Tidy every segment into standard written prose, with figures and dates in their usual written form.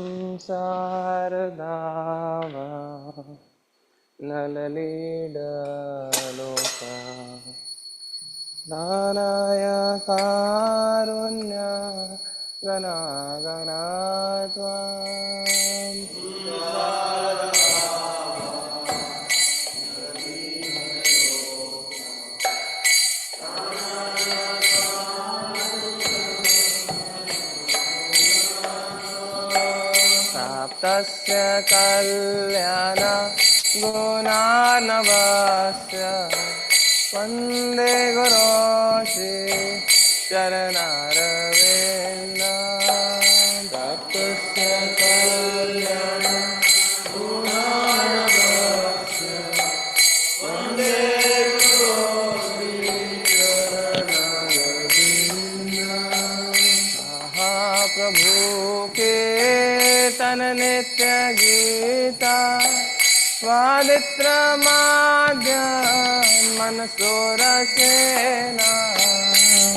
संसार दावा नललीडलोका नानाय कारुण्य गणागणात्वाम् प्राप्तस्य कल्याण गुणार्णवस्य वन्दे गुरो श्री चरणारविन्दं प्राप्तस्य कल्याण गुणार्णवस्य वन्दे गुरो श्री चरणारविन्दं प्रभु के तन नित्य गीता स्वादित्र माध्य मनसोर सेना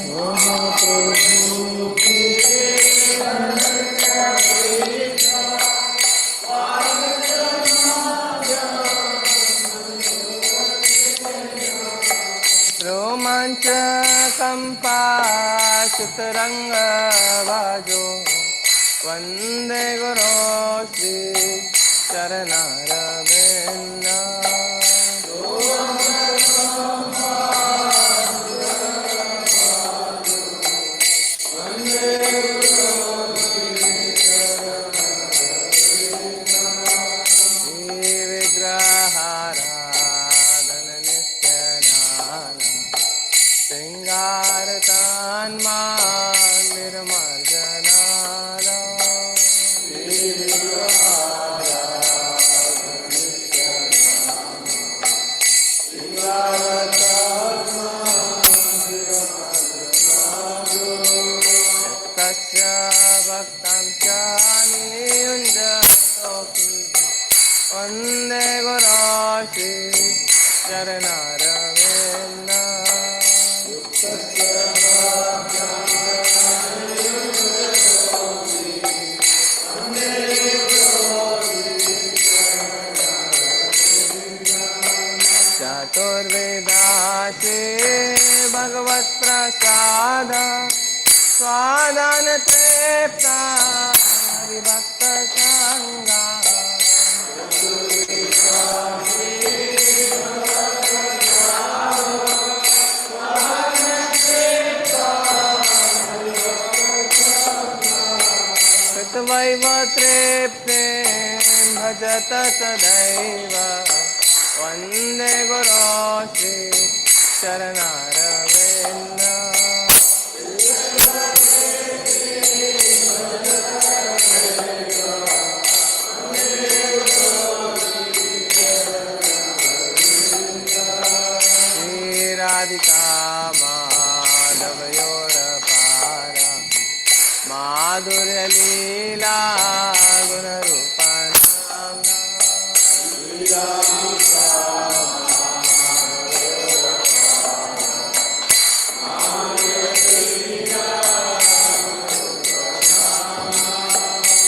प्रभु के तन नित्य गीता स्वादित्र माध्य रोमांच कंपा सुतरंग बाजो वन्दे गुरो श्री चरणारविन्दं वन्दे गुरो श्री विग्रहाराधन नित्य नाना शृङ्गारतान्मार्जना वन्दे गुरो श्री चरणारविन्दं चतुर्वेदासे भगवत्प्रसाद स्वादान तृप्ता हरिभक्तसङ्गा कृतवैव तृप्ते भजत सदैव वन्दे गुरो श्री चरणारविन्दं श्रीराधिका माधवयोरपारा माधुर्यलीला गुणरूपं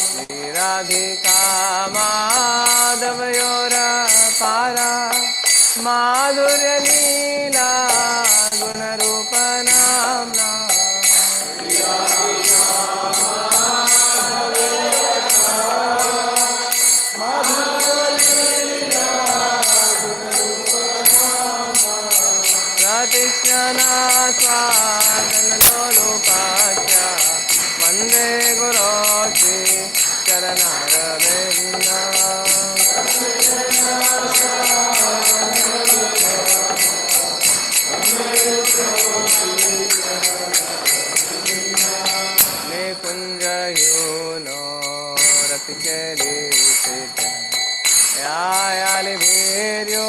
श्रीराधिका माधवयोरपारा कृष्णा स्वादनलोलुपाश्च वन्दे गुरो श्री निकुञ्जयूनो रतिकेलिसित यायालिभिर्यो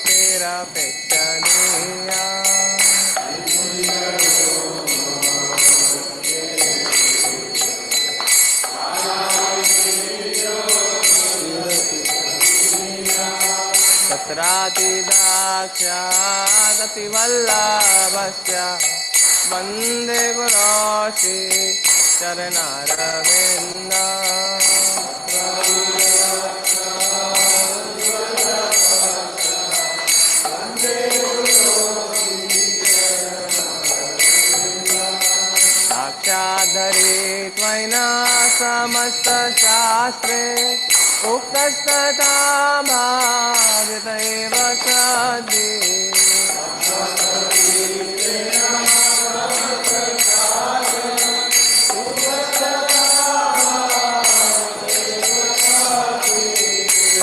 किरापेक्षणीया तत्रातिदास्यादतिवल्लभस्य वन्दे गुरो श्री चरणारविन्द साक्षाद्धरे त्वयिन समस्तशास्त्रे उक्तस्तथा भावित एव सद्ये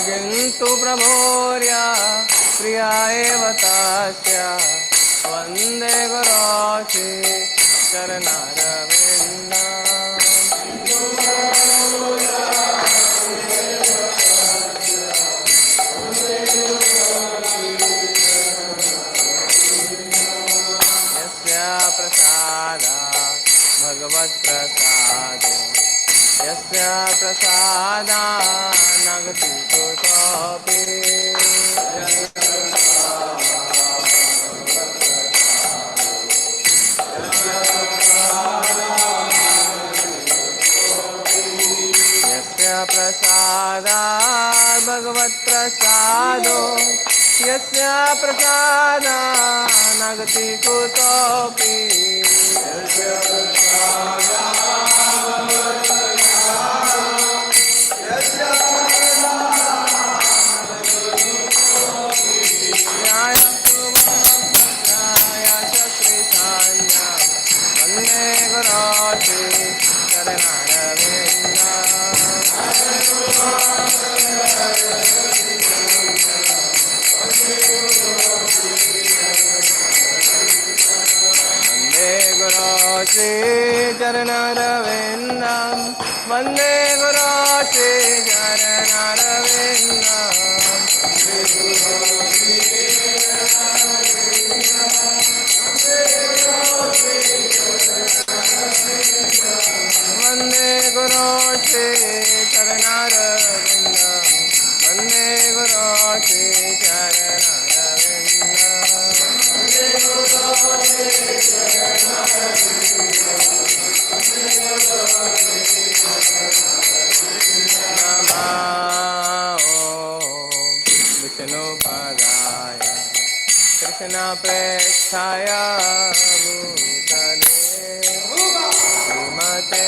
किन्तु प्रभोर्य प्रिया एव तस्य वन्दे गुरो श्री चरणारविन्द भगवत्प्रसादो यस्य प्रसादान्नगति कुतोऽपि यस्य प्रसादात् भगवत्प्रसादो यस्य प्रसादान्नगति कुतोऽपि चरणारविन्दं वन्दे गुरो श्री चरणारविन्दं वन्दे गुरो श्री चरणारविन्दं वन्दे गुरो श्री विष्णुपदाय कृष्णप्रेक्षाय भूतले श्रीमते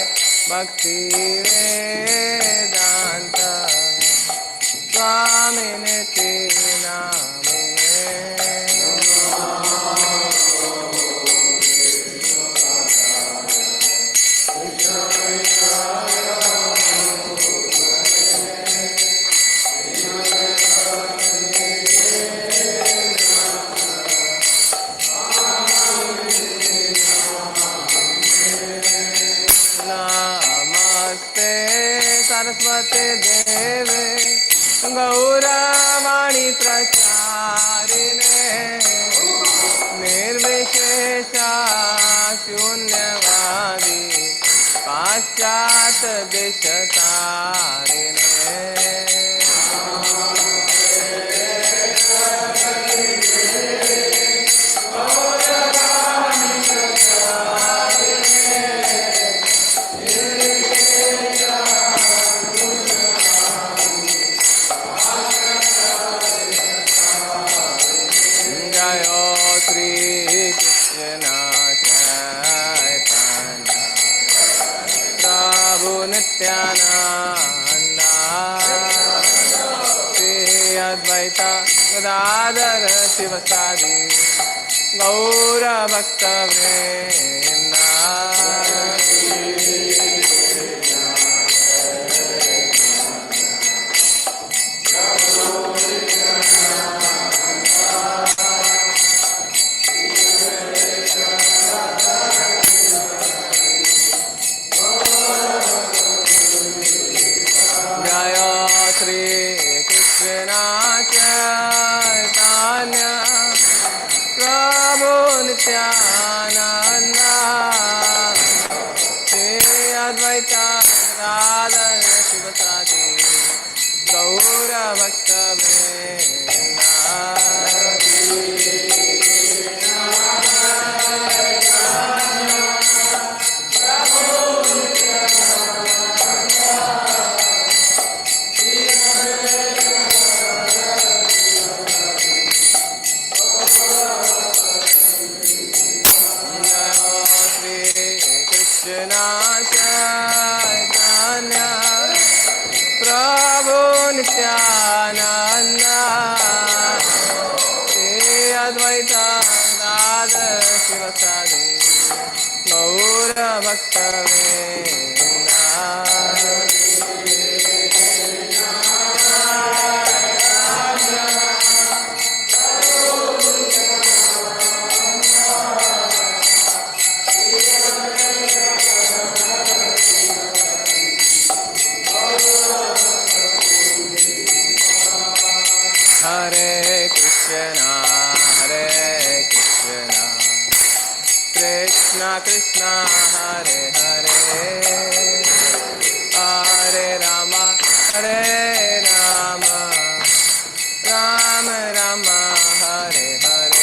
भक्तिवेदान्त स्वामिनिति नामिने सरस्वती देवे गौरवाणी प्रचारिणे निर्विशेषा शून्यवादी पाश्चात्य देशतारिणे Nityananda Shri Advaita Gadadhar शिवसादि गौरभक्तवृन्दा Nityananda Shri Advaita Gadadhar Sivasadi Gaura Bhakta Vrinda Nityananda Shri Advaita Gadadhar Sivasadi Gaura Bhakta Vrinda Hare Krishna Krishna Krishna Hare Hare Hare Rama Rama Rama Hare Hare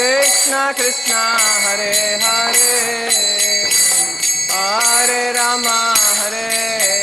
Krishna Krishna Hare Hare Hare Rama Rama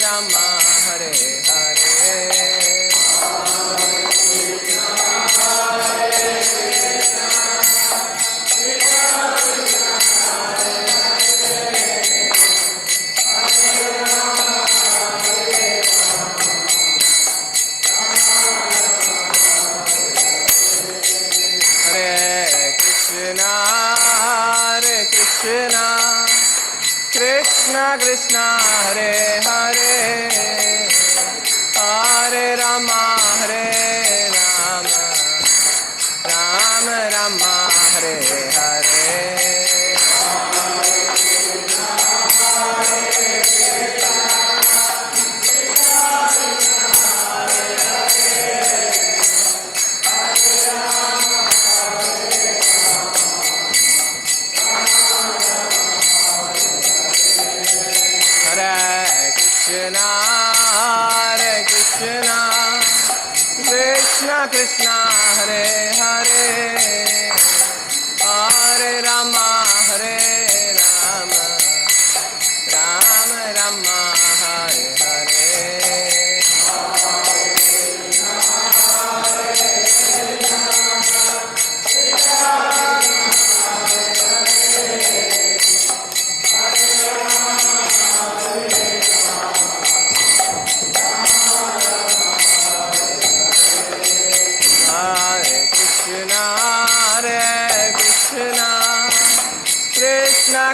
Rama Hare Hare Krishna Hare Hare Hare Rama Rama Rama Hare Hare Krishna Krishna Hare Hare Hare Rama Rama Rama Hare Hare Krishna Hare Hare Hare Rama Rama Rama Hare Hare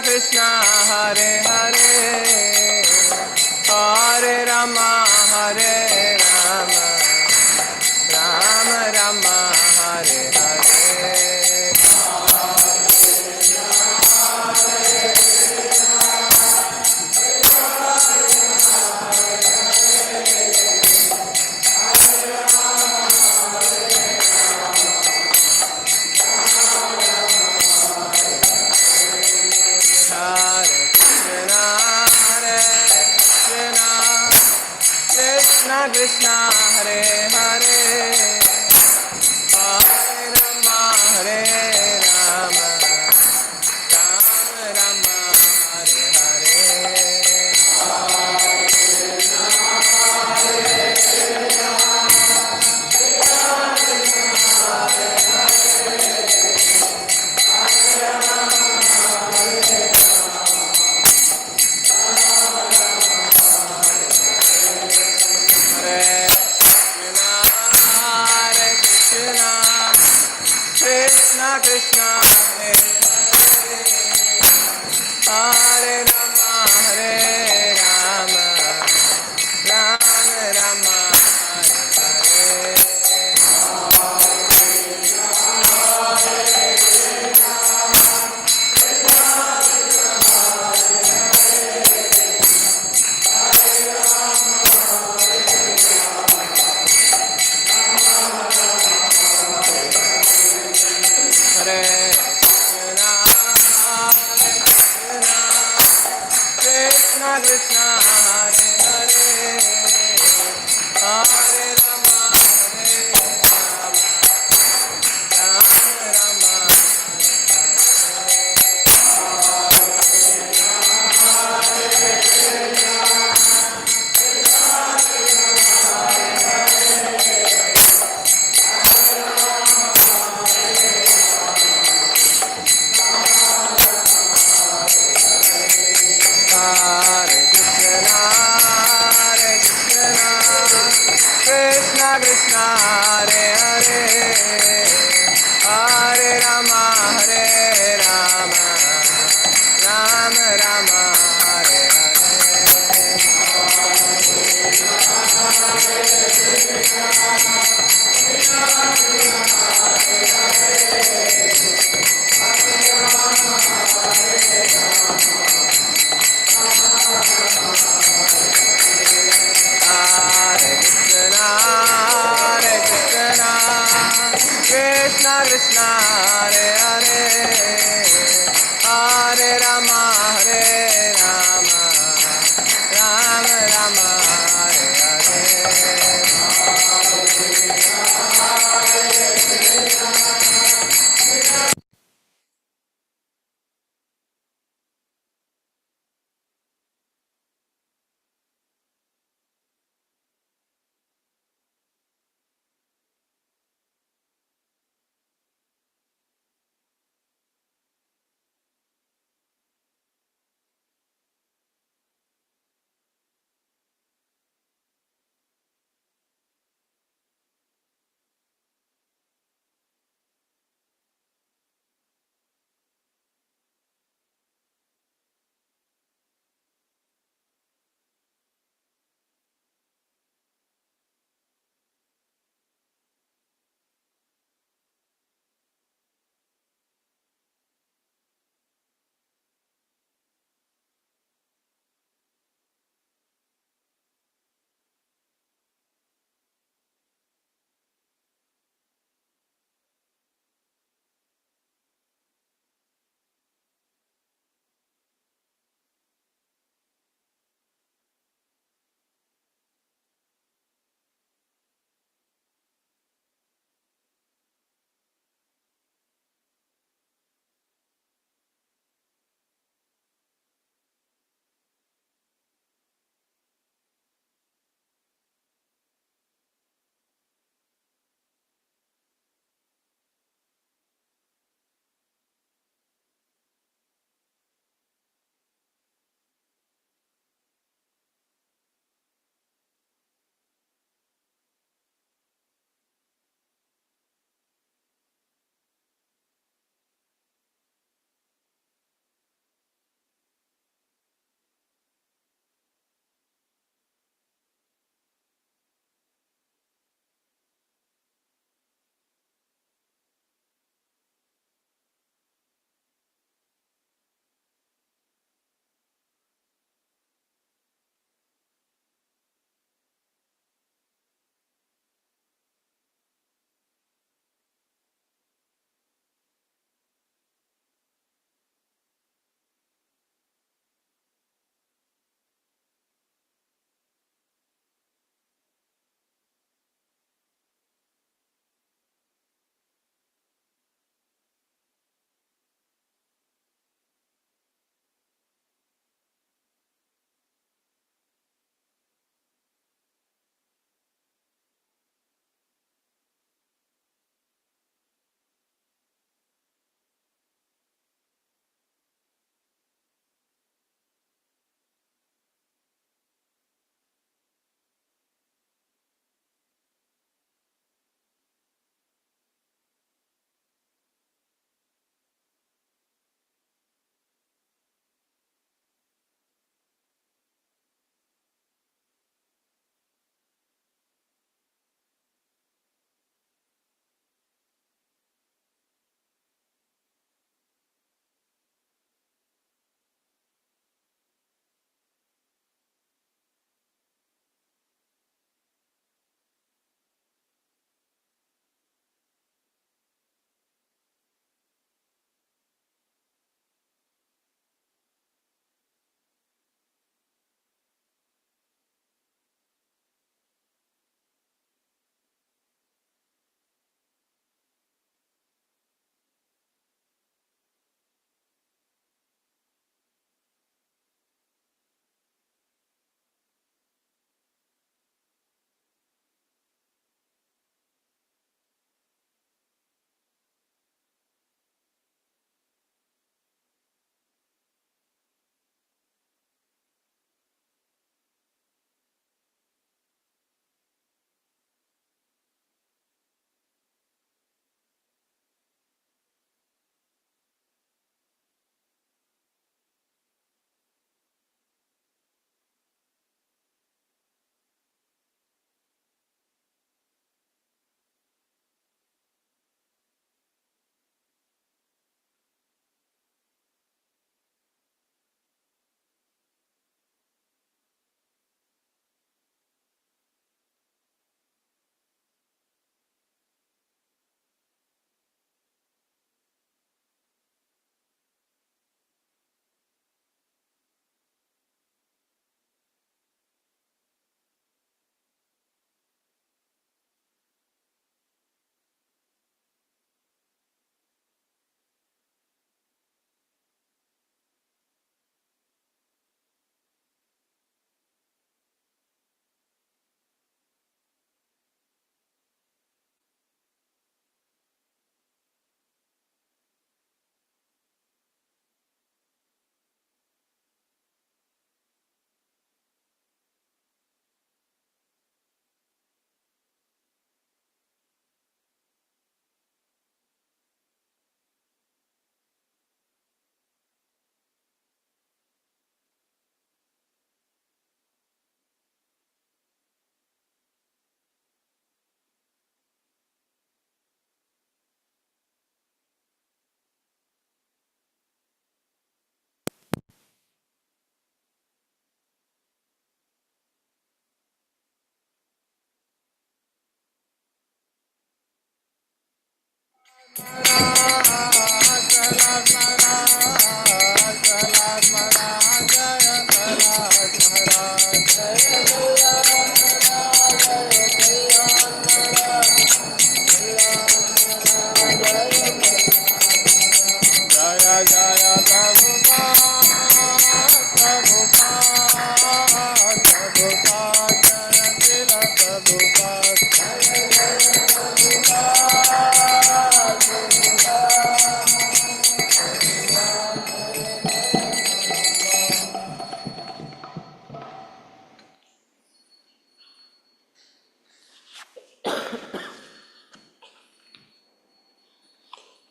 Krishna Hare Hare Hare Rama Krishna Krishna Hare Hare Hare Rama Rama Rama Hare Hare Krishna Krishna Hare Hare Hare Rama Hare Rama Rama Rama Hare Krishna Krishna Krishna Hare Hare Hare Rama Hare Rama Rama Rama Hare Hare Krishna Krishna Krishna Hare Hare Hare Rama Hare Rama Rama Rama Hare Hare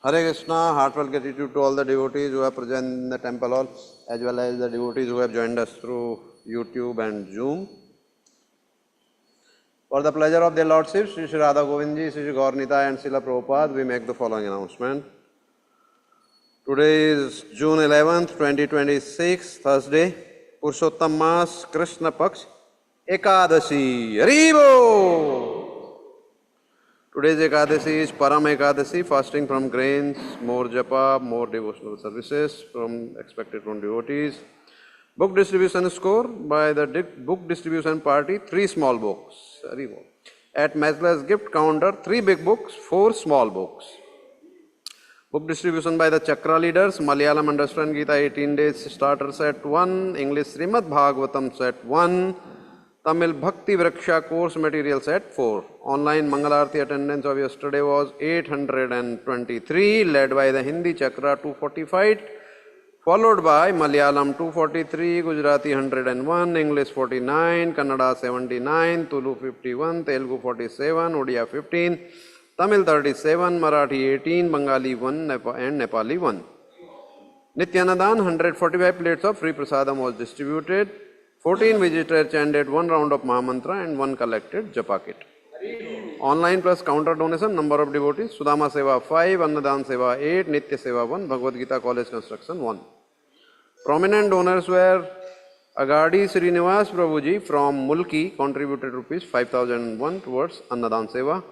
Hare Krishna, heartfelt gratitude to all the devotees who are present in the temple hall, as well as the devotees who have joined us through YouTube and Zoom. For the pleasure of their Lordship, Sri Sri Radha Govindji, Sri Sri Gaur Nitai and Srila Prabhupada, we make the following announcement. Today is June 11th, 2026, Thursday, Purushottam Mas, Krishna Paksh, Ekadashi, Haribo! Today's Ekadasi is Param Ekadasi, fasting from grains, more japa, more devotional services expected from devotees. Book distribution score by the book distribution party, 3 small books. At Mazla's gift counter, 3 big books, 4 small books. Book distribution by the Chakra leaders, Malayalam Understand Gita 18 days starter set 1, English Srimad Bhagavatam set 1, Tamil Bhakti Vriksha course material set 4. Online Mangalarti attendance of yesterday was 823, led by the Hindi Chakra 245, followed by Malayalam 243, Gujarati 101, English 49, Kannada 79, Tulu 51, Telugu 47, Odia 15, Tamil 37, Marathi 18, Bengali 1 and Nepali 1. Nityanadhan 145 plates of free prasadam was distributed. 14 visitors chanted 1 round of Mahamantra and 1 collected japa kit. Online plus counter donation, number of devotees, Sudama Seva 5, Annadan Seva 8, Nitya Seva 1, Bhagavad Gita College Construction 1. Prominent donors were Agadi Srinivas Prabhuji from Mulki, contributed rupees 5001 towards Annadan Seva.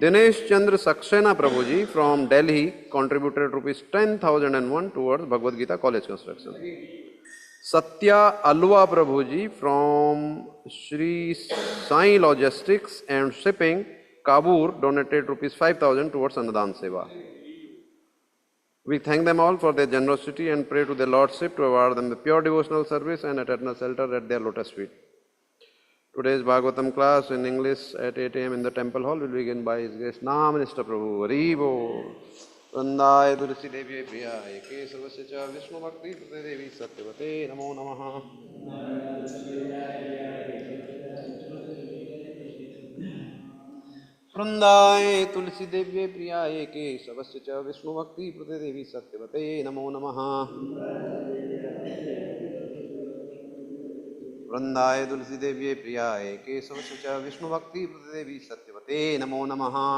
Dinesh Chandra Saxena Prabhuji from Delhi contributed rupees 10,001 towards Bhagavad Gita College Construction. Satya Alwa Prabhuji from Sri Sai Logistics and Shipping, Kabur, donated rupees 5,000 towards Annadan Seva. We thank them all for their generosity and pray to their Lordship to award them the pure devotional service and eternal shelter at their lotus feet. Today's Bhagavatam class in English at 8 a.m. in the temple hall will begin by His Grace Nam Minister Prabhu. Haribo. Vrindaya Tulsi Devi Priya Eke Sarvasya Cha Vishnu Bhakti Prade Devi Satyavate Namo Namaha. Vrindaya Tulsi Devi Priya Eke Sarvasya Cha Vishnu Bhakti Prade Devi Satyavate Namo Namaha. Vrindaya Tulsi Devi Priya Eke Sarvasya Cha Vishnu Bhakti Prade Devi Satyavate Namo Namaha.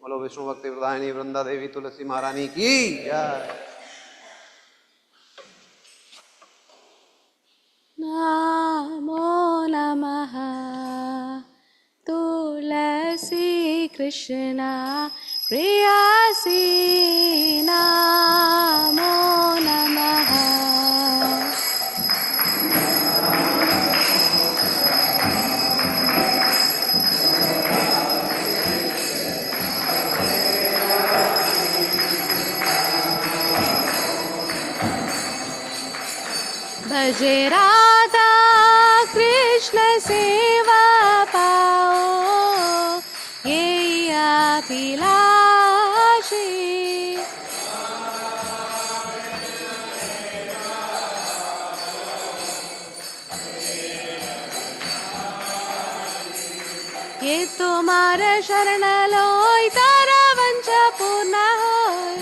बोलो विष्णु भक्ति प्रदायिनी वृंदा देवी तुलसी महारानी की जय। नमो नमः तुलसी कृष्णा प्रियासी नमो नमः। भजे राधा कृष्ण सेवा पाओ ये अभिलाषी। ये तुम्हारे शरण लोय तारा वंश पूर्ण होय।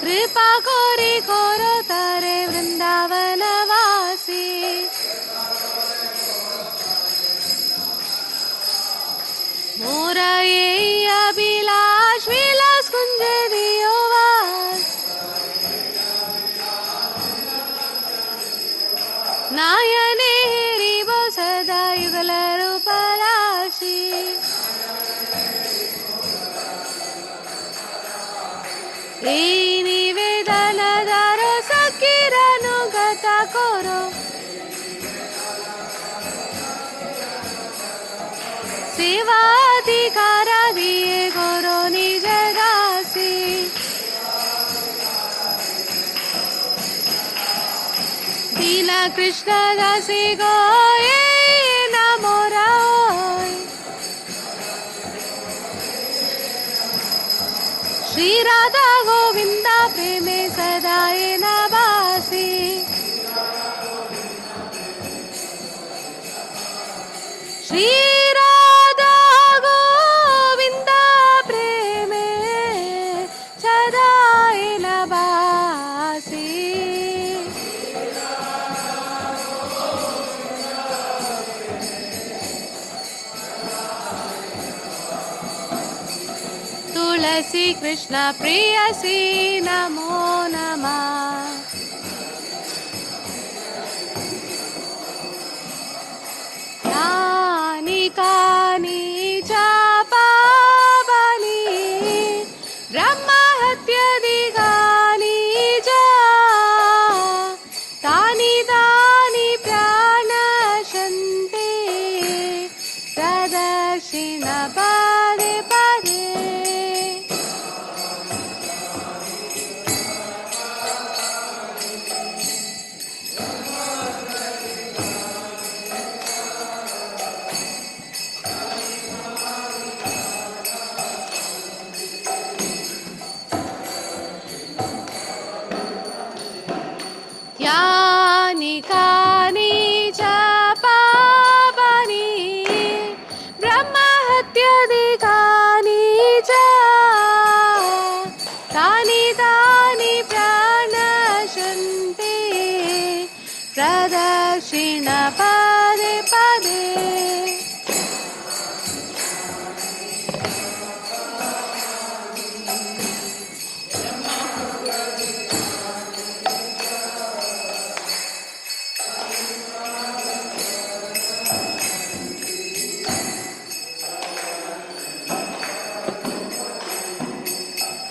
कृपा कोरी कोरो तारे वृंदावन वासी। मोरा ये अभिलाष विलास कुंज दियो वास। नायने এই নিবেদন দারো সকিরানুগত করো সেবাধিকার দিয়ে করো নিজ দাসী দীন কৃষ্ণ দাসী গো নামরা श्री राधा गोविंदा प्रेमे सदाए नवासी श्री राधा गोविंदा प्रेमे सदाए नवासी तुलसी कृष्ण प्रियसी नमो नमः यानि कानि च पापानि ब्रह्महत्यादिकानि च तानि तानि प्रणश्यन्ते प्रदक्षिण पदे पदे यानि कानि च पापानि ब्रह्महत्यादिकानि च तानि तानि प्रणश्यन्ते प्रदक्षिण पदे पदे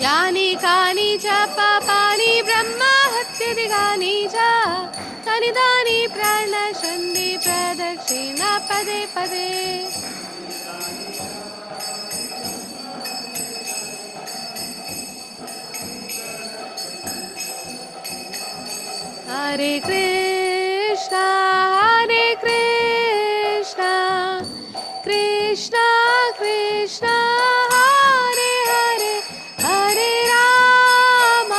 यानि कानि च पापानि ब्रह्महत्यादिकानि च तानि तानि प्रणश्यन्ति प्रदक्षिण पदे पदे हरे कृष्ण कृष्ण कृष्ण हरे हरे हरे राम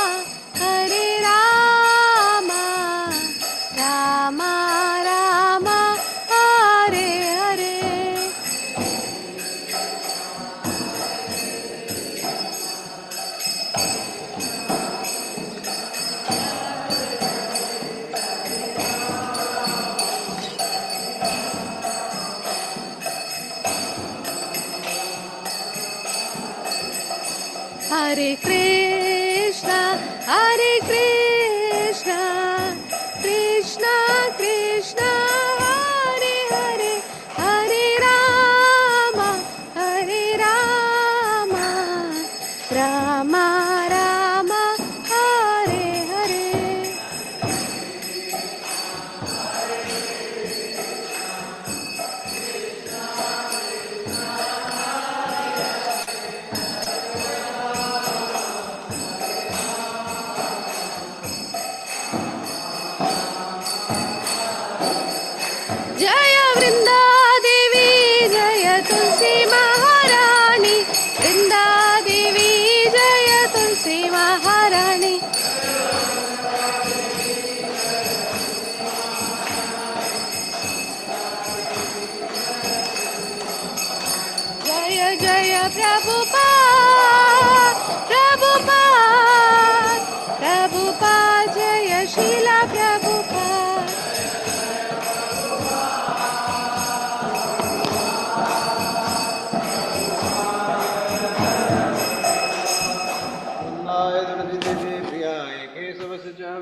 राम राम हरे हरे हरे कृष्ण कृष्ण कृष्ण हरे हरे हरे राम राम राम हरे हरे जय वृंदा देवी जय तुलसी महारानी वृंदा देवी जय तुलसी महारानी जय जय प्रभुपाद जय शीला प्रभुपाद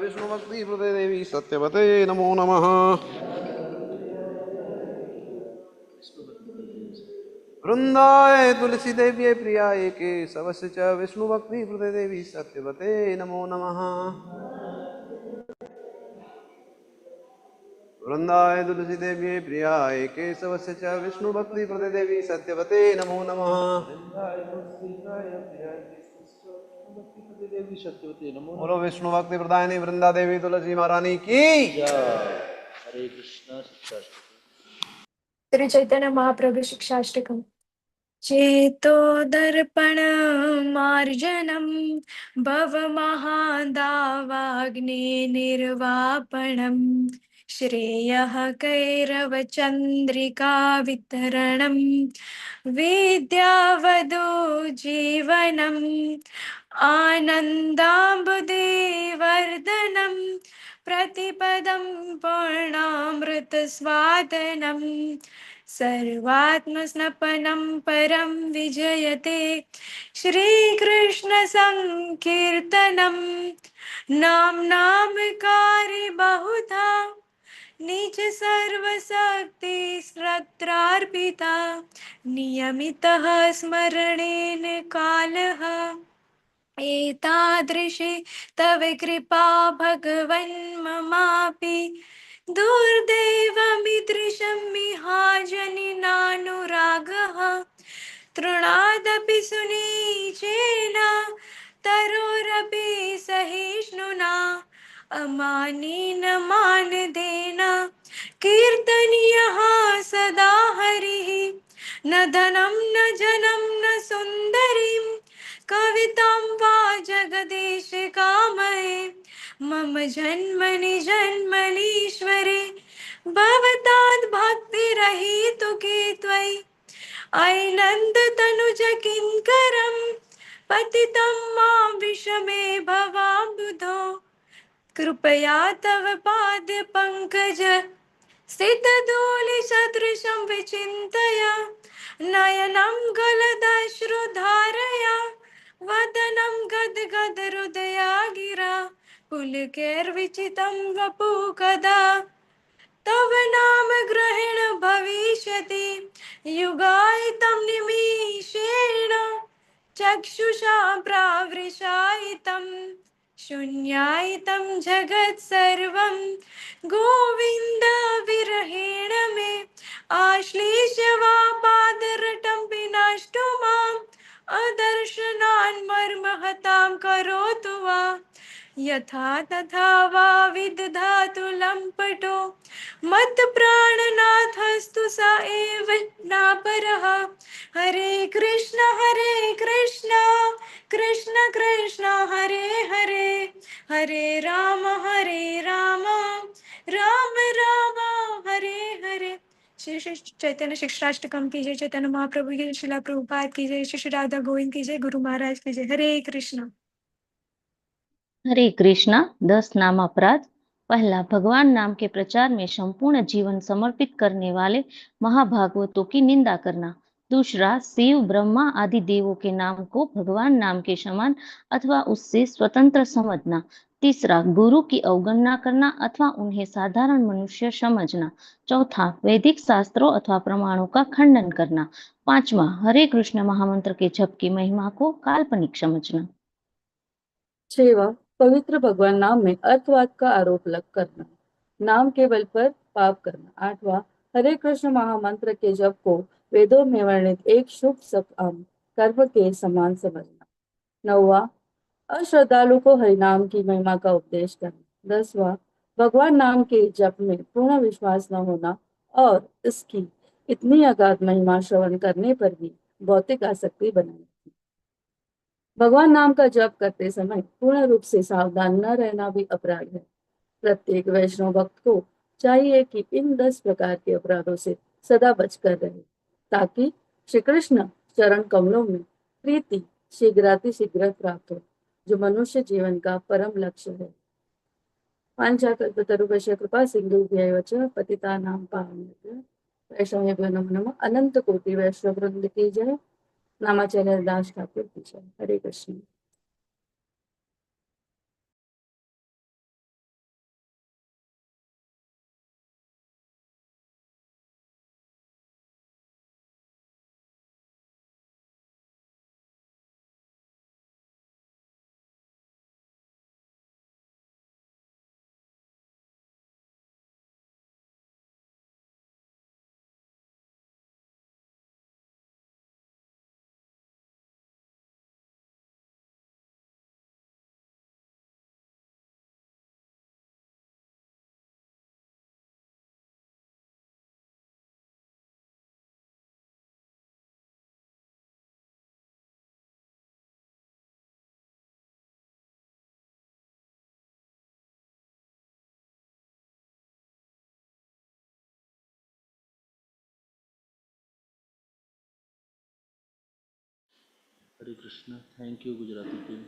विष्णुभक्ति हृदय देवी सत्यवते नमो नमः। वृंदाय तुलसी देव्यै प्रियाय केशवस्य च विष्णु भक्ति प्रदे देवी सत्यवते नमो नमः। वृंदाय तुलसी देव्यै प्रियाय केशवस्य च विष्णु भक्ति प्रदे देवी सत्यवते नमो नमः। बोलो विष्णु भक्ति प्रदायिनी वृंदा देवी तुलसी महारानी की। हरे कृष्ण। श्री चैतन्य महाप्रभु शिक्षाष्टकम। चेतो दर्पण मार्जनम भवमहादावाग्ने निर्वापणम श्रेयः कैरव चंद्रिका वितरणम विद्यावधू जीवनम आनन्दाम्बुदेवर्धनम प्रतिपदं पूर्णामृतस्वादनं सर्वात्मस्नपनं परं विजयते श्रीकृष्णसङ्कीर्तनं नाम्नामकारि बहुधा निज सर्वशक्ति श्रद्धार्पिता नियमितः स्मरणेन कालः एतादृशी तव कृपा भगवन् ममापि दुर्दैवमीदृशं मिहाजनिनानुरागः तृणादपि सुनीचेन तरोरपि सहिष्णुना अमानेन मानदेन कीर्तनीयः सदा हरिः न धनं न जनं न सुन्दरीं कवितां वा जगदीश कामये मम जन्मनि जन्मनीश्वरे भवताद् भक्तिरहितुके त्वयि ऐनन्द तनुज किङ्करं पतितं मां विषमे भवाम्बुधो कृपया तव पाद पंकज स्थितधूलिसदृशं विचिन्तय नयनं गलदाश्रुधारया वदनं गद्गदहृदया गिरा पुलकैर्विचितं वपु कदा तव नाम ग्रहण भविष्यति युगायितं निमिषेण चक्षुषा प्रावृषायितं शून्यायितं जगत् सर्वं गोविन्द विरहेण मे आश्लेष्य वा पादरटं विनष्टो माम् अदर्शनान् मर्महतां करोतु वा यथा तथा वा विदधातु लम्पटो मत्प्राणनाथस्तु स एव नापरः हरे कृष्ण कृष्ण कृष्ण हरे हरे हरे राम राम राम राम हरे हरे। श्री श्री चैतन्य शिक्षाष्टकम की जय। चैतन्य महाप्रभु की जय। शिला प्रभुपाद की जय। श्री श्री राधा गोविंद की जय। गुरु महाराज की जय। हरे कृष्ण। हरे कृष्णा। 10 नाम अपराध। पहला, भगवान नाम के प्रचार में संपूर्ण जीवन समर्पित करने वाले महाभागवतों की निंदा करना। दूसरा, शिव ब्रह्मा आदि देवों के नाम को भगवान नाम के समान अथवा उससे स्वतंत्र समझना। तीसरा, गुरु की अवगणना करना अथवा उन्हें साधारण मनुष्य समझना। चौथा, वैदिक शास्त्रों अथवा प्रमाणों का खंडन करना। पांचवा, हरे कृष्ण महामंत्र के जप की महिमा को काल्पनिक समझना। 6वां, पवित्र भगवान नाम में अर्थवाद का आरोप लग करना, नाम के बल पर पाप करना। 8वां, हरे कृष्ण महामंत्र के जप को वेदों में वर्णित एक शुभ सकाम कर्म के समान समझना। 9वां, अश्रद्धालु को हरिनाम की महिमा का उपदेश करना। 10वां, भगवान नाम के जप में पूर्ण विश्वास न होना और इसकी इतनी अगाध महिमा श्रवण करने पर भी भौतिक आसक्ति बनाना। भगवान नाम का जप करते समय पूर्ण रूप से सावधान न रहना भी अपराध है। प्रत्येक वैष्णव भक्त को चाहिए कि इन 10 प्रकार के अपराधों से सदा बचकर रहे, ताकि श्री कृष्ण चरण कमलों में प्रीति शीघ्रातिशीघ्र प्राप्त हो, जो मनुष्य जीवन का परम लक्ष्य है। पांचाकल्पतरुभ्यश्च कृपा सिन्धुभ्यैव च पतितानां पावनेभ्यः वैष्णवेभ्यो नमो नमः। अनंत कोटि वैष्णव वृंद की जय। नामाचार्य दास ठाकुर की जय। Hare Krishna. Hare Krishna. Thank you Gujarati team.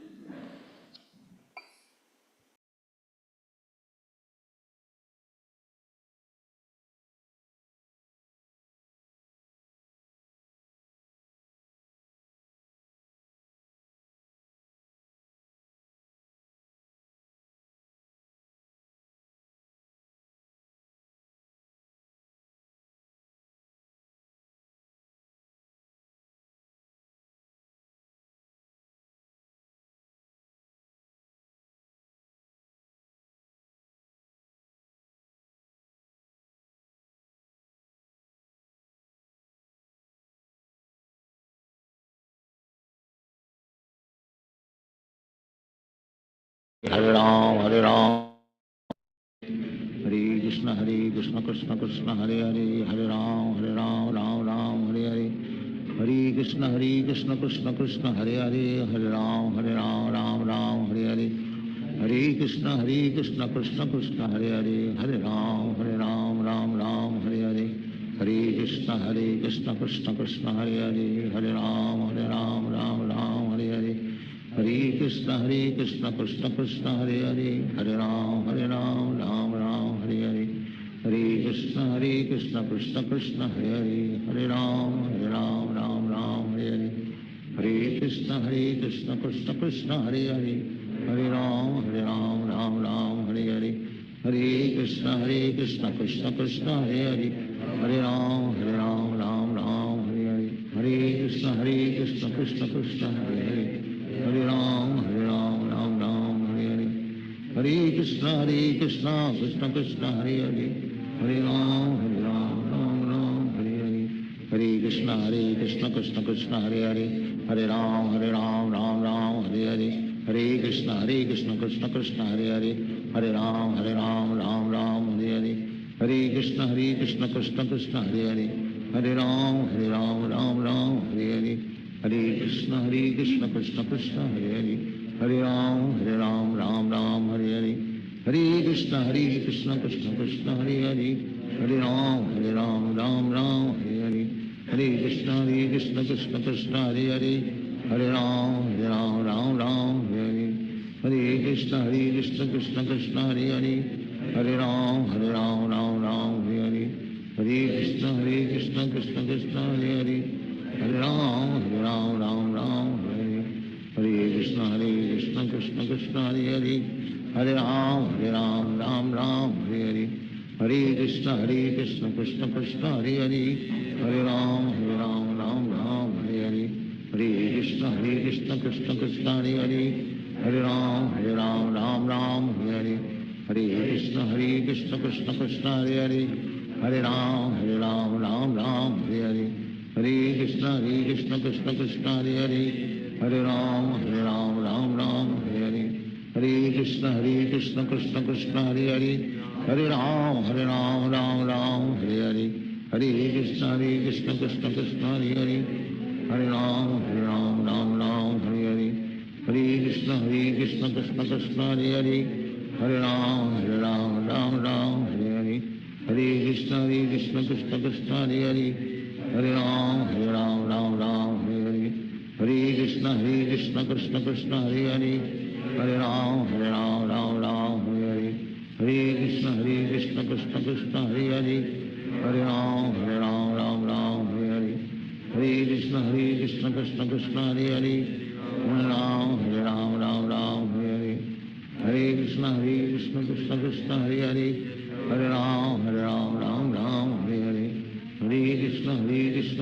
Hare Ram Hare Ram Hare Krishna Krishna Krishna Hare Hare Hare Ram Ram Ram Hare Hare Hare Krishna Krishna Krishna Hare Hare Hare Ram Ram Ram Hare Hare Hare Krishna Krishna Krishna Hare Hare Hare Ram Ram Ram Hare Hare Hare Krishna Krishna Krishna Hare Hare Hare Ram Ram Hare Hare Hare Krishna Krishna Krishna Hare Hare Hare Ram Ram Hare Hare Hare Krishna Krishna Krishna Hare Hare Hare Ram Ram Hare Hare Hare Krishna Krishna Krishna Hare Hare Hare Ram Ram Hare Hare Hare Krishna Krishna Krishna Hare Hare Hare Ram Ram Hare Hare Hare Krishna Krishna Krishna Hare Hare Hare Ram Ram Hare Hare Hare Krishna Krishna Krishna Hare Hare Hare Ram Ram Hare Hare Hare Krishna Krishna Krishna Hare Hare Hare Ram Ram Hare Hare Hare Krishna Krishna Krishna Hare Hare Hare Ram Ram Hare Hare Hare Krishna Krishna Krishna Hare Hare Hare Ram Ram Hare Hare Hare Krishna Krishna Krishna Hare Hare Hare Ram Ram Hare Hare Hare Krishna Krishna Krishna Hare Hare Hare Ram Ram Hare Hare Hare Krishna Krishna Krishna Hare Hare Hare Ram Ram Hare Hare Hare Krishna Krishna Krishna Hare Hare Hare Ram Ram Hare Hare Hare Krishna Krishna Krishna Hare Hare Hare Ram Ram Hare Hare Hare Krishna Krishna Krishna Hare Hare Hare Ram Ram Hare Hare Hare Krishna Krishna Krishna Hare Hare Hare Ram Ram Hare Hare Hare Krishna Krishna Krishna Hare Hare Hare Ram Ram Hare Hare Hare Krishna Krishna Krishna Hare Hare Hare Ram Ram Hare Hare Hare Krishna Krishna Krishna Hare Hare Hare Ram Ram Hare Hare Hare Krishna Krishna Krishna Hare Hare Hare Ram Ram Hare Hare Hare Krishna Krishna Krishna Hare Hare Hare Ram Ram Hare Hare Hare Krishna Krishna Krishna Hare Hare Hare Ram Ram Hare Hare Hare Krishna Krishna Krishna Hare Hare Hare Ram Ram Hare Hare Hare Krishna Krishna Krishna Hare Hare Hare Ram Ram Hare Hare Hare Krishna Krishna Krishna Hare Hare Hare Ram Ram Hare Hare Hare Krishna Krishna Krishna Hare Hare Hare Ram Hare Hare Hare Krishna Krishna Krishna Hare Hare Hare Ram Hare Hare Hare Krishna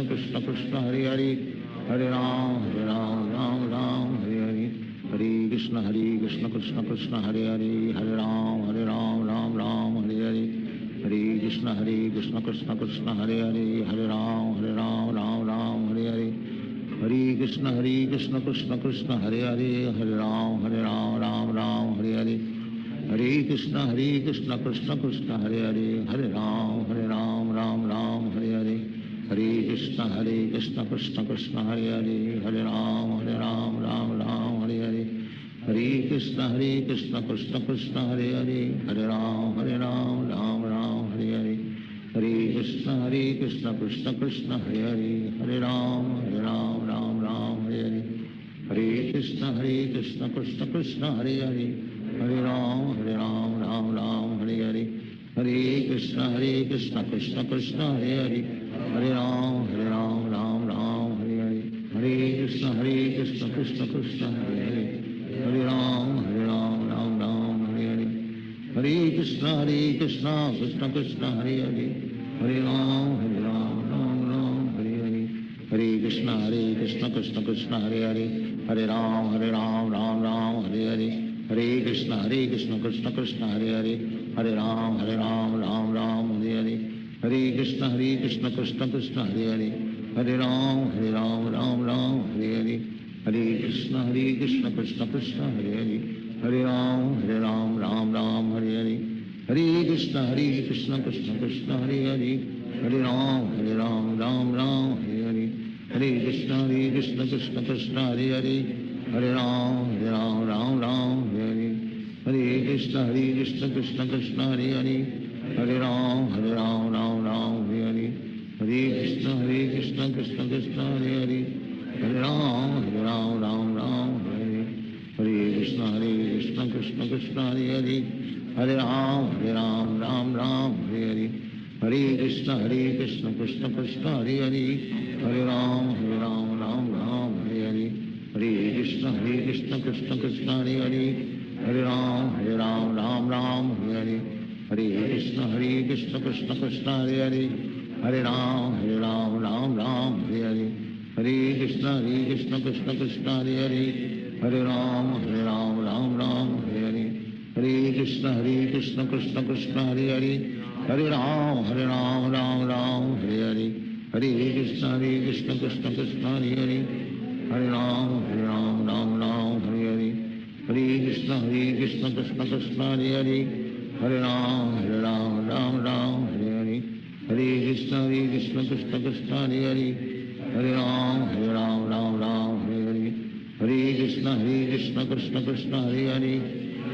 Krishna Krishna Hare Hare Hare Ram Hare Hare Hare Krishna Krishna Krishna Hare Hare Hare Ram Ram Hare Hare Hare Krishna Krishna Krishna Hare Hare Hare Ram Hare Hare Hare Krishna Krishna Krishna Hare Hare Hare Ram Hare Hare Hare Krishna Krishna Krishna Hare Hare Hare Ram Ram Hare Hare Hare Krishna Krishna Krishna Hare Hare Hare Ram Hare Hare Hare Krishna Krishna Krishna Hare Hare Hare Ram Ram Hare Hare Hare Krishna Krishna Krishna Hare Hare Hare Ram Ram Hare Hare Krishna Krishna Krishna Hare Hare Hare Ram Ram Ram Hare Hare Hare Krishna Krishna Krishna Hare Hare Hare Ram Ram Ram Hare Hare Hare Krishna Krishna Krishna Hare Hare Hare Ram Ram Ram Hare Hare Hare Krishna Krishna Krishna Hare Hare Hare Ram Ram Ram Hare Hare Hare Krishna Krishna Krishna Hare Hare Hare Ram Ram Ram Hare Hare Hare Krishna Krishna Krishna Hare Hare Hare Ram Ram Ram Hare Hare Hare Krishna Krishna Krishna Hare Hare Hare Ram Ram Ram Hare Hare Hare Krishna Krishna Krishna Hare Hare Hare Ram Ram Hare Hare Hare Krishna Krishna Krishna Hare Hare Hare Ram Ram Hare Hare Hare Krishna Krishna Krishna Hare Hare Hare Ram Ram Hare Hare Hare Krishna Krishna Krishna Hare Hare Hare Ram Ram Hare Hare Hare Krishna Krishna Krishna Hare Hare Hare Ram Ram Hare Hare Hare Krishna Krishna Krishna Hare Hare Hare Ram Ram Hare Hare Hare Krishna Krishna Krishna Hare Hare Hare Ram Ram Hare Hare Hare Krishna Krishna Krishna Hare Hare Hare Ram Ram Hare Hare Hare Krishna Krishna Krishna Hare Hare Hare Ram Ram Hare Hare Hare Krishna Krishna Krishna Hare Hare Hare Ram Ram Hare Hare Hare Krishna Krishna Krishna Hare Hare Hare Ram Ram Hare Hare Hare Krishna Krishna Krishna Hare Hare Hare Ram Ram Hare Hare Hare Krishna Krishna Krishna Hare Hare Hare Ram Ram Hare Hare Hare Krishna Krishna Krishna Hare Hare Hare Ram Ram Hare Hare Hare Krishna Krishna Krishna Hare Hare Hare Ram Ram Hare Hare Hare Krishna Krishna Krishna Hare Hare Hare Ram Ram Hare Hare Hare Krishna Krishna Krishna Hare Hare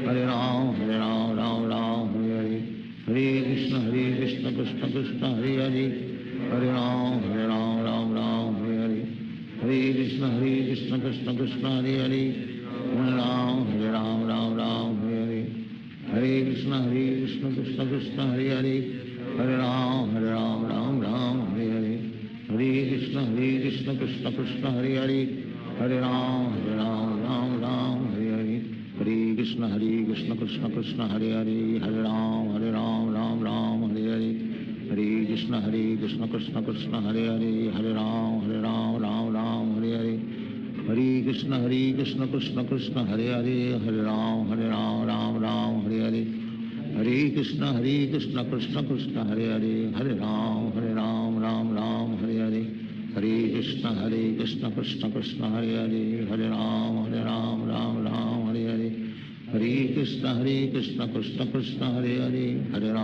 Hare Ram Ram Hare Hare Hare Krishna Krishna Krishna Hare Hare Hare Ram Ram Hare Hare Hare Krishna Krishna Krishna Hare Hare Hare Ram Ram Hare Hare Hare Krishna Krishna Krishna Hare Hare Hare Ram Ram Hare Hare Hare Krishna Krishna Krishna Hare Hare Hare Ram Ram Hare Hare Hare Krishna Krishna Krishna Hare Hare Hare Ram Ram Hare Hare Hare Krishna Krishna Krishna Hare Hare Hare Ram Ram Hare Hare Hare Krishna Krishna Krishna Hare Hare Hare Ram Ram Hare Hare Hare Krishna Krishna Krishna Hare Hare Hare Ram Ram Hare Hare Hare Krishna Krishna Krishna Hare Hare Hare Ram Ram Hare Hare Hare Krishna Krishna Krishna Hare Hare Hare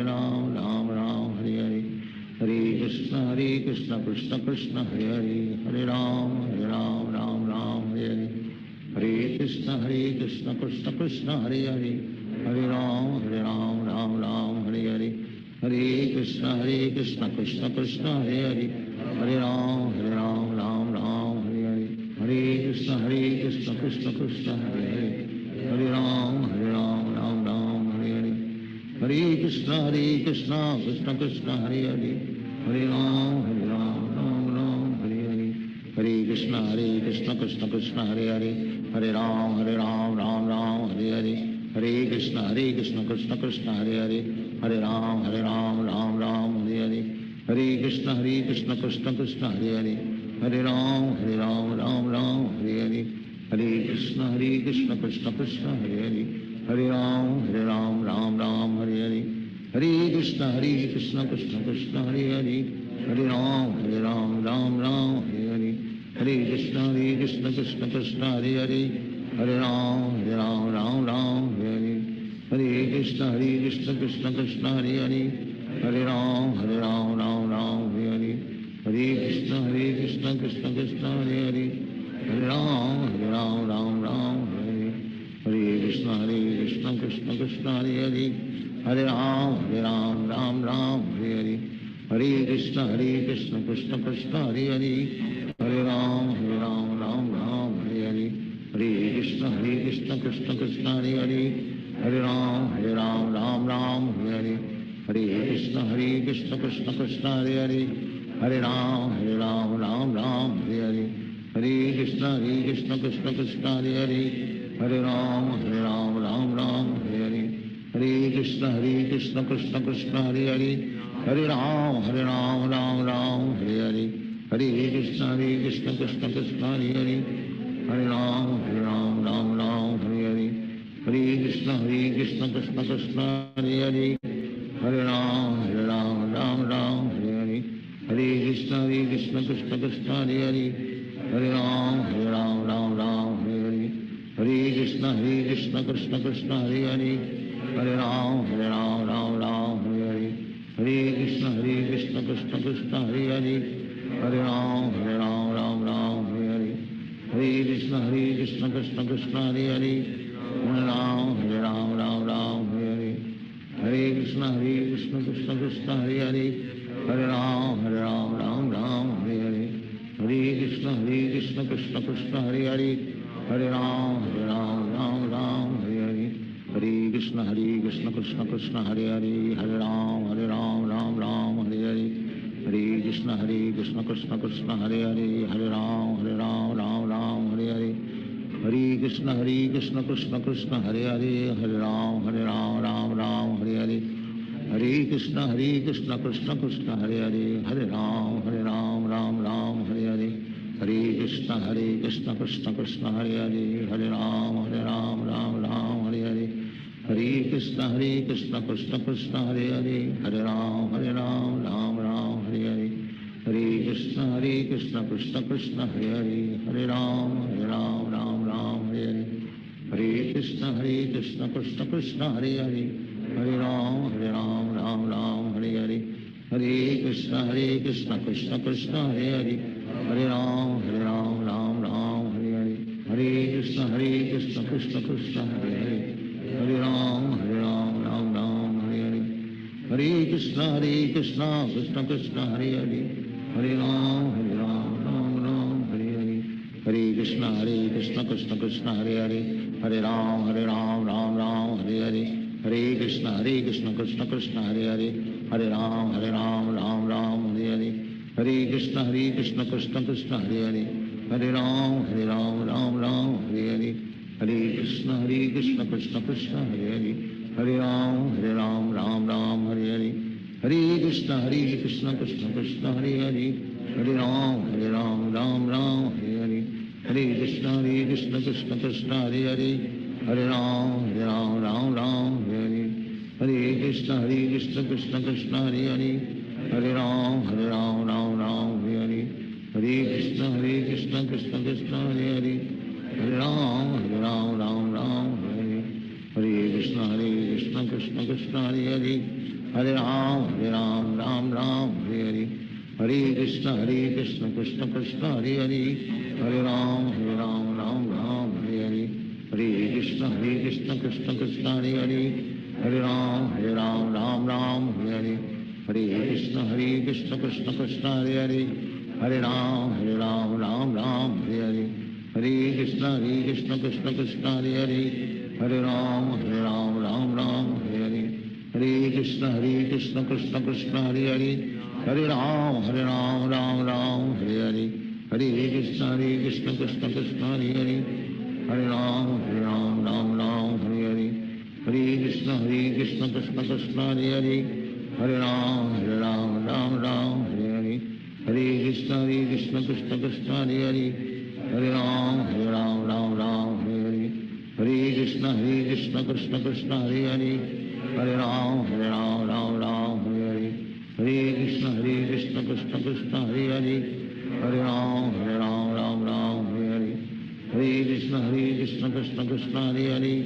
Ram Ram Hare Hare Hare Krishna Krishna Krishna Hare Hare Hare Ram Ram Hare Hare Hare Krishna Krishna Krishna Hare Hare Hare Ram Ram Hare Hare Hare Krishna Krishna Krishna Hare Hare Hare Ram Ram Hare Hare Hare Krishna Krishna Krishna Hare Hare Hare Ram Ram Hare Hare Hare Krishna Krishna Krishna Hare Hare Hare Ram Ram Hare Hare Hare Krishna Krishna Krishna Hare Hare Hare Ram Hare Hare Hare Krishna Krishna Krishna Hare Hare Hare Ram Ram Hare Hare Hare Krishna Krishna Krishna Hare Hare Hare Ram Ram Hare Hare Hare Krishna Krishna Krishna Hare Hare Hare Ram Ram Hare Hare Hare Krishna Krishna Krishna Hare Hare Hare Ram Ram Hare Hare Hare Krishna Krishna Krishna Hare Hare Hare Ram Ram Hare Hare Hare Krishna Krishna Krishna Hare Hare Hare Ram Ram Hare Hare Hare Krishna Krishna Krishna Krishna Hare Hare Hare Ram Ram Ram Hare Hare Krishna Krishna Krishna Hare Hare Hare Ram Ram Ram Hare Krishna Krishna Krishna Hare Hare Ram Ram Ram Hare Krishna Krishna Krishna Hare Ram Ram Hare Krishna Krishna Krishna Hare Ram Ram Hare Krishna Krishna Krishna Hare Ram Ram Hare Krishna Krishna Krishna Hare Ram Ram Hare Krishna Krishna Krishna Hare Ram Ram Hare Krishna Krishna Krishna Hare Ram Krishna Krishna Hare Ram Krishna Krishna Krishna Hare Ram Krishna Krishna Krishna Hare Ram Krishna Krishna Krishna Hare Ram Krishna Krishna Krishna Hare Ram Ram Hare Krishna Krishna Krishna Hare Ram Ram Hare Krishna Krishna Krishna Hare Ram Ram Hare Krishna Krishna Krishna Hare Ram Ram Hare Krishna Krishna Krishna Hare Ram Ram Hare Krishna Krishna Krishna Hare Ram Ram Hare Krishna Krishna Krishna Hare Ram Ram Hare Krishna Krishna Krishna Hare Ram Ram Hare Krishna Krishna Krishna Hare Ram Ram Hare Krishna Krishna Krishna Hare Ram Ram Hare Krishna Krishna Krishna Hare Ram Hare Krishna Krishna Krishna Hare Ram Ram Hare Krishna Krishna Krishna Hare Ram Ram Hare Krishna Krishna Krishna Hare Ram Ram Hare Krishna Krishna Krishna Hare Ram Ram Hare Krishna Krishna Krishna Hare Ram Ram Hare Krishna Krishna Krishna Hare Ram Ram Hare Krishna Krishna Krishna Hare Ram Ram Hare Krishna Krishna Krishna Hare Ram Ram Hare Krishna Krishna Krishna Hare Ram Ram Hare Krishna Krishna Krishna Hare Ram Ram Hare Krishna Krishna Krishna Hare Ram Ram Hare Krishna Krishna Krishna Hare Ram Ram Hare Krishna Krishna Krishna Hare Ram Ram Hare Krishna Krishna Krishna Hare Ram Hare Krishna Krishna Krishna Hare Ram Hare Krishna Krishna Krishna Hare Ram Hare Krishna Krishna Krishna Hare Ram Hare Krishna Krishna Krishna Hare Ram Hare Krishna Krishna Krishna Hare Ram Hare Krishna Krishna Krishna Hare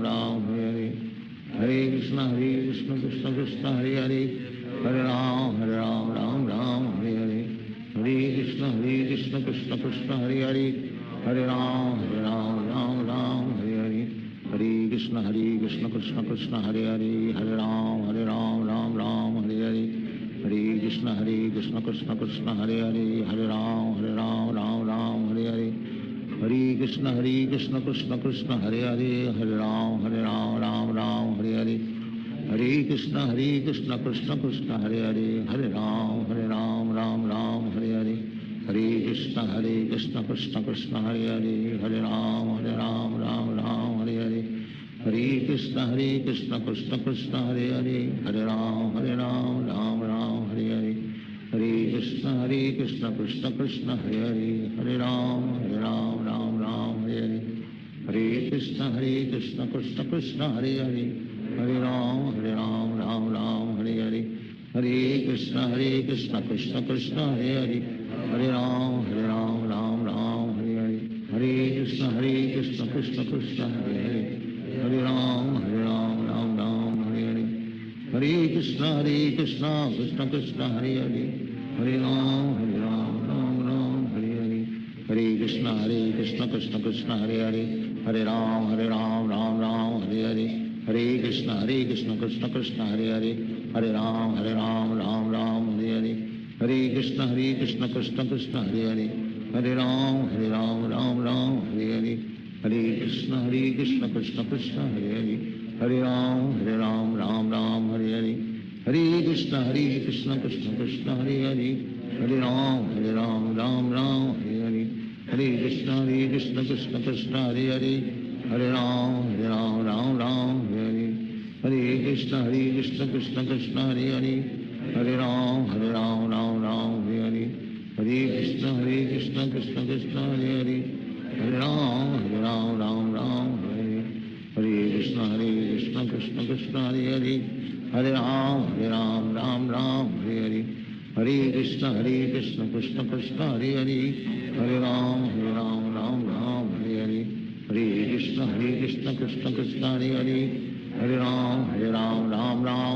Ram Hare Krishna Krishna Krishna Hare Ram Hare Krishna Krishna Krishna Hare Ram Hare Krishna Krishna Krishna Hare Ram Ram Hare Krishna Krishna Krishna Hare Ram Ram Hare Hare Krishna Krishna Krishna Hare Hare, Hare Ram Ram Ram Hare Hare, Hare Krishna Krishna Krishna Hare Hare, Hare Ram Ram Ram Hare Hare, Hare Krishna Krishna Krishna Hare Hare, Hare Ram Ram Ram Hare Hare, Hare Krishna Krishna Krishna Hare Hare, Hare Ram Ram Ram Hare Hare, Hare Krishna Krishna Krishna Hare Hare, Hare Ram Ram Ram Hare Hare, Hare Krishna Krishna Krishna Hare Hare, Hare Ram Ram Ram Hare Hare, Hare Krishna Krishna Krishna Hare Hare, Hare Ram Ram Hare Hare, Hare Krishna Krishna Krishna Hare Hare, Hare Ram Ram Ram Hare Hare, Hare Krishna Krishna Krishna Hare Hare, Hare Ram Ram Hare Hare, Hare Krishna Krishna Krishna Hare Hare, Hare Ram Ram Ram Hare Hare, Hare Krishna Krishna Krishna Hare Hare, Hare Ram Ram Ram Hare Hare, Hare Krishna Krishna Krishna Hare Hare, Hare Ram Ram Hare Hare, Hare Krishna Krishna Krishna Hare Hare, Hare Ram Ram Hare Hare, Hare Krishna Krishna Krishna Hare Hare, Hare Ram Ram Hare Hare, Hare Krishna Krishna Krishna Hare Hare, Hare Ram Ram Hare Hare, Hare Krishna Krishna Krishna Hare Hare, Hare Ram Ram Hare Hare, Hare Krishna Krishna Krishna Hare Hare, Hare Ram Ram Hare Hare, Hare Krishna Krishna Krishna Hare Hare, Hare Ram Ram Hare Hare, Hare Krishna Krishna Krishna Hare Hare, Hare Ram Ram Hare Hare, Hare Krishna Krishna Krishna Hare Hare, Hare Ram Ram Hare Hare, Hare Krishna Krishna Krishna Hare Hare, Hare Ram Ram Hare Hare, Hare Krishna Krishna Krishna Hare Hare, Hare Ram Ram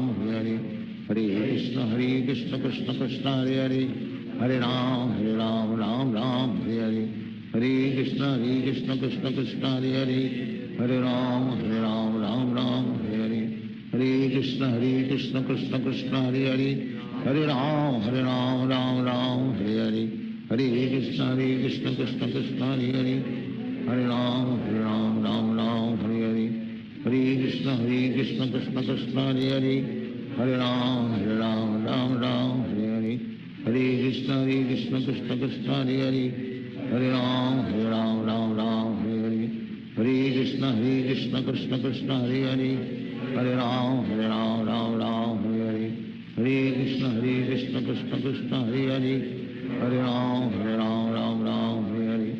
Hare Hare, Hare Krishna Krishna Krishna Hare Hare, Hare Ram Ram Hare Hare, Hare Krishna Krishna Krishna Hare Hare, Hare Ram Ram Hare Hare, Hare Krishna Krishna Krishna Hare Hare, Hare Ram Ram Hare Hare, Hare Krishna Krishna Krishna Hare Hare, Hare Ram Ram Hare Hare, Hare Krishna Krishna Krishna Hare Hare, Hare Ram Ram Hare Hare, Hare Krishna Krishna Krishna Hare Hare, Hare Ram Ram Hare Hare, Hare Krishna Krishna Krishna Hare Hare, Hare Ram Hare Hare, Hare Krishna Krishna Krishna Hare Hare, Hare Ram Ram Hare Hare, Hare Krishna Krishna Krishna Hare Hare, Hare Ram Ram Hare Hare,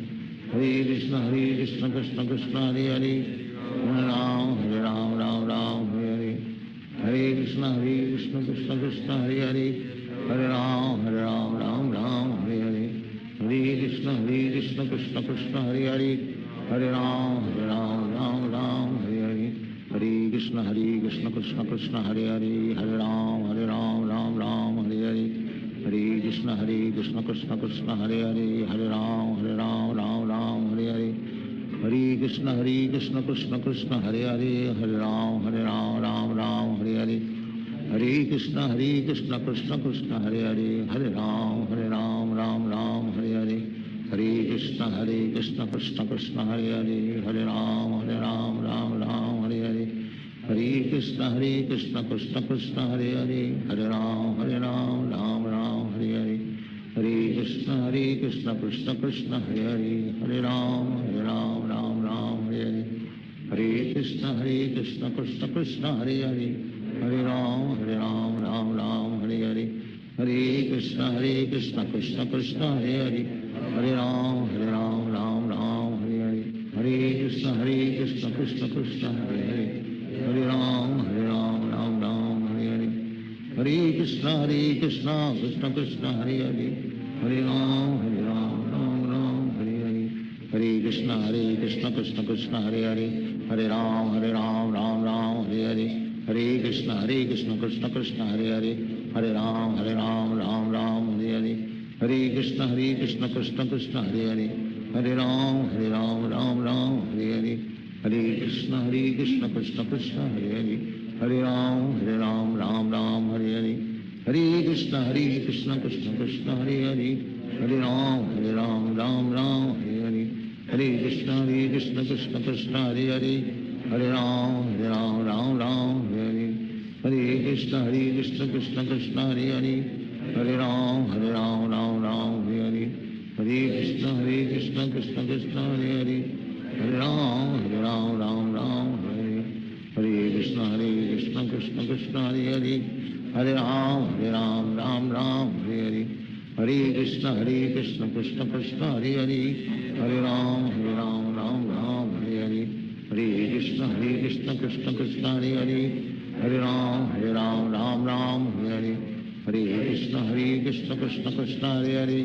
Hare Krishna Krishna Krishna Hare Hare, Hare Ram Ram Hare Hare, Hare Krishna Krishna Krishna Hare Hare, Hare Ram Ram Hare Hare, Hare Krishna Krishna Krishna Hare Hare, Hare Ram Ram Hare Hare, Hare Krishna Krishna Krishna Hare Hare, Hare Ram Ram Hare Hare, Hare Krishna Krishna Krishna Hare Hare, Hare Ram Ram Hare Hare, Hare Krishna Krishna Krishna Hare Hare, Hare Ram Ram Hare Hare, Hare Krishna Krishna Krishna Hare Hare, Hare Ram Ram Hare Hare, Hare Krishna Krishna Krishna Hare Hare, Hare Ram Ram Hare Hare, Hare Krishna Krishna Krishna Hare Hare, Hare Ram Ram Hare Hare, Hare Krishna Krishna Krishna Hare Hare, Hare Ram Ram Hare Hare, Hare Krishna Krishna Krishna Hare Hare, Hare Ram Hare Hare, Hare Krishna Krishna Krishna Hare Hare, Hare Ram Ram Hare Hare, Hare Krishna Krishna Krishna Hare Hare, Hare Ram Ram Hare Hare, Hare Krishna Krishna Krishna Hare Hare, Hare Ram Hare Hare, Hare Krishna Krishna Krishna Hare Hare, Hare Ram Hare Hare, Hare Krishna Krishna Krishna Hare Hare, Hare Ram Ram Hare Hare, Hare Krishna Krishna Krishna Hare Hare, Hare Ram Ram Ram Hare Hare, Hare Krishna Krishna Krishna Hare Hare, Hare Ram Ram Hare Hare, Hare Krishna Krishna Krishna Hare Hare, Hare Ram Ram Hare Hare, Hare Krishna Krishna Krishna Hare Hare, Hare Ram Ram Hare Hare, Hare Krishna Krishna Krishna Hare Hare, Hare Ram Ram Hare Hare, Hare Krishna Krishna Krishna Hare Hare, Hare Ram Ram Hare Hare, Hare Krishna Krishna Krishna Hare Hare,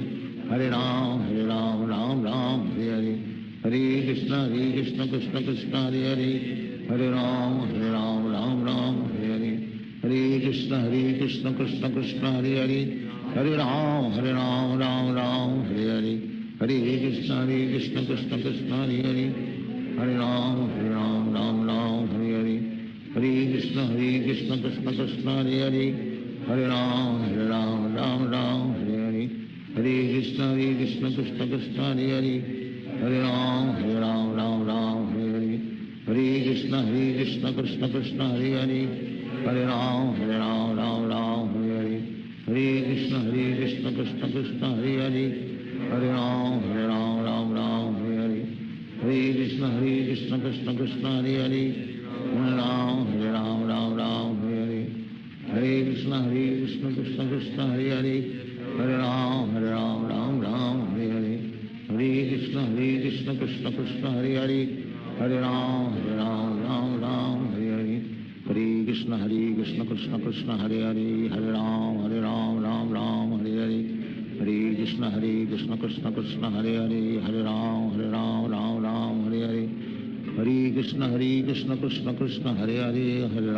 Hare Ram Ram Hare Hare, Hare Krishna Krishna Krishna Hare Hare, Hare Ram Hare Hare, Hare Krishna Krishna Krishna Hare Hare, Hare Ram Hare Hare, Hare Krishna Krishna Krishna Hare Hare, Hare Ram Hare Hare, Hare Krishna Krishna Krishna Hare Hare, Hare Ram Hare Hare, Hare Krishna Krishna Krishna Hare Hare, Hare Ram Hare Hare, Hare Krishna Krishna Krishna Hare Hare, Hare Ram Hare Hare, Hare Krishna Krishna Krishna Hare Hare, Hare Ram Hare Hare, Hare Krishna Krishna Krishna Hare Hare, Hare Ram Hare Hare, Hare Krishna Krishna Krishna Hare Hare, Hare Ram Hare Hare, Hare Krishna Krishna Krishna Hare Hare, Hare Ram Hare Hare, Hare Krishna Krishna Krishna Hare Hare, Hare Ram Hare Hare, Hare Krishna Krishna Krishna Hare Hare, Hare Ram Hare Hare, Hare Krishna Krishna Krishna Hare Hare, Hare Ram Hare Hare, Hare Krishna Krishna Krishna Hare Hare, Hare Ram Hare Hare, Hare Krishna Krishna Krishna Hare Hare, Hare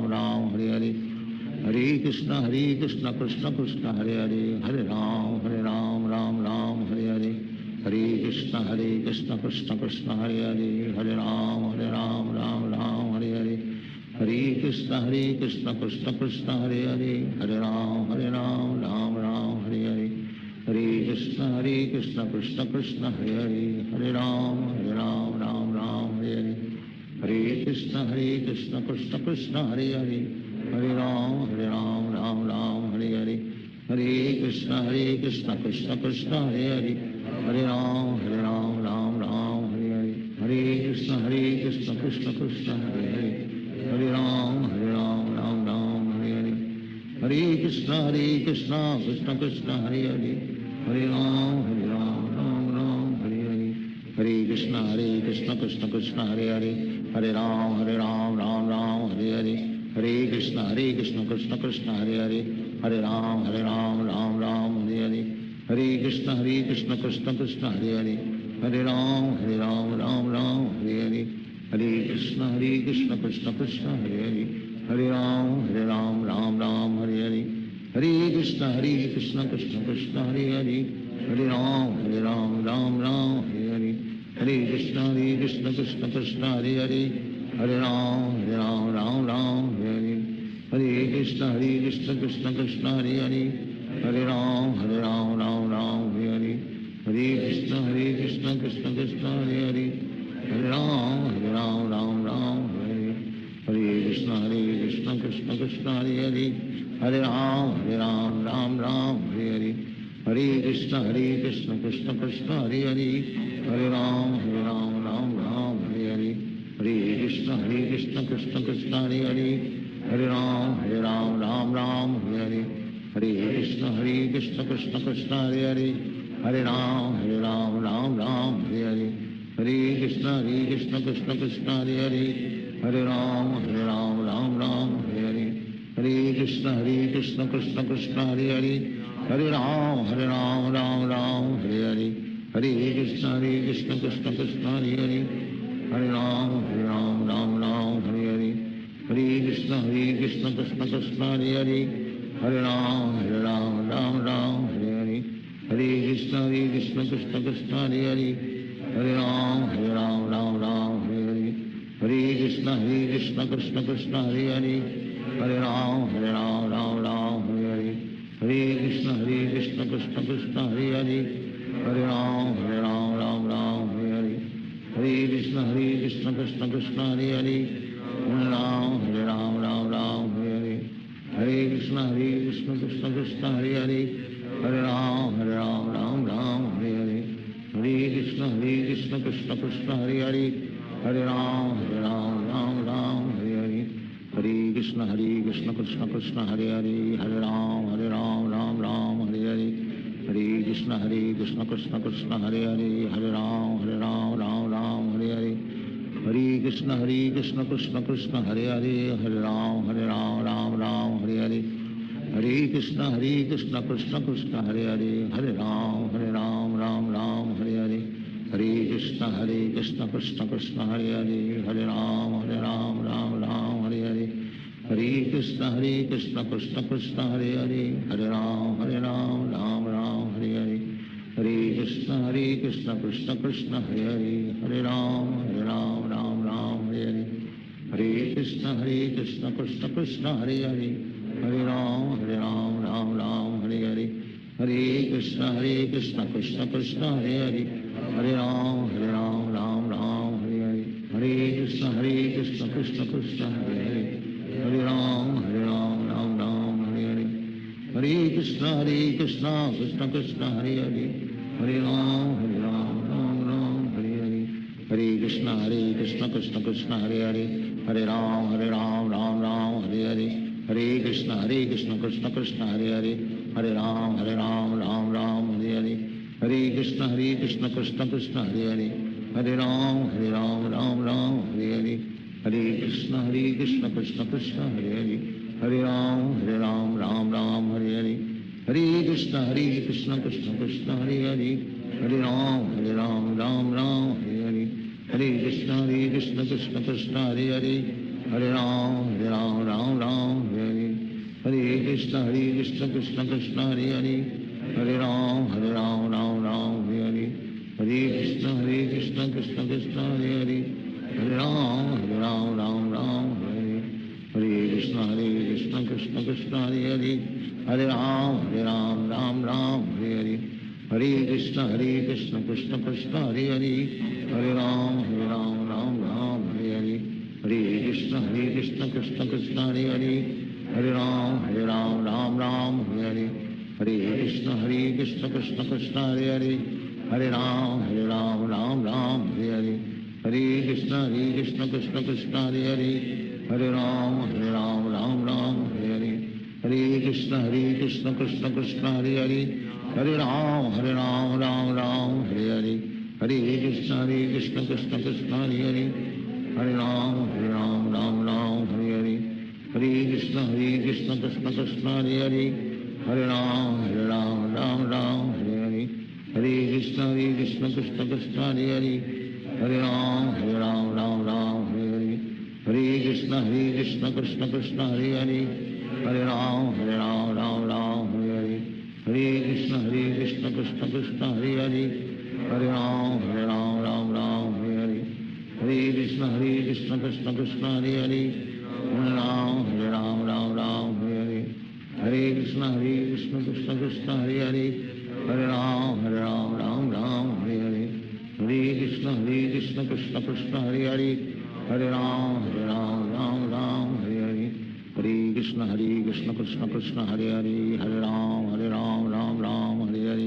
Ram Hare Hare, Hare Krishna Krishna Krishna Hare Hare, Hare Ram Hare Hare, Hare Krishna Krishna Krishna Hare Hare, Hare Ram Hare Hare, Hare Krishna Krishna Krishna Hare Hare, Hare Ram Hare Hare, Hare Krishna Krishna Krishna Hare Hare, Hare Ram Hare Hare, Hare Krishna Krishna Krishna Hare Hare, Hare Ram Hare Hare, Hare Krishna Krishna Krishna Hare Hare, Hare Ram Hare Hare, Hare Krishna Krishna Krishna Hare Hare, Hare Ram Hare Hare, Hare Krishna Krishna Krishna Hare Hare, Hare Ram Hare Hare, Hare Krishna Krishna Krishna Hare Hare, Hare Ram Hare Hare, Hare Krishna Krishna Krishna Hare Hare, Hare Ram Hare Hare, Hare Krishna Krishna Krishna Hare Hare, Hare Ram Hare Hare, Hare Krishna Krishna Krishna Hare Hare, Hare Ram Hare Hare, Hare Krishna Krishna Krishna Hare Hare, Hare Ram Hare Hare, Hare Krishna Krishna Krishna Hare Hare, Hare Ram Hare Hare, Hare Krishna Krishna Krishna Hare Hare, Hare Ram Hare Hare, Hare Krishna Krishna Krishna Hare Hare, Hare Ram Hare Hare, Hare Krishna Krishna Krishna Hare Hare, Hare Ram Hare Hare, Hare Krishna Krishna Krishna Hare Hare, Hare Ram Hare Hare, Hare Krishna Krishna Krishna Hare Hare, Hare Ram Hare Hare, Hare Krishna Krishna Krishna Hare Hare, Hare Ram Hare Hare, Hare Krishna Krishna Krishna Hare Hare, Hare Ram Hare Hare, Hare Krishna Krishna Krishna Hare Hare, Hare Ram Hare Hare, Hare Krishna Krishna Krishna Hare Hare, Hare Ram Hare Hare, Hare Krishna Krishna Krishna Hare Hare, Hare Ram Hare Hare, Hare Krishna Krishna Krishna Hare Hare, Hare Ram Hare Hare Krishna Krishna Krishna Hare Hare Hare Ram Ram Ram Hare Hare Hare Krishna Krishna Krishna Hare Hare Hare Ram Ram Ram Hare Hare Hare Krishna Krishna Krishna Hare Hare Hare Ram Ram Ram Hare Hare Hare Krishna Krishna Krishna Hare Hare Hare Ram Ram Ram Hare Hare Hare Krishna Krishna Krishna Hare Hare Hare Ram Ram Ram Hare Hare Hare Krishna Krishna Krishna Hare Hare Hare Ram Ram Ram Hare Hare Hare Krishna Krishna Krishna Hare Hare Hare Ram Ram Ram Hare Hare Hare Krishna Krishna Krishna Hare Hare Hare Ram Ram Ram Hare Hare Hare Krishna Krishna Krishna Hare Hare Hare Ram Ram Ram Hare Hare Hare Krishna Krishna Krishna Hare Hare Hare Ram Ram Ram Hare Hare Hare Krishna Krishna Krishna Hare Hare Hare Ram Ram Ram Hare Hare Hare Krishna Krishna Krishna Hare Hare Hare Ram Ram Ram Hare Hare Hare Krishna Krishna Krishna Hare Hare Hare Ram Ram Ram Hare Hare Hare Krishna Krishna Krishna Hare Hare Hare Ram Ram Ram Hare Hare Hare Krishna Krishna Krishna Hare Hare Hare Ram Ram Ram Hare Hare Hare Krishna Krishna Krishna Hare Hare Hare Ram Ram Ram Hare Hare Hare Krishna Krishna Krishna Hare Hare Hare Ram Ram Ram Hare Hare Hare Krishna Krishna Krishna Hare Hare Hare Ram Ram Ram Hare Hare Hare Krishna Krishna Krishna Hare Hare Hare Ram Ram Ram Hare Hare Hare Krishna Krishna Krishna Hare Hare Hare Ram Ram Ram Hare Hare Hare Krishna Krishna Krishna Hare Hare Hare Ram Ram Ram Hare Hare Hare Krishna Krishna Krishna Hare Hare Hare Ram Ram Ram Hare Hare Hare Krishna Krishna Krishna Hare Hare Hare Ram Ram Ram Hare Hare Hare Krishna Krishna Krishna Hare Hare Hare Ram Ram Ram Hare Hare Hare Krishna Krishna Krishna Hare Hare Hare Ram Ram Ram Hare Hare Hare Krishna Krishna Krishna Hare Hare Hare Ram Ram Ram Hare Hare Hare Krishna Krishna Krishna Hare Hare Hare Ram Ram Ram Hare Hare Hare Krishna Krishna Krishna Hare Hare Hare Ram Ram Ram Hare Hare Hare Krishna Krishna Krishna Hare Hare Hare Ram Ram Ram Hare Hare Hare Krishna Krishna Krishna Hare Hare Hare Ram Ram Ram Hare Hare Hare Krishna Krishna Krishna Hare Hare Hare Ram Ram Ram Hare Hare Hare Krishna Krishna Krishna Hare Hare Hare Ram Ram Ram Hare Hare Hare Krishna Krishna Krishna Hare Hare Hare Ram Ram Ram Hare Hare Hare Krishna Krishna Krishna Hare Hare Hare Ram Ram Ram Hare Hare Hare Krishna Krishna Krishna Hare Hare Hare Ram Ram Ram Hare Hare Hare Krishna Krishna Krishna Hare Hare Hare Ram Ram Ram Hare Hare Hare Krishna Krishna Krishna Hare Hare Hare Ram Ram Ram Hare Hare Hare Krishna Krishna Krishna Hare Hare Hare Ram Ram Ram Hare Hare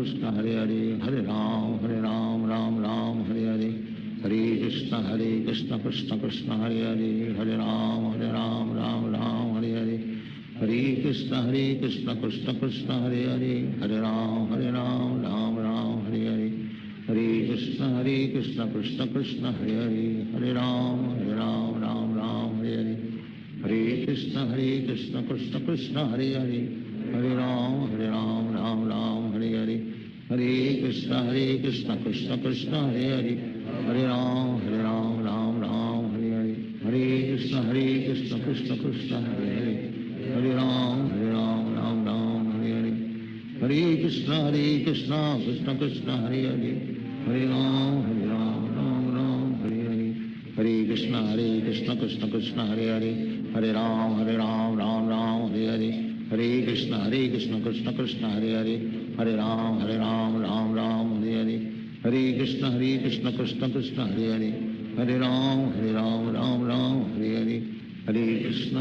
Hare Krishna Krishna Krishna Hare Hare Hare Ram Ram Ram Hare Hare Hare Krishna Krishna Krishna Hare Hare Hare Ram Ram Ram Hare Hare Hare Krishna Krishna Krishna Hare Hare Hare Ram Ram Ram Hare Hare Hare Krishna Krishna Krishna Hare Hare Hare Ram Ram Ram Hare Hare Hare Krishna Krishna Krishna Hare Hare Hare Ram Ram Ram Hare Hare Hare Krishna Krishna Krishna Hare Hare Hare Ram Ram Ram Hare Hare Hare Krishna Krishna Krishna Hare Hare Hare Ram Ram Ram Hare Hare Hare Krishna Krishna Krishna Hare Hare Hare Ram Ram Ram Hare Hare Hare Krishna Krishna Krishna Hare Hare Hare Ram Ram Ram Hare Hare Krishna Krishna Krishna Hare Hare Hare Ram Ram Ram Hare Hare Hare Krishna Krishna Krishna Hare Hare Hare Ram Ram Ram Hare Hare Hare Krishna Krishna Krishna Hare Hare Hare Ram Ram Ram Hare Hare Hare Krishna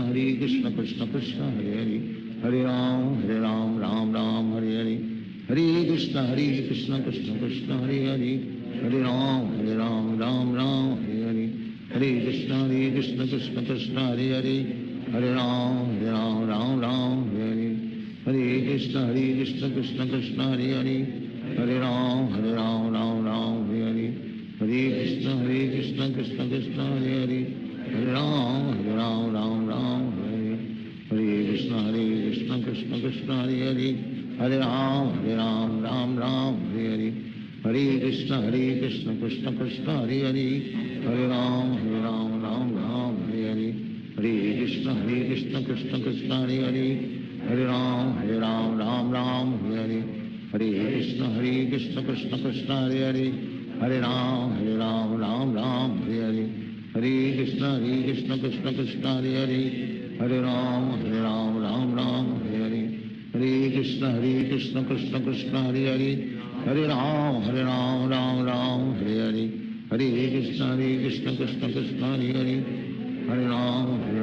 Krishna Krishna Hare Hare Hare Ram Ram Hare Hare Hare Krishna Krishna Krishna Hare Hare Hare Ram Ram Hare Hare Hare Krishna Krishna Krishna Hare Hare Hare Ram Ram Hare Hare Hare Krishna Krishna Krishna Hare Hare Hare Ram Ram Hare Hare Hare Krishna Krishna Krishna Hare Hare Hare Ram Ram Hare Hare Hare Krishna Krishna Krishna Hare Hare Hare Ram Ram Hare Hare Hare Krishna Krishna Krishna Hare Hare Hare Ram Ram Hare Hare Hare Krishna Krishna Krishna Hare Hare Hare Ram Ram Hare Hare Hare Krishna Krishna Krishna Hare Hare Hare Ram Ram Hare Hare Hare Krishna Krishna Krishna Hare Hare Hare Ram Ram Hare Hare Hare Krishna Krishna Krishna Hare Hare Hare Ram Ram Hare Hare Hare Krishna Krishna Krishna Hare Hare Hare Ram Ram Hare Hare Hare Krishna Krishna Krishna Hare Hare Hare Ram Ram Hare Hare Hare Krishna Krishna Krishna Hare Hare Hare Ram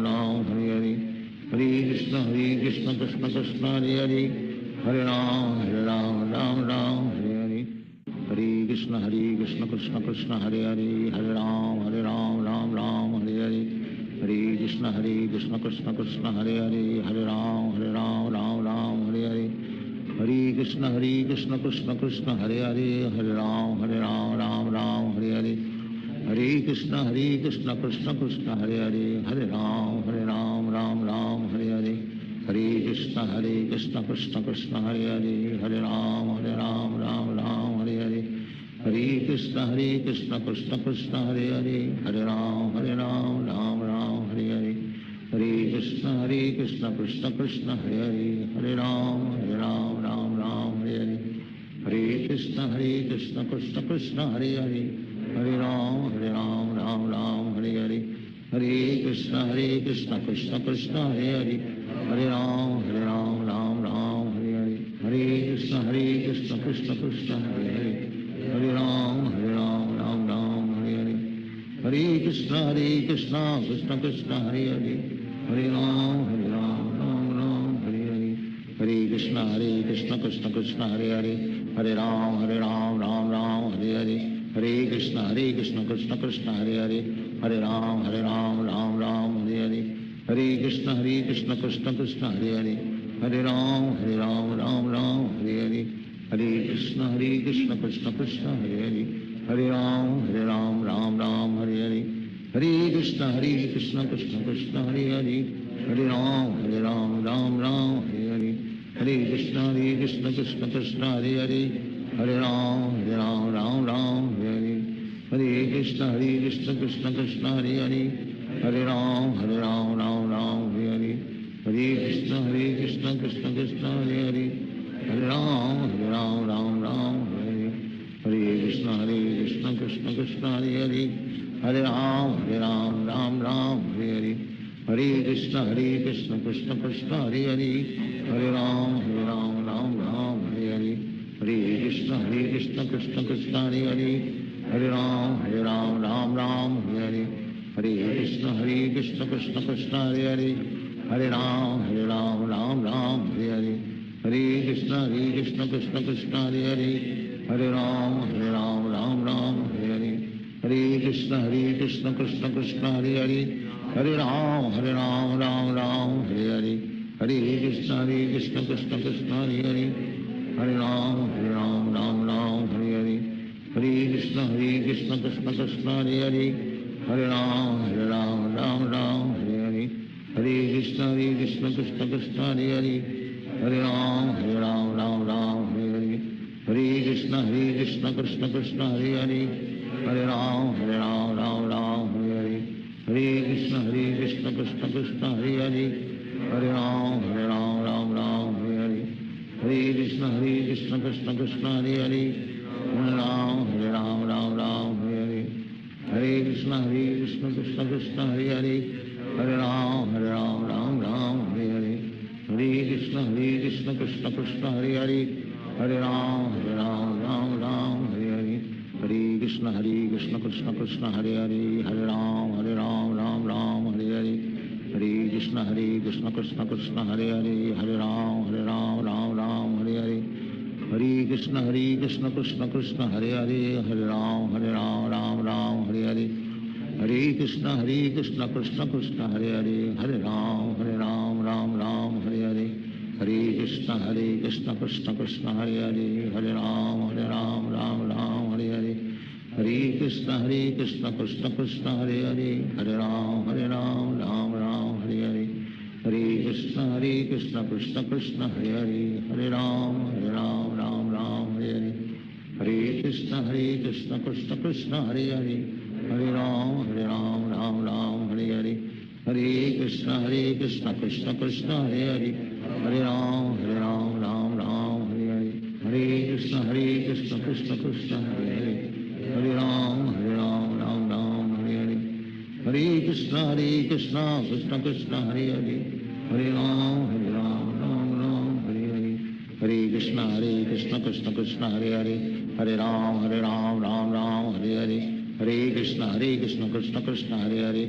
Ram Hare Hare Hare Krishna Krishna Krishna Hare Hare Hare Ram Ram Hare Hare Hare Krishna Krishna Krishna Hare Hare Hare Ram Ram Hare Hare Hare Krishna Krishna Krishna Hare Hare Hare Ram Ram Hare Hare Hare Krishna Krishna Krishna Hare Hare Hare Ram Ram Hare Hare Hare Krishna Krishna Krishna Hare Hare Hare Ram Ram Hare Hare Hare Krishna Krishna Krishna Hare Hare Hare Ram Ram Hare Hare Hare Krishna Krishna Krishna Hare Hare Hare Ram Ram Hare Hare Hare Krishna Krishna Krishna Hare Hare Hare Ram Ram Hare Hare Hare Krishna Krishna Krishna Hare Hare Hare Ram Ram Hare Hare Hare Krishna Krishna Krishna Hare Hare Hare Ram Ram Hare Hare Hare Krishna Krishna Krishna Hare Hare Hare Ram Ram Hare Hare Hare Krishna Krishna Krishna Hare Hare Hare Ram Ram Hare Hare Hare Krishna Krishna Krishna Hare Hare Hare Ram Ram Hare Hare Hare Krishna Krishna Krishna Hare Hare Hare Ram Ram Hare Hare Hare Krishna Krishna Krishna Hare Hare Hare Ram Ram Hare Hare Hare Krishna Krishna Krishna Hare Hare Hare Ram Ram Hare Hare Hare Krishna Krishna Krishna Hare Hare Hare Ram Ram Hare Hare Hare Krishna Krishna Krishna Hare Hare Hare Ram Ram Hare Hare Hare Krishna Krishna Krishna Hare Hare Hare Ram Ram Hare Hare Hare Krishna Krishna Krishna Hare Hare Hare Ram Ram Hare Hare Hare Krishna Krishna Krishna Hare Hare Hare Ram Ram Hare Hare Hare Krishna Krishna Krishna Hare Hare Hare Ram Ram Hare Hare Hare Krishna Krishna Krishna Hare Hare Hare Ram Ram Hare Hare Hare Krishna Krishna Krishna Hare Hare Hare Ram Ram Hare Hare Hare Krishna Krishna Krishna Hare Hare Hare Ram Ram Hare Hare Hare Krishna Krishna Krishna Hare Hare Hare Ram Ram Hare Hare Hare Krishna Krishna Krishna Hare Hare Hare Ram Ram Hare Hare Hare Krishna Krishna Krishna Hare Hare Hare Ram Ram Hare Hare Hare Krishna Krishna Krishna Hare Hare Hare Ram Ram Hare Hare Hare Krishna Krishna Krishna Hare Hare Hare Ram Ram Hare Hare Hare Krishna Krishna Hare Hare Hare Ram Ram Ram Hare Hare Hare Krishna Krishna Krishna Hare Hare Hare Ram Ram Ram Hare Hare Hare Krishna Krishna Krishna Hare Hare Hare Ram Ram Hare Hare Hare Krishna Krishna Krishna Hare Hare Hare Ram Ram Hare Hare Hare Krishna Krishna Krishna Hare Hare Hare Ram Ram Hare Hare Hare Krishna Krishna Krishna Hare Hare Hare Ram Ram Hare Hare Hare Krishna Krishna Krishna Hare Hare Hare Ram Ram Hare Hare Hare Krishna Krishna Krishna Hare Hare Hare Ram Ram Hare Hare Hare Krishna Krishna Krishna Hare Hare Hare Ram Ram Hare Hare Hare Krishna Krishna Krishna Hare Hare Hare Ram Ram Hare Hare Hare Krishna Krishna Krishna Hare Hare Hare Ram Ram Hare Hare Hare Krishna Krishna Krishna Hare Hare Hare Ram Ram Hare Hare Hare Krishna Krishna Krishna Hare Hare Hare Ram Hare Hare Hare Krishna Krishna Krishna Hare Hare Hare Ram Ram Hare Hare Hare Krishna Krishna Krishna Hare Hare Hare Ram Ram Hare Hare Hare Krishna Krishna Krishna Hare Hare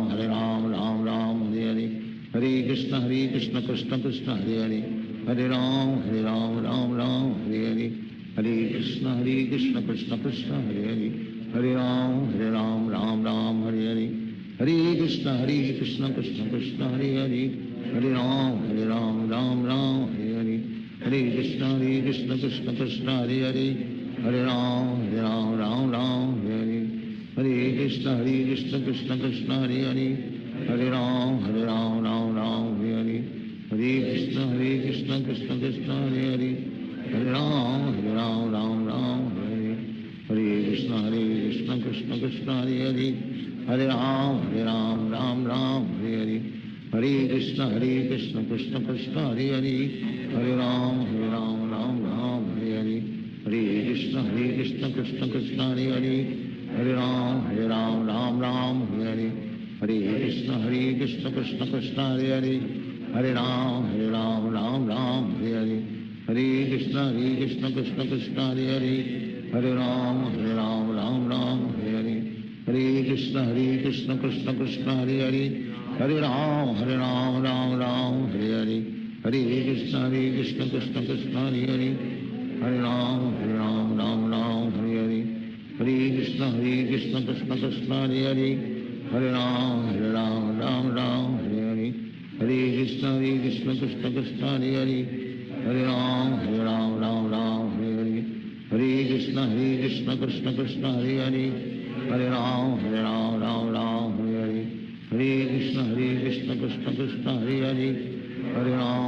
Hare Ram Ram Hare Hare Hare Krishna Krishna Krishna Hare Hare Hare Ram Ram Hare Hare Hare Krishna Krishna Krishna Hare Hare Hare Ram Ram Hare Hare Hare Krishna Krishna Krishna Hare Hare Hare Ram Ram Hare Hare Hare Krishna Krishna Krishna Hare Hare Hare Ram Ram Hare Hare Hare Krishna Krishna Krishna Hare Hare Hare Ram Ram Hare Hare Hare Krishna Krishna Krishna Hare Hare Hare Ram Ram Hare Hare Hare Krishna Krishna Krishna Hare Hare Hare Ram Ram Hare Hare Hare Krishna Krishna Krishna Hare Hare Hare Ram Ram Hare Hare Hare Krishna Krishna Krishna Hare Hare Hare Ram Ram Hare Hare Hare Krishna Krishna Krishna Hare Hare Hare Ram Ram Hare Hare Hare Krishna Krishna Krishna Hare Hare Hare Ram Ram Hare Hare Hare Krishna Krishna Krishna Hare Hare Hare Ram Ram Hare Hare Hare Krishna Krishna Krishna Hare Hare Hare Ram Ram Hare Hare Hare Krishna Krishna Krishna Hare Hare Hare Ram Ram Hare Hare Hare Krishna Krishna Krishna Hare Hare Hare Ram Ram Hare Hare Hare Krishna Krishna Krishna Hare Hare Hare Ram Ram Hare Hare Hare Krishna Krishna Krishna Hare Hare Hare Ram Ram Hare Hare Hare Krishna Krishna Krishna Hare Hare Hare Ram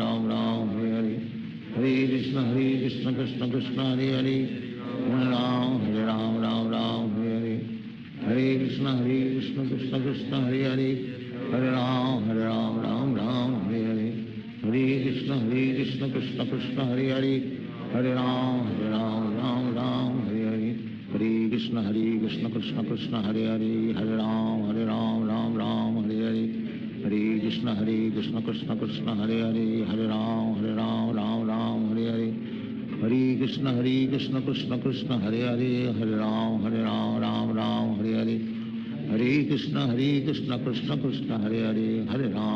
Ram Hare Hare Hare Krishna Krishna Krishna Hare Hare Hare Ram Ram Hare Hare Hare Krishna Krishna Krishna Hare Hare Hare Ram Ram Hare Hare Hare Krishna Krishna Krishna Hare Hare Hare Ram Hare Hare Hare Krishna Krishna Krishna Hare Hare Hare Ram Ram Hare Hare Hare Krishna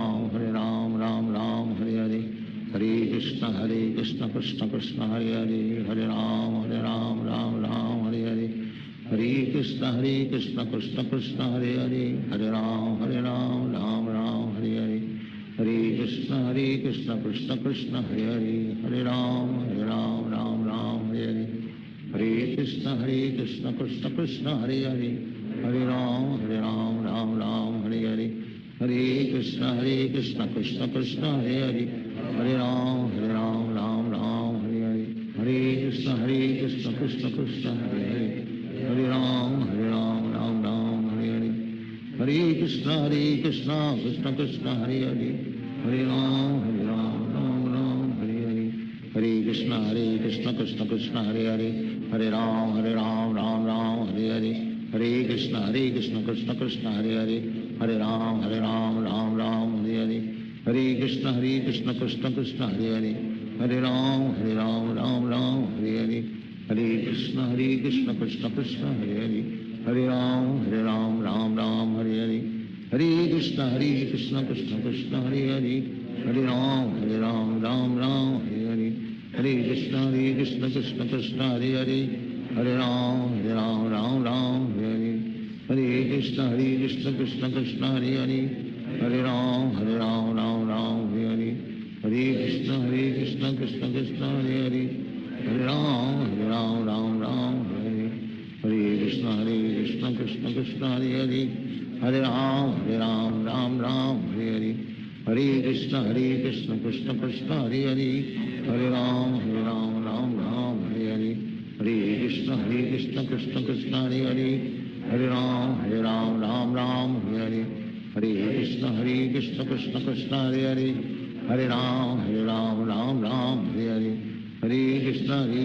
Krishna Krishna Hare Hare Hare Ram Ram Hare Hare Hare Krishna Krishna Krishna Hare Hare Hare Ram Ram Hare Hare Hare Krishna Krishna Krishna Hare Hare Hare Ram Ram Hare Hare Hare Krishna Krishna Krishna Hare Hare Hare Ram Ram Hare Hare Hare Krishna Krishna Krishna Hare Hare Hare Ram Ram Hare Hare Hare Krishna Krishna Krishna Hare Hare Hare Ram Ram Hare Hare Hare Krishna Krishna Krishna Hare Hare Hare Ram Ram Hare Hare Hare Krishna Krishna Krishna Hare Hare Hare Ram Hare Hare Hare Krishna Krishna Krishna Hare Hare Hare Ram Ram Hare Hare Hare Krishna Krishna Krishna Hare Hare Hare Ram Ram Ram Hare Hare Hare Krishna Krishna Krishna Hare Hare Hare Ram Ram Ram Hare Hare Hare Krishna Krishna Krishna Hare Hare Hare Ram Ram Ram Hare Hare Hare Krishna Krishna Krishna Hare Hare Hare Ram Ram Ram Hare Hare Hare Krishna Krishna Krishna Hare Hare Hare Ram Ram Ram Hare Hare Hare Krishna Krishna Krishna Hare Hare Hare Ram Ram Ram Hare Hare Hare Krishna Krishna Krishna Hare Hare Hare Ram Ram Ram Hare Hare Hare Krishna Krishna Krishna Hare Hare Hare Ram Ram Ram Hare Hare Hare Krishna Krishna Krishna Hare Hare Hare Ram Ram Ram Hare Hare Hare Krishna Krishna Krishna Hare Hare Hare Ram Ram Ram Hare Hare Hare Krishna Krishna Krishna Hare Hare Hare Ram Ram Ram Hare Hare Hare Krishna Krishna Krishna Hare Hare Hare Ram Ram Ram Hare Hare Hare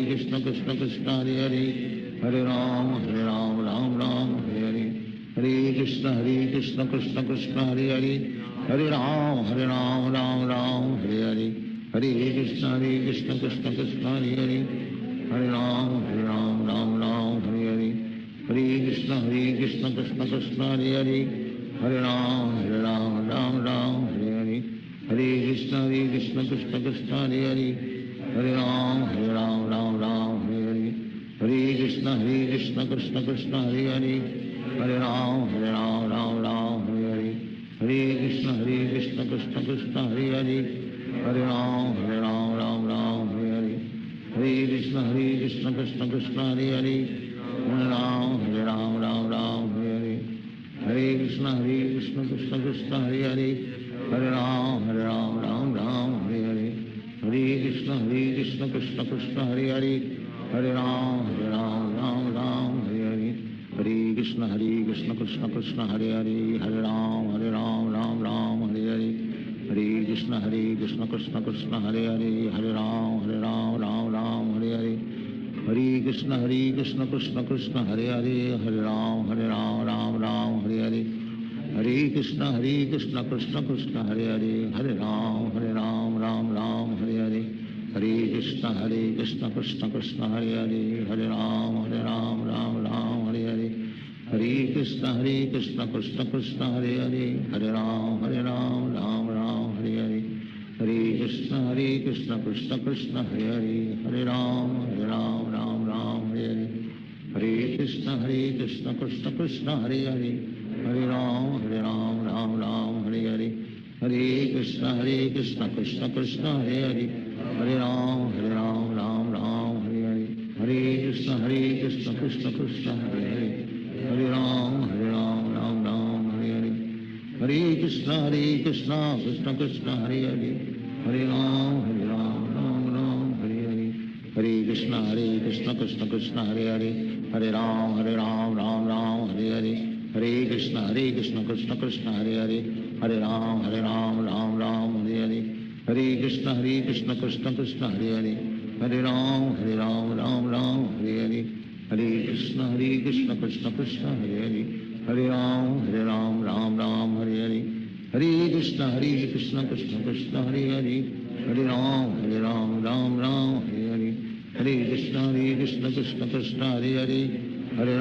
Krishna Krishna Krishna Hare Hare Hare Ram Ram Ram Hare Hare Hare Krishna Krishna Krishna Hare Hare Hare Ram Ram Ram Hare Hare Hare Krishna Krishna Krishna Hare Hare Hare Ram Ram Ram Hare Hare Hare Krishna Krishna Krishna Hare Hare Hare Ram Ram Ram Hare Hare Hare Krishna Krishna Krishna Hare Hare Hare Ram Ram Ram Hare Hare Hare Krishna Krishna Krishna Hare Hare Hare Ram Ram Ram Hare Hare Hare Krishna Krishna Krishna Hare Hare Hare Ram Ram Ram Hare Hare Hare Krishna Krishna Krishna Hare Hare Hare Ram Ram Ram Hare Hare Hare Krishna Krishna Krishna Hare Hare Hare Ram Ram Ram Hare Hare Hare Krishna Krishna Krishna Hare Hare Hare Ram Ram Ram Hare Hare Hare Krishna Krishna Krishna Hare Hare Hare Ram Ram Ram Hare Hare Hare Krishna Krishna Krishna Hare Hare Hare Ram Ram Ram Hare Hare Hare Krishna Krishna Krishna Hare Hare Hare Ram Ram Ram Hare Hare Hare Krishna Krishna Krishna Hare Hare Hare Ram Ram Ram Hare Hare Hare Krishna Krishna Krishna Hare Hare Hare Ram Ram Ram Hare Hare Hare Krishna Krishna Krishna Hare Hare Hare Ram Ram Ram Hare Hare Hare Krishna Krishna Krishna Hare Hare Hare Ram Ram Ram Hare Hare Hare Krishna Krishna Krishna Hare Hare Hare Ram Ram Ram Hare Hare Hare Krishna Krishna Krishna Hare Hare Hare Ram Ram Ram Hare Hare Hare Krishna Krishna Krishna Hare Hare Hare Ram Ram Ram Hare Hare Hare Krishna Krishna Krishna Hare Hare Hare Ram Ram Ram Hare Hare Hare Krishna Krishna Krishna Hare Hare Hare Ram Ram Ram Hare Hare Hare Krishna Krishna Krishna Hare Hare Hare Ram Ram Ram Hare Hare Hare Krishna Krishna Krishna Hare Hare Hare Ram Ram Ram Hare Hare Hare Krishna Krishna Krishna Hare Hare Hare Ram Ram Ram Hare Hare Hare Krishna Krishna Krishna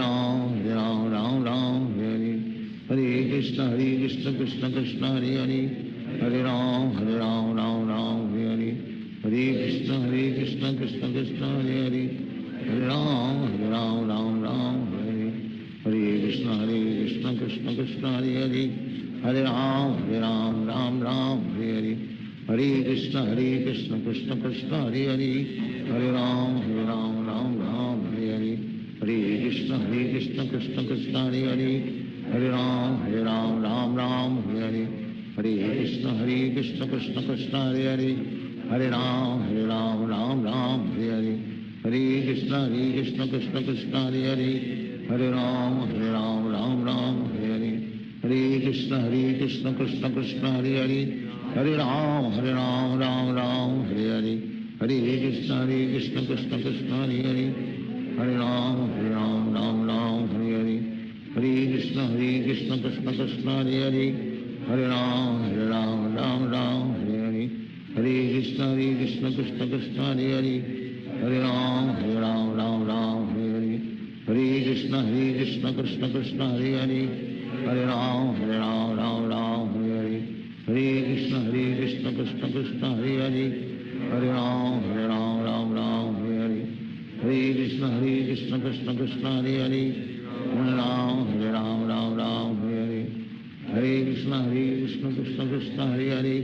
Hare Hare Hare Ram Ram Ram Hare Hare Hare Krishna Krishna Krishna Hare Hare Hare Ram Ram Ram Hare Hare Hare Krishna Krishna Krishna Hare Hare Hare Ram Ram Ram Hare Hare Hare Krishna Krishna Krishna Hare Hare Hare Ram Ram Ram Hare Hare Hare Krishna Krishna Krishna Hare Hare Hare Ram Ram Ram Hare Hare Hare Krishna Krishna Krishna Hare Hare Hare Ram Ram Ram Hare Hare Hare Krishna Krishna Krishna Hare Hare Hare Ram Ram Ram Hare Hare Hare Krishna Krishna Krishna Hare Hare Hare Ram Ram Ram Hare Hare Hare Krishna Krishna Krishna Hare Hare Hare Ram Ram Ram Hare Hare Hare Krishna Krishna Krishna Hare Hare Hare Ram Ram Ram Hare Hare Hare Krishna Krishna Krishna Hare Hare Hare Ram Ram Ram Hare Hare Hare Krishna Krishna Krishna Hare Hare Hare Ram Ram Ram Hare Hare Hare Krishna Krishna Krishna Hare Hare Hare Ram Ram Ram Hare Hare Hare Krishna Krishna Krishna Hare Hare Hare Ram Ram Hare Hare Hare Krishna Krishna Krishna Hare Hare Hare Ram Ram Hare Hare Hare Krishna Krishna Krishna Hare Hare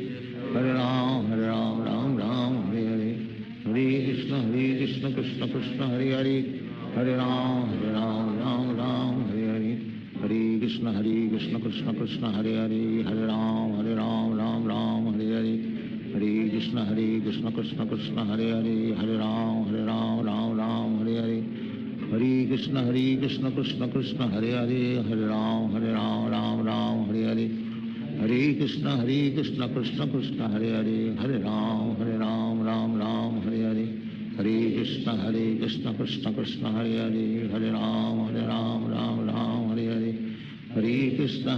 Hare Ram Ram Hare Hare Hare Krishna Krishna Krishna Hare Hare Hare Ram Ram Hare Hare Hare Krishna Krishna Krishna Hare Hare Hare Ram Ram Hare Hare Hare Krishna Krishna Krishna Hare Hare Hare Ram Ram Hare Hare Hare Krishna Krishna Krishna Hare Hare Hare Ram Ram Hare Hare Hare Krishna Krishna Krishna Hare Hare Hare Ram Ram Hare Hare Hare Krishna Krishna Krishna Hare Hare Hare Ram Ram Hare Hare Hare Krishna Krishna Krishna Hare Hare Hare Ram Ram Hare Hare Hare Krishna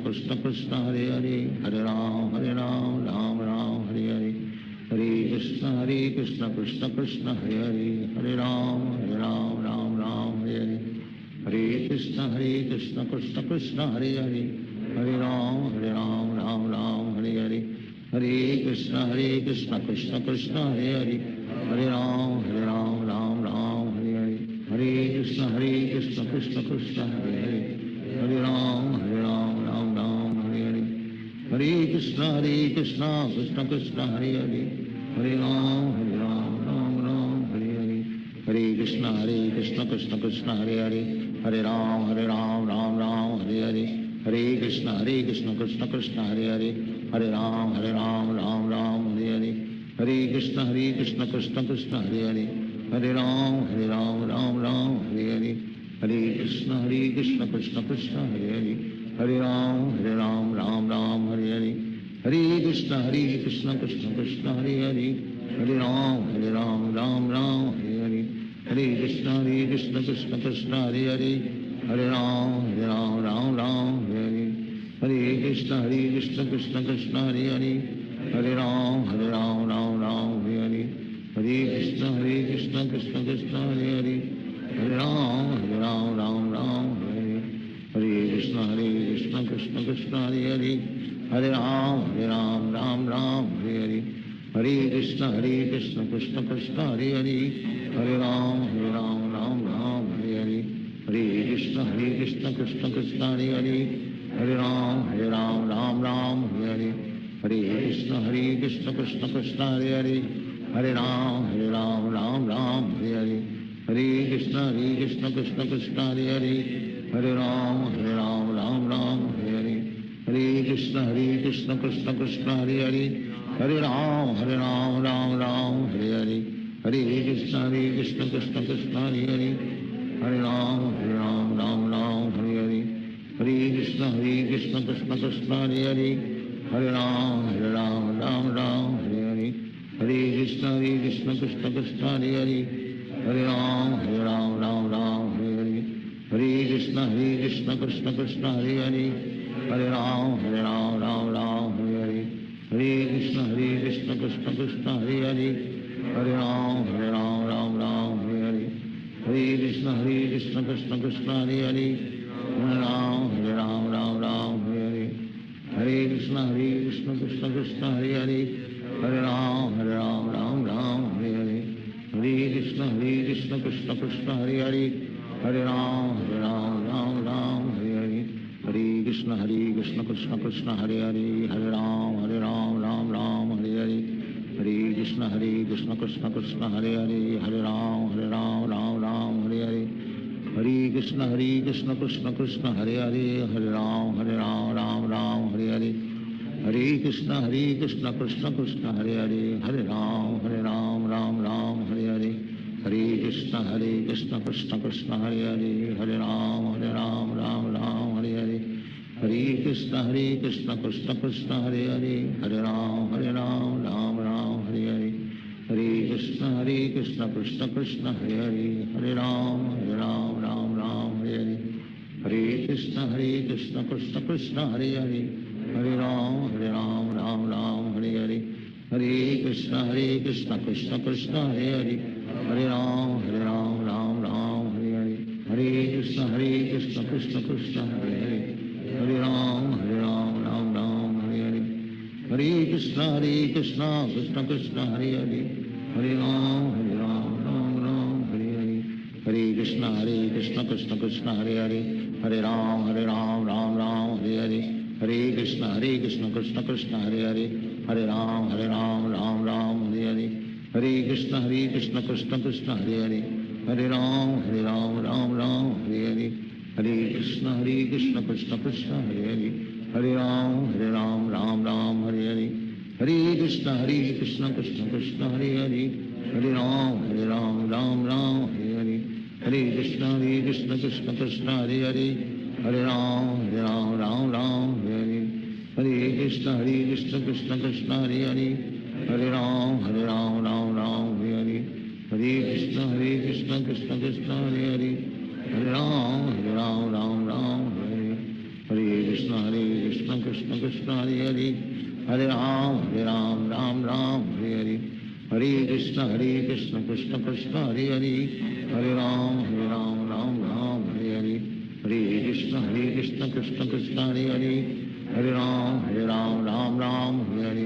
Krishna Krishna Hare Hare Hare Ram Ram Hare Hare Hare Krishna Krishna Krishna Hare Hare Hare Ram Ram Hare Hare Hare Krishna Krishna Krishna Hare Hare Hare Ram Ram Hare Hare Hare Krishna Krishna Krishna Hare Hare Hare Ram Ram Hare Hare Hare Krishna Krishna Krishna Hare Hare Hare Ram Ram Hare Hare Hare Krishna Krishna Krishna Hare Hare Hare Ram Ram Hare Hare Hare Krishna Krishna Krishna Hare Hare Hare Ram Ram Hare Hare Hare Krishna Krishna Krishna Hare Hare Hare Ram Ram Hare Hare Hare Krishna Krishna Krishna Hare Hare Hare Ram Ram Hare Hare Hare Krishna Krishna Krishna Hare Hare Hare Ram Ram Hare Hare Hare Krishna Krishna Krishna Hare Hare Hare Ram Ram Hare Hare Hare Krishna Krishna Krishna Hare Hare Hare Ram Ram Hare Hare Hare Krishna Krishna Krishna Hare Hare Hare Ram Ram Hare Hare Hare Krishna Krishna Krishna Hare Hare Hare Ram Ram Hare Hare Hare Krishna Krishna Krishna Hare Hare Hare Ram Ram Hare Hare Hare Krishna Krishna Krishna Hare Hare Hare Ram Ram Hare Hare Hare Krishna Krishna Krishna Hare Hare Hare Ram Ram Hare Hare Hare Krishna Krishna Krishna Hare Hare Hare Ram Ram Hare Hare Hare Krishna Krishna Krishna Hare Hare Hare Ram Ram Hare Hare Hare Krishna Krishna Krishna Hare Hare Hare Ram Ram Hare Hare Hare Krishna Krishna Krishna Hare Hare Hare Ram Ram Hare Hare Hare Krishna Krishna Krishna Hare Hare Hare Ram Ram Hare Hare Hare Krishna Krishna Krishna Hare Hare Hare Ram Hare Hare Hare Krishna Krishna Krishna Hare Hare Hare Ram Ram Hare Hare Hare Krishna Krishna Krishna Hare Hare Hare Ram Hare Hare Hare Krishna Krishna Krishna Hare Hare Hare Ram Ram Hare Hare Hare Krishna Krishna Krishna Hare Hare Hare Ram Ram Hare Hare Hare Krishna Krishna Krishna Hare Hare Hare Ram Ram Hare Hare Hare Krishna Krishna Krishna Hare Hare Hare Ram Hare Hare Hare Krishna Krishna Krishna Hare Hare Hare Ram Hare Hare Hare Krishna Krishna Krishna Hare Hare Hare Ram Ram Hare Hare Hare Krishna Krishna Krishna Hare Hare Hare Ram Ram Hare Hare Hare Krishna Krishna Krishna Hare Hare Hare Ram Ram Hare Hare Hare Krishna Krishna Krishna Hare Hare Hare Ram Ram Hare Hare Hare Krishna Krishna Krishna Hare Hare, Hare Ram Ram Ram Hare Hare, Hare Krishna Krishna Krishna Hare Hare, Hare Ram Ram Hare Hare, Hare Krishna Krishna Krishna Hare Hare, Hare Ram Ram Hare Hare, Hare Krishna Krishna Krishna Hare Hare, Hare Ram Ram Hare Hare, Hare Krishna Krishna Krishna Hare Hare, Hare Ram Ram Hare Hare, Hare Krishna Krishna Krishna Hare Hare, Hare Ram Ram Hare Hare, Hare Krishna Krishna Krishna Hare Hare, Hare Ram Ram Hare Hare, Hare Krishna Krishna Krishna Hare Hare, Hare Ram Ram Hare Hare, Hare Krishna Krishna Krishna Hare Hare, Hare Ram Ram Hare Hare, Hare Krishna Krishna Krishna Hare Hare, Hare Ram Ram Hare Hare, Hare Krishna Krishna Krishna Hare Hare, Hare Ram Ram Hare Hare, Hare Krishna Krishna Krishna Hare Hare, Hare Ram Ram Hare Hare, Hare Krishna Krishna Krishna Hare Hare, Hare Ram Ram Hare Hare, Hare Krishna Krishna Krishna Hare Hare, Hare Ram Ram Hare Hare, Hare Krishna Krishna Krishna Hare Hare, Hare Ram Ram Hare Hare, Hare Krishna Krishna Krishna Hare Hare, Hare Ram Ram Hare Hare,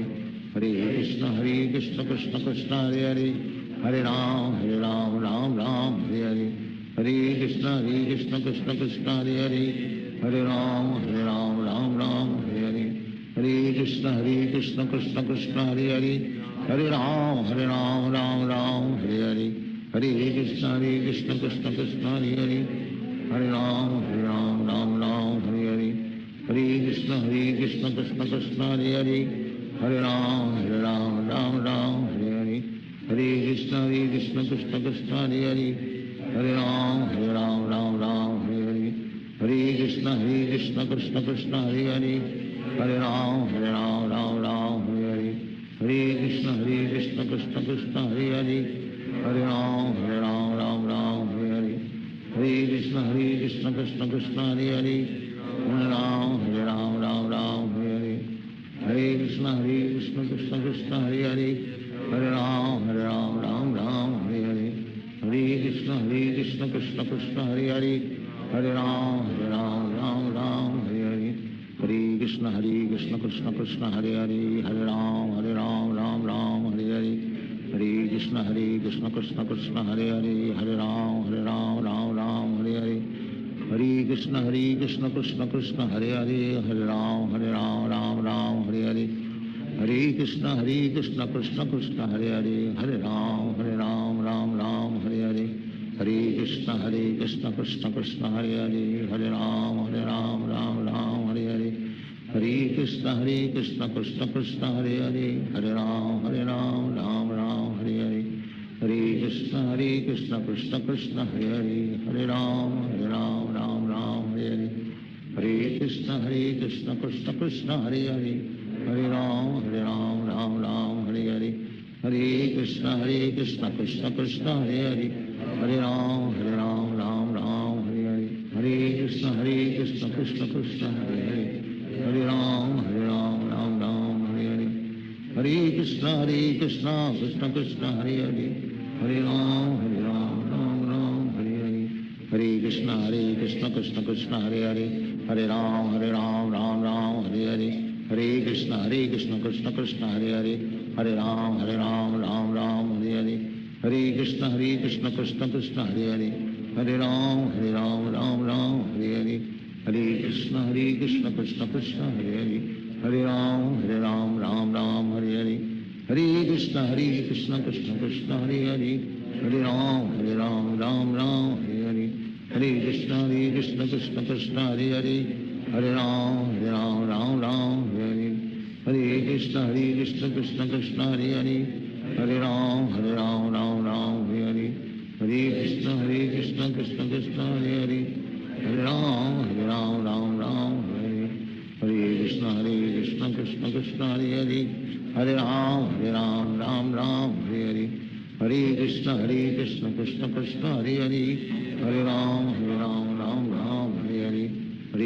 Hare Krishna Krishna Krishna Hare Hare, Hare Ram Ram Hare Hare, Hare Krishna Krishna Krishna Hare Hare, Hare Ram Ram Hare Hare, Hare Krishna Krishna Krishna Hare Hare, Hare Ram Ram Hare Hare, Hare Krishna Krishna Krishna Hare Hare, Hare Ram Ram Hare Hare, Hare Krishna Krishna Krishna Hare Hare, Hare Ram Ram Hare Hare, Hare Krishna Krishna Krishna Hare Hare, Hare Ram Ram Hare Hare, Hare Krishna Krishna Krishna Hare Hare, Hare Ram Ram Hare Hare, Hare Krishna Krishna Krishna Hare Hare, Hare Ram Ram Hare Hare, Hare Krishna Krishna Krishna Hare Hare, Hare Ram Ram Hare Hare, Hare Krishna Krishna Krishna Hare Hare, Hare Ram Ram Hare Hare, Hare Krishna Krishna Krishna Hare Hare, Hare Ram Ram Hare Hare, Hare Krishna Krishna Krishna Hare Hare, Hare Ram Hare Hare, Hare Krishna Krishna Krishna Hare Hare, Hare Ram Ram Hare Hare, Hare Krishna Krishna Krishna Hare Hare, Hare Ram Ram Hare Hare, Hare Krishna Krishna Krishna Hare Hare, Hare Ram Ram Hare Hare, Hare Krishna Krishna Krishna Hare Hare, Hare Ram Ram Hare Hare, Hare Krishna Krishna Krishna Hare Hare, Hare Ram Ram Hare Hare, Hare Krishna Krishna Krishna Hare Hare, Hare Ram Ram Hare Hare, Hare Krishna Krishna Krishna Hare Hare, Hare Ram Ram Hare Hare, Hare Krishna Krishna Krishna Hare Hare, Hare Ram Ram Hare Hare, Hare Krishna Krishna Krishna Hare Hare, Hare Ram Ram Hare Hare, Hare Krishna Krishna Krishna Hare Hare, Hare Ram Ram Hare Hare, Hare Krishna Krishna Krishna Hare Hare, Hare Ram Ram Hare Hare, Hare Krishna Krishna Krishna Hare Hare, Hare Ram Ram Hare Hare, Hare Krishna Krishna Krishna Hare Hare, Hare Ram Ram Hare Hare, Hare Krishna Krishna Krishna Hare Hare, Hare Ram Ram Hare Hare, Hare Krishna Krishna Krishna Hare Hare, Hare Ram Ram Hare Hare, Hare Krishna Krishna Krishna Hare Hare, Hare Ram Ram Hare Hare, Hare Krishna Krishna Krishna Hare Hare, Hare Ram Ram Hare Hare, Hare Krishna Krishna Krishna Hare Hare, Hare Ram Ram Hare Hare, Hare Krishna Krishna Krishna Hare Hare, Hare Ram Ram Hare Hare, Hare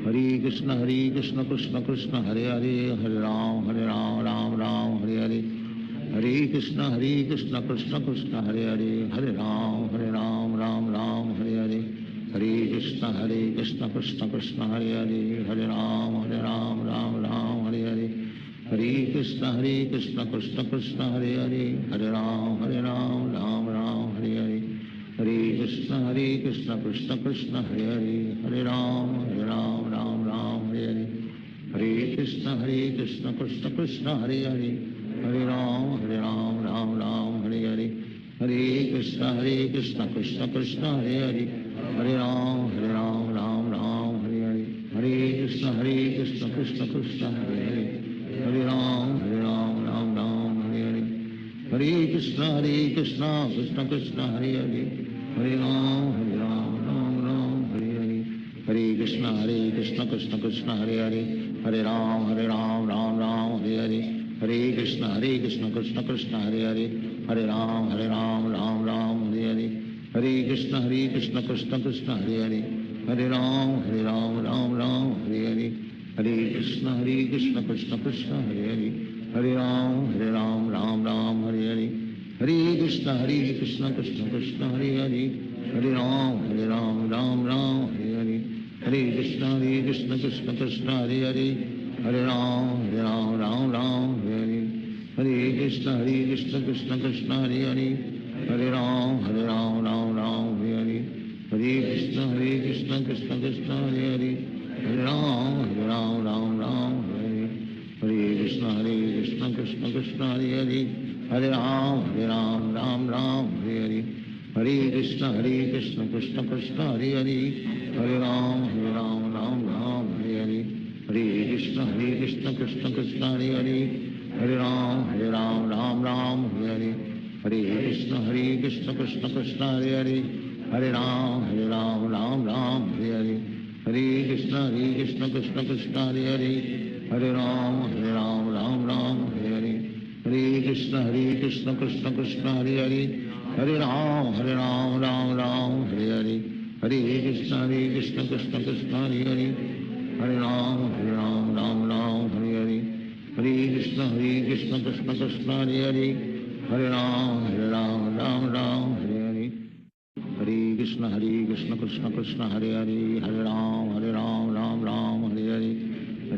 Hare Krishna Krishna Krishna Hare Hare, Hare Ram Ram Ram Hare Hare, Hare Krishna Krishna Krishna Hare Hare, Hare Ram Ram Ram Hare Hare, Hare Krishna Krishna Krishna Hare Hare, Hare Ram Ram Ram Hare Hare, Hare Krishna Krishna Krishna Hare Hare, Hare Ram Ram Ram Hare Hare, Hare Krishna Krishna Krishna Hare Hare, Hare Ram Ram Ram Hare Hare, Hare Krishna Krishna Krishna Hare Hare, Hare Ram Ram Ram Hare Hare, Hare Krishna Krishna Krishna Hare Hare, Hare Ram Ram Hare Hare, Hare Krishna Krishna Krishna Hare Hare, Hare Ram Ram Ram Hare Hare, Hare Krishna Krishna Krishna Hare Hare, Hare Ram Ram Hare Hare, Hare Krishna Krishna Krishna Hare Hare, Hare Ram Ram Ram Hare Hare, Hare Krishna Krishna Krishna Hare Hare, Hare Ram Ram Ram Hare Hare, Hare Krishna Krishna Krishna Hare Hare, Hare Ram Ram Hare Hare, Hare Krishna Krishna Krishna Hare Hare, Hare Ram Ram Hare Hare, Hare Krishna Krishna Krishna Hare Hare, Hare Ram Ram Hare Hare, Hare Krishna Krishna Krishna Hare Hare, Hare Ram Ram Hare Hare, Hare Krishna Krishna Krishna Hare Hare, Hare Ram Ram Hare Hare, Hare Krishna Krishna Krishna Hare Hare, Hare Ram Ram Hare Hare, Hare Krishna Krishna Krishna Hare Hare, Hare Ram Ram Hare Hare, Hare Krishna Krishna Krishna Hare Hare, Hare Ram Ram Hare Hare, Hare Krishna Krishna Krishna Hare Hare, Hare Ram Ram Hare Hare, Hare Krishna Krishna Krishna Hare Hare, Hare Ram Ram Hare Hare, Hare Krishna Krishna Krishna Hare Hare, Hare Ram Ram Hare Hare, Hare Krishna Krishna Krishna Hare Hare, Hare Ram Ram Hare Hare, Hare Krishna Krishna Krishna Hare Hare, Hare Ram Ram Hare Hare, Hare Krishna Krishna Krishna Hare Hare, Hare Ram Ram Hare Hare, Hare Krishna Krishna Krishna Hare Hare, Hare Ram Ram Hare Hare, Hare Krishna Krishna Krishna Hare Hare, Hare Ram Ram Hare Hare, Hare Krishna Krishna Krishna Hare Hare, Hare Ram Ram Hare Hare, Hare Krishna Krishna Krishna Hare Hare, Hare Ram Ram Hare Hare,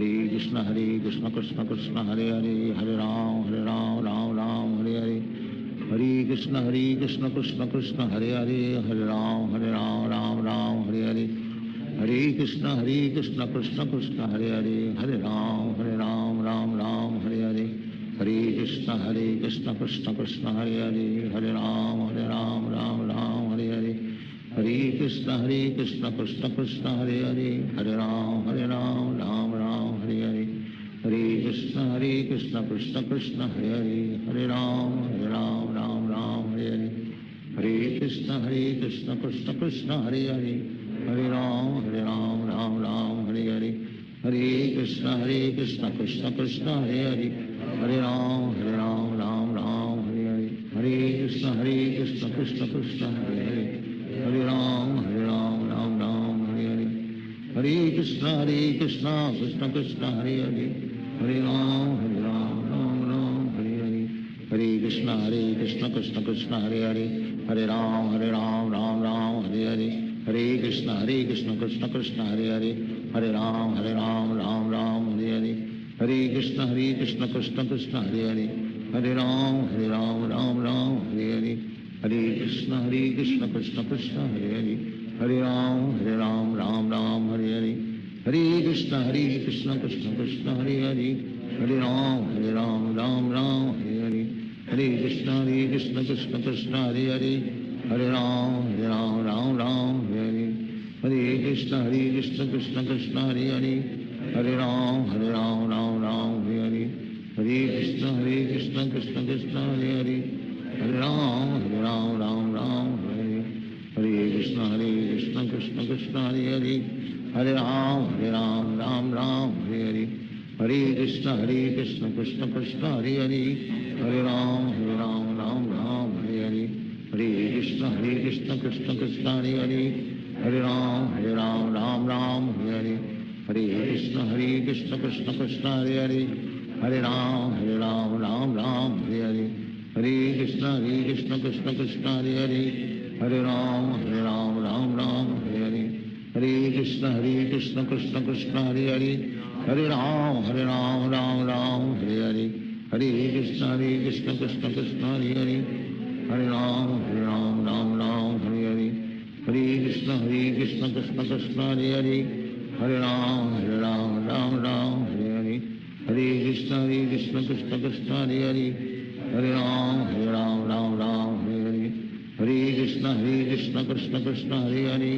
Hare Krishna Krishna Krishna Hare Hare, Hare Ram Ram Hare Hare, Hare Krishna Krishna Krishna Hare Hare, Hare Ram Ram Hare Hare, Hare Krishna Krishna Krishna Hare Hare, Hare Ram Ram Hare Hare, Hare Krishna Krishna Krishna Hare Hare, Hare Ram Ram Hare Hare, Hare Krishna Krishna Krishna Hare Hare, Hare Ram Ram Hare Hare, Hare Krishna Krishna Krishna Hare Hare, Hare Ram Ram Hare Hare, Hare Krishna Krishna Krishna Hare Hare, Hare Ram Ram Hare Hare, Hare Krishna Krishna Krishna Hare Hare, Hare Ram Ram Hare Hare, Hare Krishna Krishna Krishna Hare Hare, Hare Ram Ram Hare Hare, Hare Krishna Krishna Krishna Hare Hare, Hare Ram Ram Hare Hare, Hare Krishna Krishna Krishna Hare Hare, Hare Ram Ram Hare Hare, Hare Krishna Krishna Krishna Hare Hare, Hare Ram Ram Hare Hare, Hare Krishna Krishna Krishna Hare Hare, Hare Ram Ram Hare Hare, Hare Krishna Krishna Krishna Hare Hare, Hare Ram Ram Hare Hare, Hare Krishna Krishna Krishna Hare Hare, Hare Ram Ram Hare Hare, Hare Krishna Krishna Krishna Hare Hare, Hare Ram Ram Hare Hare, Hare Krishna Krishna Krishna Hare Hare, Hare Ram Ram Hare Hare, Hare Krishna Krishna Krishna Hare Hare, Hare Ram Ram Ram Hare Hare, Hare Krishna Krishna Krishna Hare Hare, Hare Ram Ram Ram Hare Hare, Hare Krishna Krishna Krishna Hare Hare, Hare Ram Ram Ram Hare Hare, Hare Krishna Krishna Krishna Hare Hare, Hare Ram Ram Ram Hare Hare, Hare Krishna Krishna Krishna Hare Hare, Hare Ram Ram Ram Hare Hare, Hare Krishna Krishna Krishna Hare Hare, Hare Ram Ram Ram Hare Hare, Hare Krishna Krishna Krishna Hare Hare, Hare Ram Ram Hare Hare, Hare Krishna Krishna Krishna Hare Hare,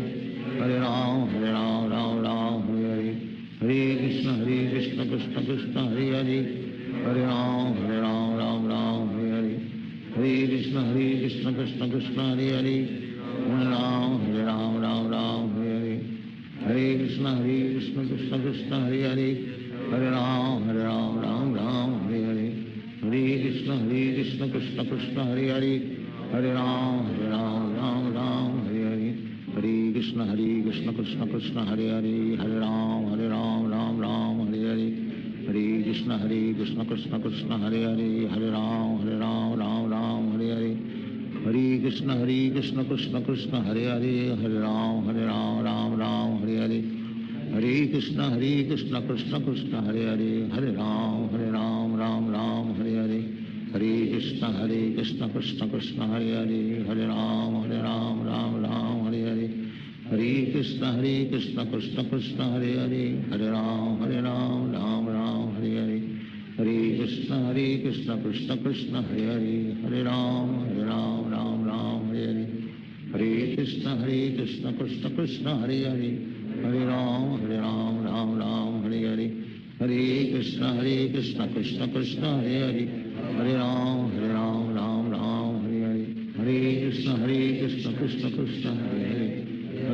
Hare Ram Ram Hare Hare, Hare Krishna Krishna Krishna Hare Hare, Hare Ram Ram Hare Hare, Hare Krishna Krishna Krishna Hare Hare, Hare Ram Ram Hare Hare, Hare Krishna Krishna Krishna Hare Hare, Hare Ram Ram Hare Hare, Hare Krishna Krishna Krishna Hare Hare, Hare Ram Ram Hare Hare, Hare Krishna Krishna Krishna Hare Hare, Hare Ram Ram Hare Hare, Hare Krishna Krishna Krishna Hare Hare, Hare Ram Ram Hare Hare, Hare Krishna Krishna Krishna Hare Hare, Hare Ram Ram Hare Hare, Hare Krishna Krishna Krishna Hare Hare, Hare Ram Ram Hare Hare, Hare Krishna Krishna Krishna Hare Hare, Hare Ram Ram Hare Hare, Hare Krishna Krishna Krishna Hare Hare, Hare Ram Ram Hare Hare, Hare Krishna Krishna Krishna Hare Hare, Hare Ram Ram Hare Hare, Hare Krishna Krishna Krishna Hare Hare, Hare Ram Ram Hare Hare, Hare Krishna Krishna Krishna Hare Hare, Hare Ram Ram Hare Hare, Hare Krishna Krishna Krishna Hare Hare, Hare Ram Ram Hare Hare, Hare Krishna Krishna Krishna Hare Hare, Hare Ram Ram Hare Hare, Hare Krishna Krishna Krishna Hare Hare, Hare Ram Ram Hare Hare, Hare Krishna Krishna Krishna Hare Hare,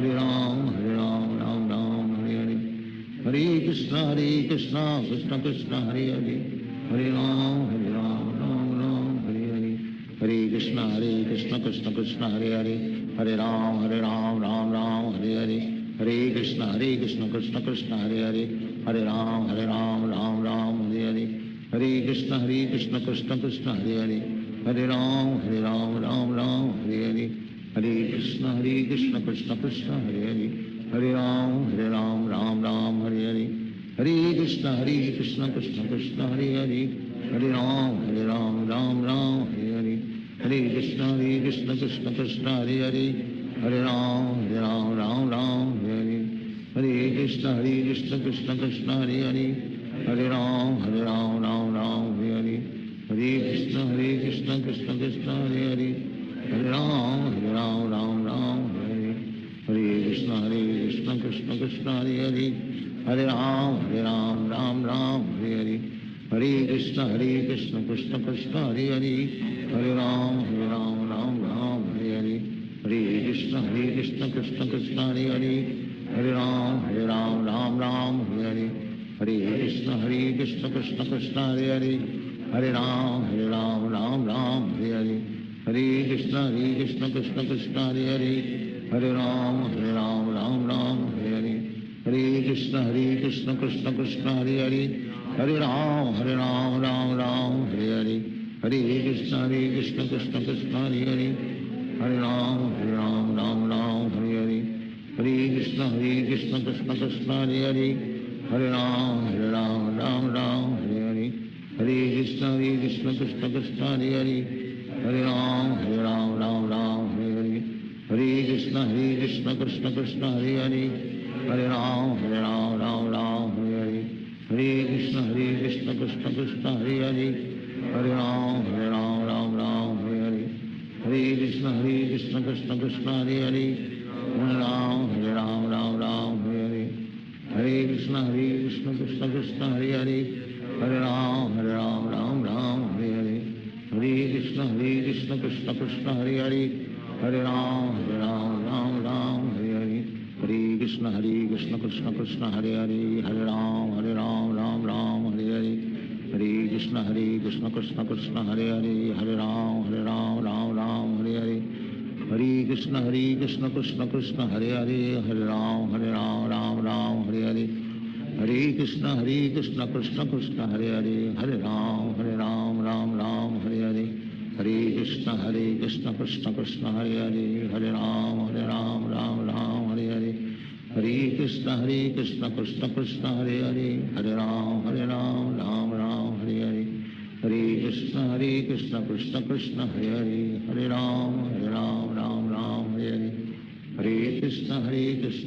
Hare Ram Ram Hare Hare, Hare Krishna Krishna Krishna Hare Hare, Hare Ram Ram Hare Hare, Hare Krishna Krishna Krishna Hare Hare, Hare Ram Ram Hare Hare, Hare Krishna Krishna Krishna Hare Hare, Hare Ram Ram Hare Hare, Hare Krishna Krishna Krishna Hare Hare, Hare Ram Ram Hare Hare, Hare Krishna Krishna Krishna Hare Hare, Hare Ram Ram Hare Hare, Hare Krishna Krishna Krishna Hare Hare, Hare Ram Ram Hare Hare, Hare Krishna Krishna Krishna Hare Hare, Hare Ram Ram Hare Hare, Hare Krishna Krishna Krishna Hare Hare, Hare Ram Ram Hare Hare, Hare Krishna Krishna Krishna Hare Hare, Hare Ram Ram Hare Hare, Hare Krishna Krishna Krishna Hare Hare, Hare Ram Ram Hare Hare, Hare Krishna Krishna Krishna Hare Hare, Hare Ram Ram Hare Hare, Hare Krishna Krishna Krishna Hare Hare, Hare Ram Ram Hare Hare, Hare Krishna Krishna Krishna Hare Hare, Hare Ram Ram Hare Hare, Hare Krishna Krishna Krishna Hare Hare, Hare Ram Ram Hare Hare, Hare Krishna Krishna Krishna Hare Hare, Hare Ram Ram Hare Hare, Hare Krishna Krishna Krishna Hare Hare, Hare Ram Ram Hare Hare, Hare Krishna Krishna Krishna Hare Hare, Hare Ram Ram Hare Hare, Hare Krishna Krishna Krishna Hare Hare, Hare Ram Hare Hare, Hare Krishna Krishna Krishna Hare Hare, Hare Ram Ram Hare Hare, Hare Krishna Krishna Krishna Hare Hare, Hare Ram Ram Hare Hare, Hare Krishna Krishna Krishna Hare Hare, Hare Ram Ram Hare Hare, Hare Krishna Krishna Krishna Hare Hare, Hare Ram Ram Hare Hare, Hare Krishna Krishna Krishna Hare Hare, Hare Ram Ram Hare Hare, Hare Krishna Krishna Krishna Hare Hare, Hare Ram Ram Ram Hare Hare, Hare Krishna Krishna Krishna Hare Hare, Hare Ram Ram Ram Hare Hare, Hare Krishna Krishna Krishna Hare Hare, Hare Ram Ram Ram Hare Hare, Hare Krishna Krishna Hare Hare, Hare Ram Ram Ram Hare Hare, Hare Krishna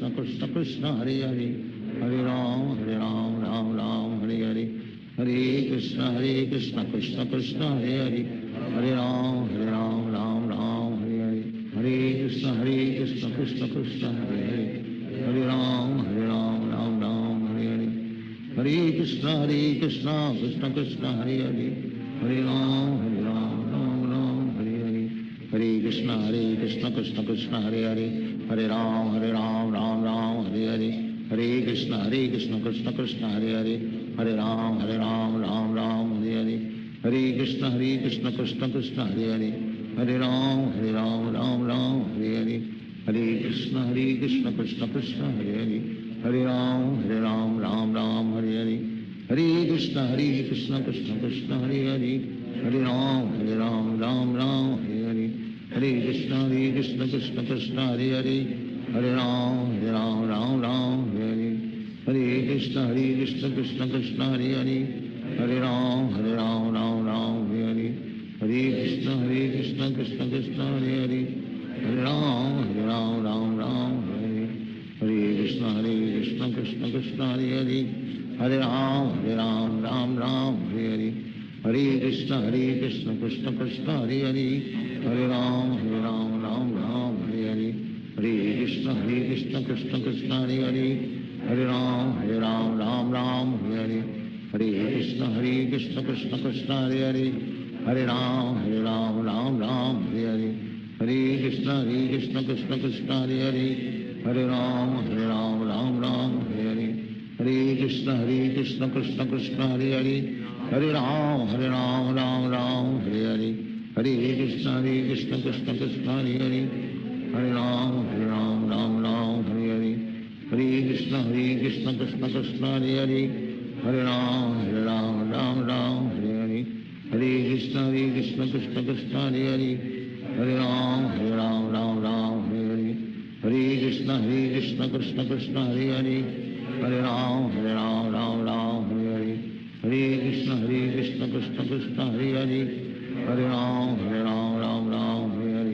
Krishna Krishna Hare Hare, Hare Ram Ram Hare Hare, Hare Krishna Krishna Krishna Hare Hare, Hare Ram Ram Ram Hare Hare, Hare Krishna Krishna Krishna Hare Hare, Hare Ram Ram Ram Hare Hare, Hare Krishna Krishna Krishna Hare Hare, Hare Ram Ram Ram Hare Hare, Hare Krishna Krishna Krishna Hare Hare, Hare Ram Ram Ram Hare Hare, Hare Krishna Krishna Krishna Hare Hare, Hare Ram Ram Ram Hare Hare, Hare Krishna Krishna Krishna Hare Hare, Hare Ram Ram Hare Hare, Hare Krishna Krishna Krishna Hare Hare, Hare Ram Ram Hare Hare, Hare Krishna Krishna Krishna Hare Hare, Hare Ram Ram Hare Hare, Hare Krishna Krishna Krishna Hare Hare, Hare Ram Ram Hare Hare, Hare Krishna Krishna Krishna Hare Hare, Hare Ram Ram Hare Hare, Hare Krishna Krishna Krishna Hare Hare, Hare Ram Ram Hare Hare, Hare Krishna Krishna Krishna Hare Hare, Hare Ram Ram Hare Hare, Hare Krishna Krishna Krishna Hare Hare, Hare Ram Ram Hare Hare, Hare Krishna Krishna Krishna Hare Hare, Hare Ram Ram Hare Hare, Hare Krishna Krishna Krishna Hare Hare, Hare Ram Ram Hare Hare, Hare Krishna Krishna Krishna Hare Hare, Hare Ram Ram Hare Hare, Hare Krishna Krishna Krishna Hare Hare, Hare Ram Ram Hare Hare, Hare Krishna Krishna Krishna Hare Hare, Hare Ram Ram Hare Hare, Hare Krishna Krishna Krishna Hare Hare, Hare Ram Ram Hare Hare, Hare Krishna Krishna Krishna Hare Hare, Hare Ram Ram Hare Hare, Hare Krishna Krishna Krishna Hare Hare, Hare Ram Ram Hare Hare, Hare Krishna Krishna Krishna Hare Hare, Hare Ram Ram Hare Hare, Hare Krishna Krishna Krishna Hare Hare, Hare Ram Hare Hare, Hare Krishna Krishna Krishna Hare Hare, Hare Ram Ram Hare Hare, Hare Krishna Krishna Krishna Hare Hare, Hare Ram Ram Hare Hare,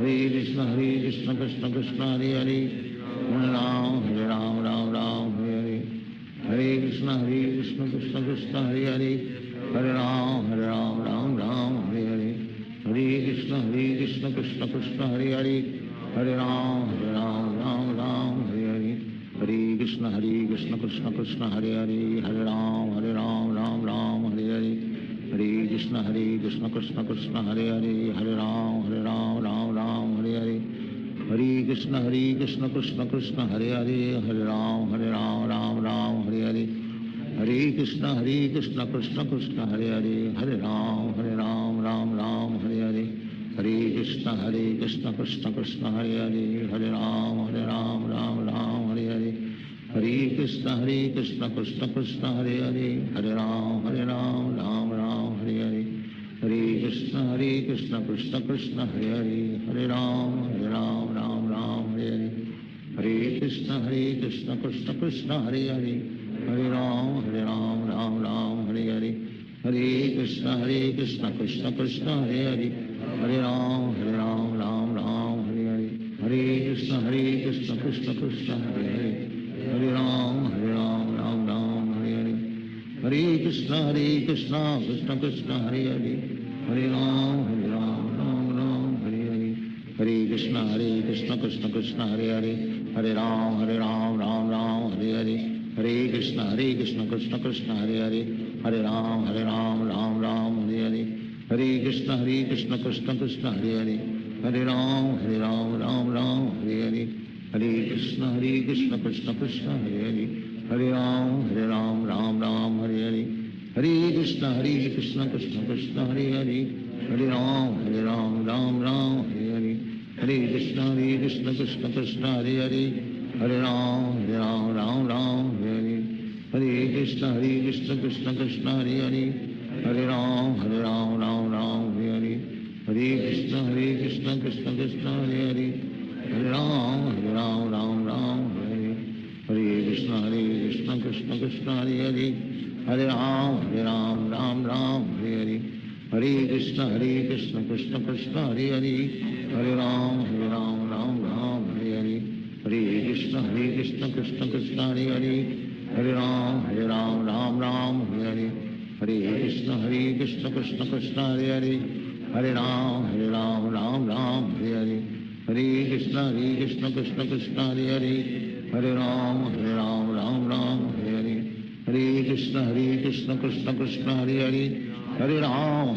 Hare Krishna Krishna Krishna Hare Hare, Hare Ram Ram Hare Hare, Hare Krishna Krishna Krishna Hare Hare, Hare Ram Ram Hare Hare, Hare Krishna Krishna Krishna Hare Hare, Hare Ram Ram Hare Hare, Hare Krishna Krishna Krishna Hare Hare, Hare Ram Ram Hare Hare, Hare Krishna Krishna Krishna Hare Hare, Hare Ram Ram Hare Hare, Hare Krishna Krishna Krishna Hare Hare, Hare Ram Ram Hare Hare, Hare Krishna Krishna Krishna Hare Hare, Hare Ram Ram Hare Hare, Hare Krishna Krishna Krishna Hare Hare, Hare Ram Ram Hare Hare, Hare Krishna Krishna Krishna Hare Hare, Hare Ram Ram Hare Hare, Hare Krishna Krishna Krishna Hare Hare, Hare Ram Ram Hare Hare, Hare Krishna Krishna Krishna Hare Hare, Hare Ram Hare Hare, Hare Krishna Krishna Krishna Hare Hare, Hare Ram Ram Hare Hare, Hare Krishna Krishna Krishna Hare Hare, Hare Ram Ram Hare Hare, Hare Krishna Krishna Krishna Hare Hare, Hare Ram Ram Hare Hare, Hare Krishna Krishna Krishna Hare Hare, Hare Ram Ram Hare Hare, Hare Krishna Krishna Krishna Hare Hare, Hare Ram Ram Hare Hare, Hare Krishna Krishna Krishna Hare Hare, Hare Ram Ram Hare Hare, Krishna Krishna Krishna Hare Hare Hare Ram Ram Ram Hare Hare Hare Krishna Krishna Krishna Hare Hare Hare Ram Ram Ram Hare Hare Krishna Krishna Krishna Hare Hare Hare Ram Ram Hare Hare Hare Krishna Krishna Krishna Hare Hare Hare Ram Ram Hare Hare Hare Krishna Krishna Krishna Hare Hare Hare Ram Ram Hare Hare Hare Krishna Krishna Krishna Hare Hare Hare Ram Ram Hare Hare Hare Krishna Krishna Krishna Hare Hare Hare Ram Ram Hare Hare Hare Krishna Krishna Krishna Hare Hare Hare Ram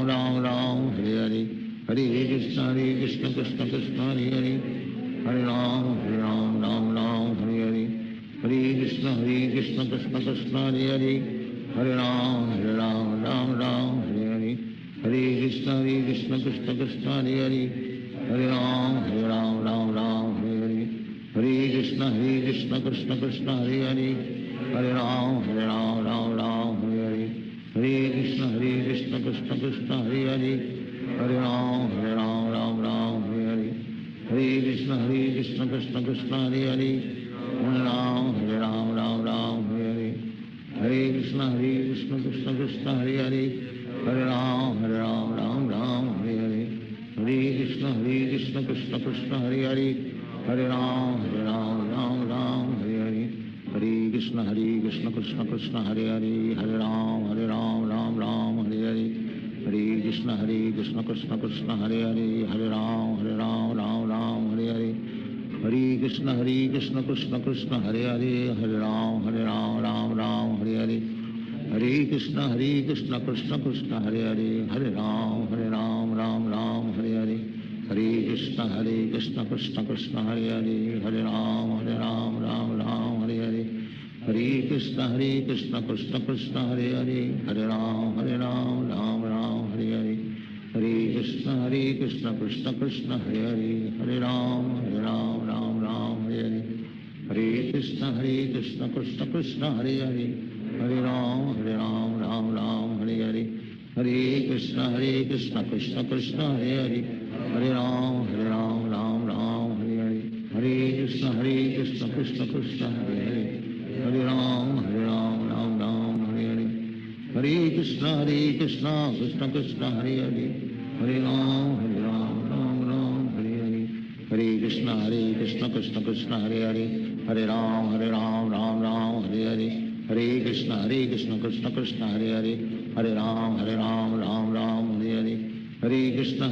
Ram Hare Hare Hare Krishna Krishna Krishna Hare Hare Hare Ram Ram Hare Hare Hare Krishna Krishna Krishna Hare Hare Hare Ram Ram Hare Hare Hare Krishna Krishna Krishna Hare Hare Hare Ram Ram Hare Hare Hare Krishna Krishna Krishna Hare Hare Hare Ram Ram Hare Hare Hare Krishna Krishna Krishna Hare Hare Hare Ram Ram Hare Hare Hare Krishna Krishna Krishna Hare Hare Hare Ram Ram Hare Hare Hare Krishna Krishna Krishna Hare Hare Hare Ram Ram Hare Hare Hare Krishna Krishna Krishna Hare Hare Hare Ram Ram Hare Hare Hare Krishna Krishna Krishna Hare Hare Hare Ram Ram Hare Hare Hare Krishna Krishna Krishna Hare Hare Hare Ram Ram Hare Hare Hare Krishna Krishna Krishna Hare Hare Hare Ram Ram Hare Hare Hare Krishna Krishna Krishna Hare Hare Hare Ram Ram Hare Hare Hare Krishna Krishna Krishna Hare Hare Hare Ram Ram Hare Hare Hare Krishna Krishna Krishna Hare Hare Hare Ram Ram Hare Hare Hare Krishna Krishna Krishna Hare Hare Hare Ram Ram Hare Hare Hare Krishna Krishna Krishna Hare Hare Hare Ram Ram Hare Hare Hare Krishna Krishna Krishna Hare Hare Hare Ram Ram Hare Hare Hare Krishna Krishna Krishna Hare Hare Hare Ram Ram Hare Hare Hare Krishna Krishna Krishna Hare Hare Hare Ram Ram Hare Hare Hare Krishna Krishna Krishna Hare Hare Hare Ram Ram Hare Hare Hare Krishna Krishna Krishna Hare Hare Hare Ram Ram Hare Hare Hare Krishna Krishna Krishna Hare Hare Hare Ram Ram Hare Hare Hare Krishna Krishna Krishna Hare Hare Hare Ram Ram Hare Hare Hare Krishna Krishna Krishna Hare Hare Hare Ram Ram Hare Hare Hare Krishna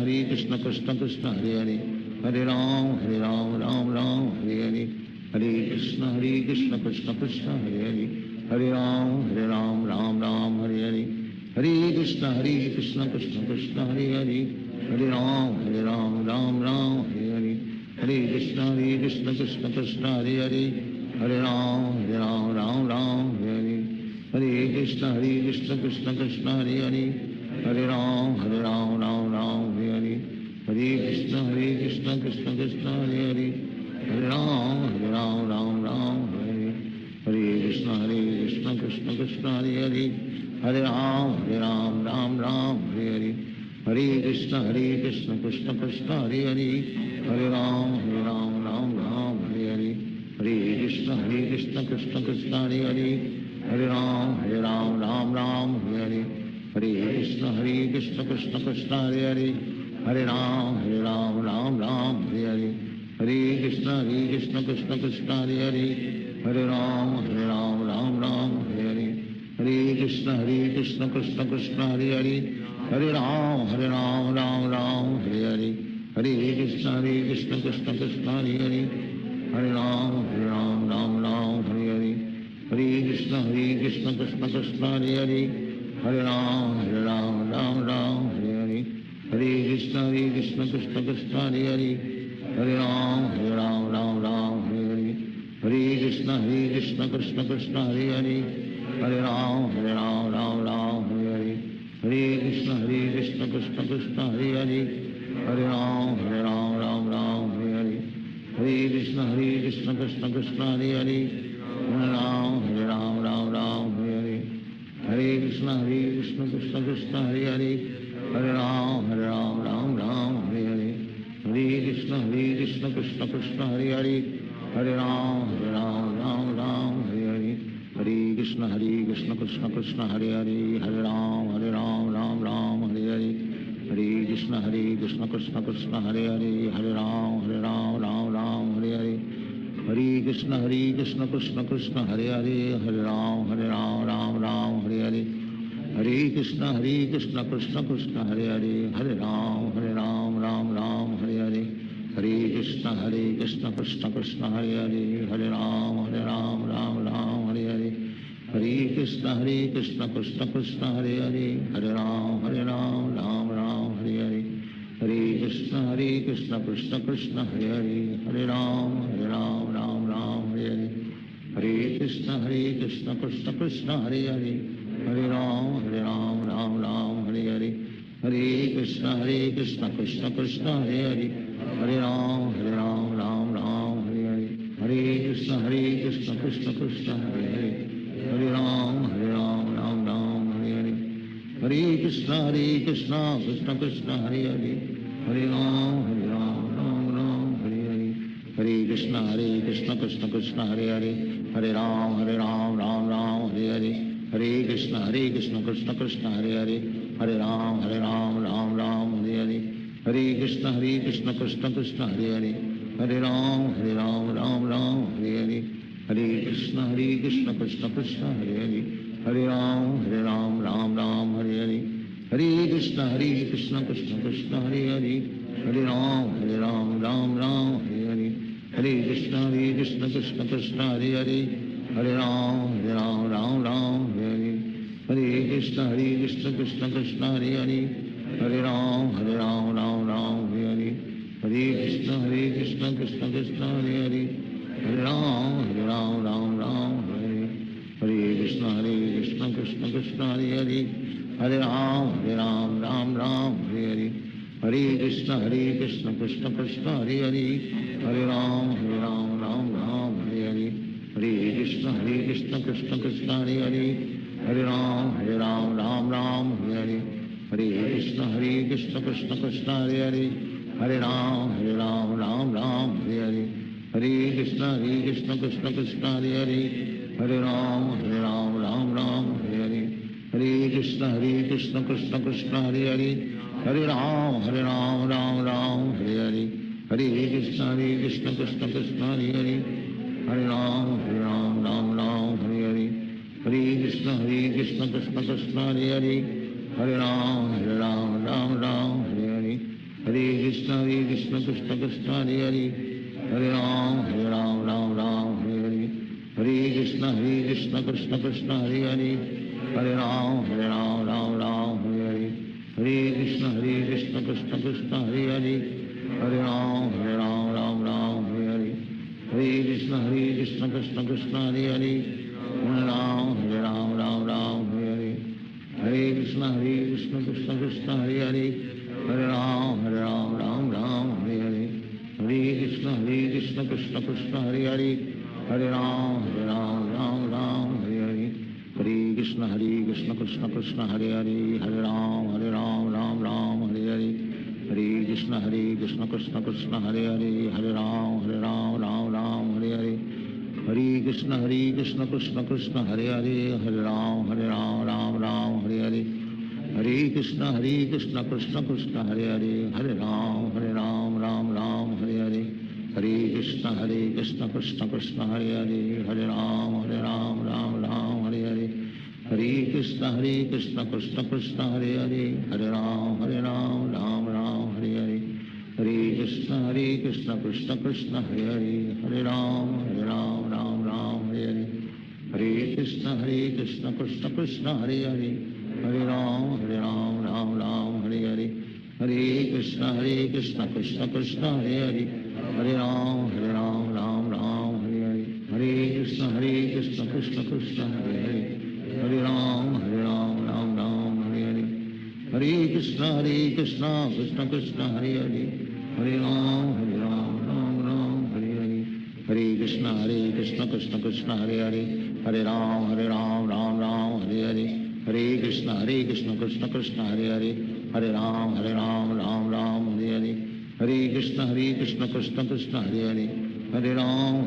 Krishna Krishna Hare Hare Hare Ram Ram Hare Hare Hare Krishna Krishna Krishna Hare Hare Hare Ram Ram Hare Hare Hare Krishna Krishna Krishna Hare Hare Hare Ram Ram Hare Hare Hare Krishna Krishna Krishna Hare Hare Hare Ram Ram Hare Hare Hare Krishna Krishna Krishna Hare Hare Hare Ram Ram Hare Hare Hare Krishna Krishna Krishna Hare Hare Hare Ram Ram Hare Hare Hare Krishna Krishna Krishna Hare Hare Hare Ram Ram Hare Hare Hare Krishna Krishna Krishna Hare Hare Hare Ram Ram Hare Hare Hare Krishna Krishna Krishna Hare Hare Hare Ram Ram Hare Hare Hare Krishna Krishna Krishna Hare Hare Hare Ram Ram Hare Hare Hare Krishna Krishna Krishna Hare Hare Hare Ram Ram Hare Hare Hare Krishna Krishna Krishna Hare Hare Hare Ram Ram Hare Hare Hare Krishna Krishna Krishna Hare Hare Hare Ram Ram Hare Hare Hare Krishna Krishna Krishna Hare Hare Hare Ram Ram Hare Hare Hare Krishna Krishna Krishna Hare Hare Hare Ram Ram Krishna Krishna Krishna Hare Hare Hare Ram Ram Ram Hare Hare Hare Krishna Krishna Krishna Hare Hare Hare Ram Ram Ram Hare Hare Hare Krishna Krishna Krishna Hare Hare Hare Ram Ram Hare Hare Hare Krishna Krishna Krishna Hare Hare Hare Ram Ram Hare Hare Hare Krishna Krishna Krishna Hare Hare Hare Ram Ram Hare Hare Hare Krishna Krishna Krishna Hare Hare Hare Ram Ram Hare Hare Hare Krishna Krishna Krishna Hare Hare Hare Ram Ram Hare Hare Hare Krishna Krishna Krishna Hare Hare Hare Ram Ram Hare Hare Hare Krishna Krishna Krishna Hare Hare Hare Ram Ram Hare Hare Hare Krishna Krishna Krishna Hare Hare Hare Ram Ram Hare Hare Hare Krishna Krishna Krishna Hare Hare Hare Ram Ram Hare Hare Hare Krishna Krishna Krishna Hare Hare Hare Ram Ram Hare Hare Hare Krishna Krishna Krishna Hare Hare Hare Ram Hare Hare Hare Krishna Krishna Krishna Hare Hare Hare Ram Ram Hare Hare Hare Krishna Krishna Krishna Hare Hare Hare Ram Ram Hare Hare Hare Krishna Krishna Krishna Hare Hare Hare Ram Ram Hare Hare Hare Krishna Krishna Krishna Hare Hare Hare Ram Ram Hare Hare Hare Krishna Krishna Krishna Hare Hare Hare Ram Ram Hare Hare Hare Krishna Krishna Krishna Hare Hare Hare Ram Ram Hare Hare Hare Krishna Krishna Krishna Hare Hare Hare Ram Ram Hare Hare Hare Krishna Krishna Krishna Hare Hare Hare Ram Ram Hare Hare Hare Krishna Krishna Krishna Hare Hare Hare Ram Ram Hare Hare Hare Krishna Krishna Krishna Hare Hare Hare Ram Ram Hare Hare Hare Krishna Krishna Krishna Hare Hare Hare Ram Ram Hare Hare Hare Krishna Krishna Krishna Hare Hare Hare Ram Ram Hare Hare Hare Krishna Krishna Krishna Hare Hare Hare Ram Ram Hare Hare Hare Krishna Krishna Krishna Hare Hare Hare Ram Ram Hare Hare Hare Krishna Krishna Krishna Hare Hare Hare Ram Ram Hare Hare Hare Krishna Krishna Krishna Hare Hare Hare Ram Ram Hare Hare Hare Krishna Krishna Krishna Hare Hare Hare Ram Hare Hare Hare Krishna Krishna Krishna Hare Hare Hare Ram Hare Hare Hare Krishna Krishna Krishna Hare Hare Hare Ram Hare Hare Hare Krishna Krishna Krishna Hare Hare Hare Ram Hare Hare Hare Krishna Krishna Krishna Hare Hare Hare Ram Hare Hare Hare Krishna Krishna Krishna Hare Hare Hare Ram Hare Hare Hare Krishna Krishna Krishna Hare Hare Hare Ram Hare Hare Hare Krishna Krishna Krishna Hare Hare Hare Ram Hare Hare Hare Krishna Krishna Krishna Hare Hare Hare Ram Hare Hare Hare Krishna Krishna Krishna Hare Hare Hare Ram Ram Hare Hare Hare Krishna Krishna Krishna Hare Hare Hare Ram Hare Hare Hare Krishna Krishna Krishna Hare Hare Hare Ram Hare Hare Hare Krishna Krishna Krishna Hare Hare Hare Ram Hare Hare Hare Krishna Krishna Krishna Hare Hare Hare Ram Hare Hare Hare Krishna Krishna Krishna Hare Hare Hare Ram Hare Hare Hare Krishna Krishna Krishna Hare Hare Hare Ram Hare Hare Hare Krishna Krishna Krishna Hare Hare Hare Ram Hare Hare Hare Krishna Krishna Krishna Hare Hare Hare Ram Ram Hare Hare Hare Krishna Krishna Krishna Hare Hare Hare Ram Ram Ram Hare Hare Hare Krishna Krishna Krishna Hare Hare Hare Ram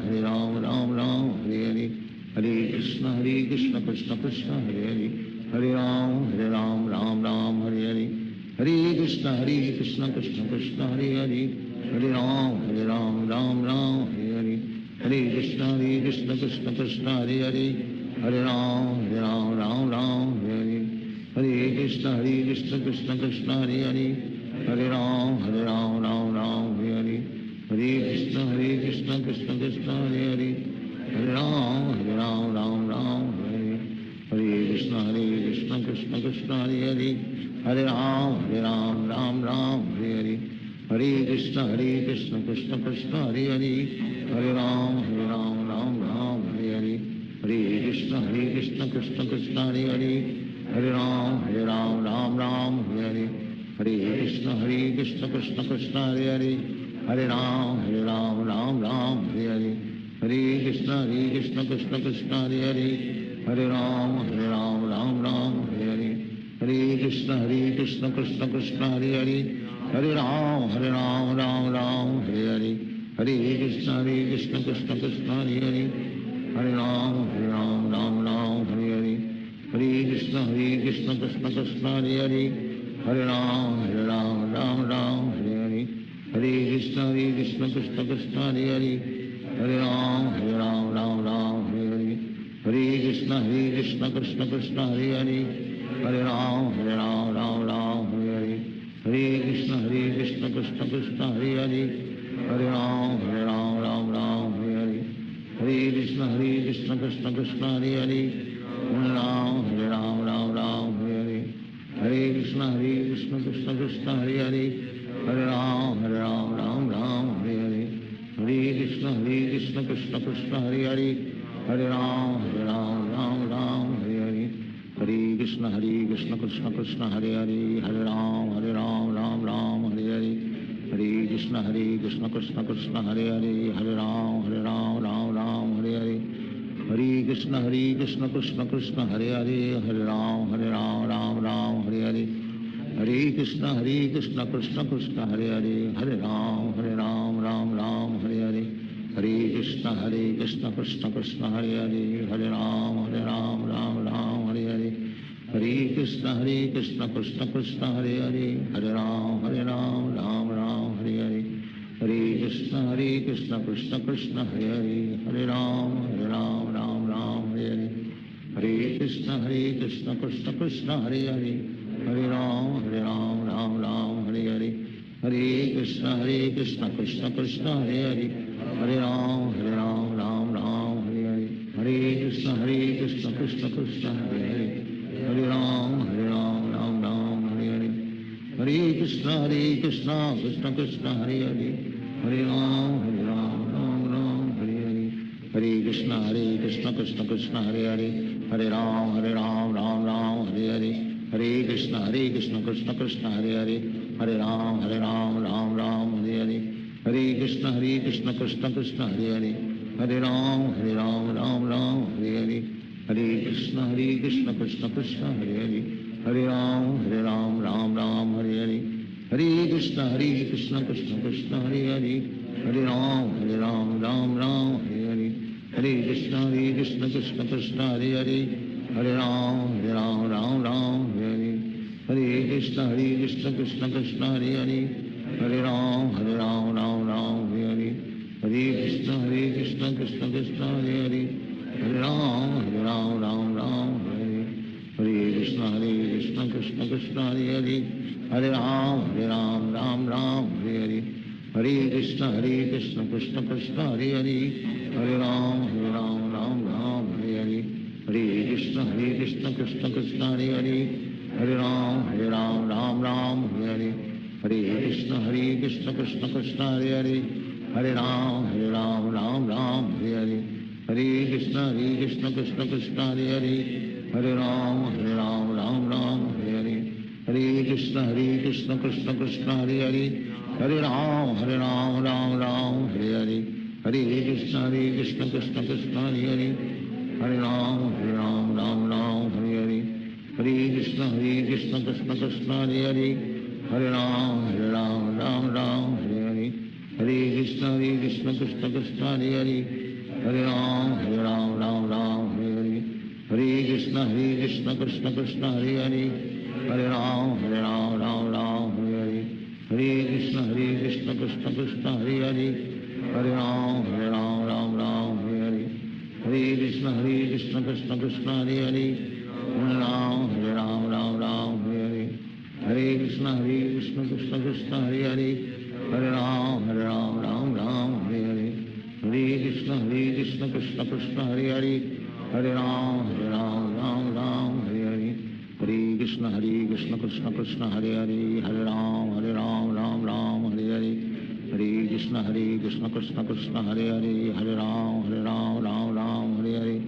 Ram Ram Hare Hare Hare Krishna Krishna Krishna Hare Hare Hare Ram Ram Ram Hare Hare Hare Krishna Krishna Krishna Hare Hare Hare Ram Ram Ram Hare Hare Hare Krishna Krishna Krishna Hare Hare Hare Ram Ram Ram Hare Hare Hare Krishna Krishna Krishna Hare Hare Hare Ram Ram Ram Hare Hare Hare Krishna Krishna Krishna Hare Hare Hare Ram Ram Ram Hare Hare Hare Krishna Krishna Krishna Hare Hare Hare Ram Ram Ram Hare Hare Hare Krishna Krishna Krishna Hare Hare Hare Ram Ram Ram Hare Hare Hare Krishna Krishna Krishna Hare Hare Hare Ram Ram Ram Hare Hare Hare Krishna Krishna Krishna Hare Hare Hare Ram Ram Ram Hare Hare Hare Krishna Krishna Krishna Hare Hare Hare Ram Ram Ram Hare Hare Hare Krishna Krishna Krishna Hare Hare Hare Ram Ram Ram Hare Hare Hare Krishna Krishna Krishna Hare Hare Hare Ram Ram Ram Hare Hare Hare Krishna Krishna Krishna Hare Hare Hare Ram Ram Ram Hare Hare Hare Krishna Krishna Krishna Hare Hare Hare Ram Ram Ram Hare Hare Hare Krishna Krishna Krishna Hare Hare Hare Ram Ram Ram Hare Hare Hare Krishna Krishna Krishna Hare Hare Hare Ram Ram Ram Hare Hare Hare Krishna Krishna Krishna Hare Hare Hare Ram Ram Ram Hare Hare Hare Krishna Krishna Krishna Hare Hare Hare Ram Ram Ram Hare Hare Hare Krishna Krishna Krishna Hare Hare Hare Ram Ram Ram Hare Hare Hare Krishna Krishna Krishna Hare Hare Hare Ram Ram Ram Hare Hare Hare Krishna Krishna Krishna Hare Hare Hare Ram Ram Ram Hare Hare Hare Krishna Krishna Krishna Hare Hare Hare Ram Ram Ram Hare Hare Hare Krishna Krishna Krishna Hare Hare Hare Ram Ram Ram Hare Hare Hare Krishna Krishna Krishna Hare Hare Hare Ram Ram Ram Hare Hare Hare Krishna Krishna Krishna Hare Hare Hare Ram Ram Ram Hare Hare Hare Krishna Krishna Krishna Hare Hare Hare Ram Ram Ram Hare Hare Hare Krishna Krishna Krishna Hare Hare Hare Ram Ram Ram Hare Hare Hare Krishna Krishna Krishna Hare Hare Hare Ram Ram Ram Hare Hare Hare Krishna Krishna Krishna Hare Hare Hare Ram Ram Ram Hare Hare Hare Krishna Krishna Krishna Hare Hare Hare Ram Ram Ram Hare Hare Hare Krishna Krishna Krishna Hare Hare Hare Ram Ram Ram Hare Hare Hare Krishna Krishna Krishna Hare Hare Hare Ram Ram Ram Hare Hare Hare Krishna Krishna Krishna Hare Hare Hare Ram Ram Ram Hare Hare Hare Krishna Krishna Krishna Hare Hare Hare Ram Ram Ram Hare Hare Hare Krishna Krishna Krishna Hare Hare Hare Ram Ram Ram Hare Hare Hare Krishna Krishna Krishna Hare Hare Hare Ram Ram Ram Hare Hare Hare Krishna Krishna Krishna Hare Hare Hare Ram Ram Ram Hare Hare Hare Krishna Krishna Krishna Hare Hare Hare Ram Ram Ram Hare Hare Hare Krishna Krishna Krishna Hare Hare Hare Ram Ram Ram Hare Hare Hare Krishna Krishna Krishna Hare Hare Hare Ram Ram Ram Hare Hare Hare Krishna Krishna Krishna Hare Hare Hare Ram Ram Ram Hare Hare Hare Krishna Krishna Krishna Hare Hare Hare Ram Ram Ram Hare Hare Hare Krishna Krishna Krishna Hare Hare Hare Ram Ram Ram Hare Hare Hare Krishna Krishna Krishna Hare Hare Hare Ram Ram Ram Hare Hare Hare Krishna Krishna Krishna Hare Hare Hare Ram Ram Ram Hare Hare Hare Krishna Krishna Krishna Hare Hare Hare Ram Ram Ram Hare Hare Hare Krishna Krishna Krishna Hare Hare Hare Ram Ram Hare Hare Hare Krishna Krishna Krishna Hare Hare Hare Ram Ram Hare Hare Hare Krishna Krishna Krishna Hare Hare Hare Ram Ram Hare Hare Hare Krishna Krishna Krishna Hare Hare Hare Ram Hare Hare Hare Krishna Krishna Krishna Hare Hare Hare Ram Hare Hare Hare Krishna Krishna Krishna Hare Hare Hare Ram Hare Hare Hare Krishna Krishna Krishna Hare Hare Hare Ram Hare Hare Hare Krishna Krishna Krishna Hare Hare Hare Ram Hare Hare Hare Krishna Krishna Krishna Hare Hare Hare Ram Ram Hare Hare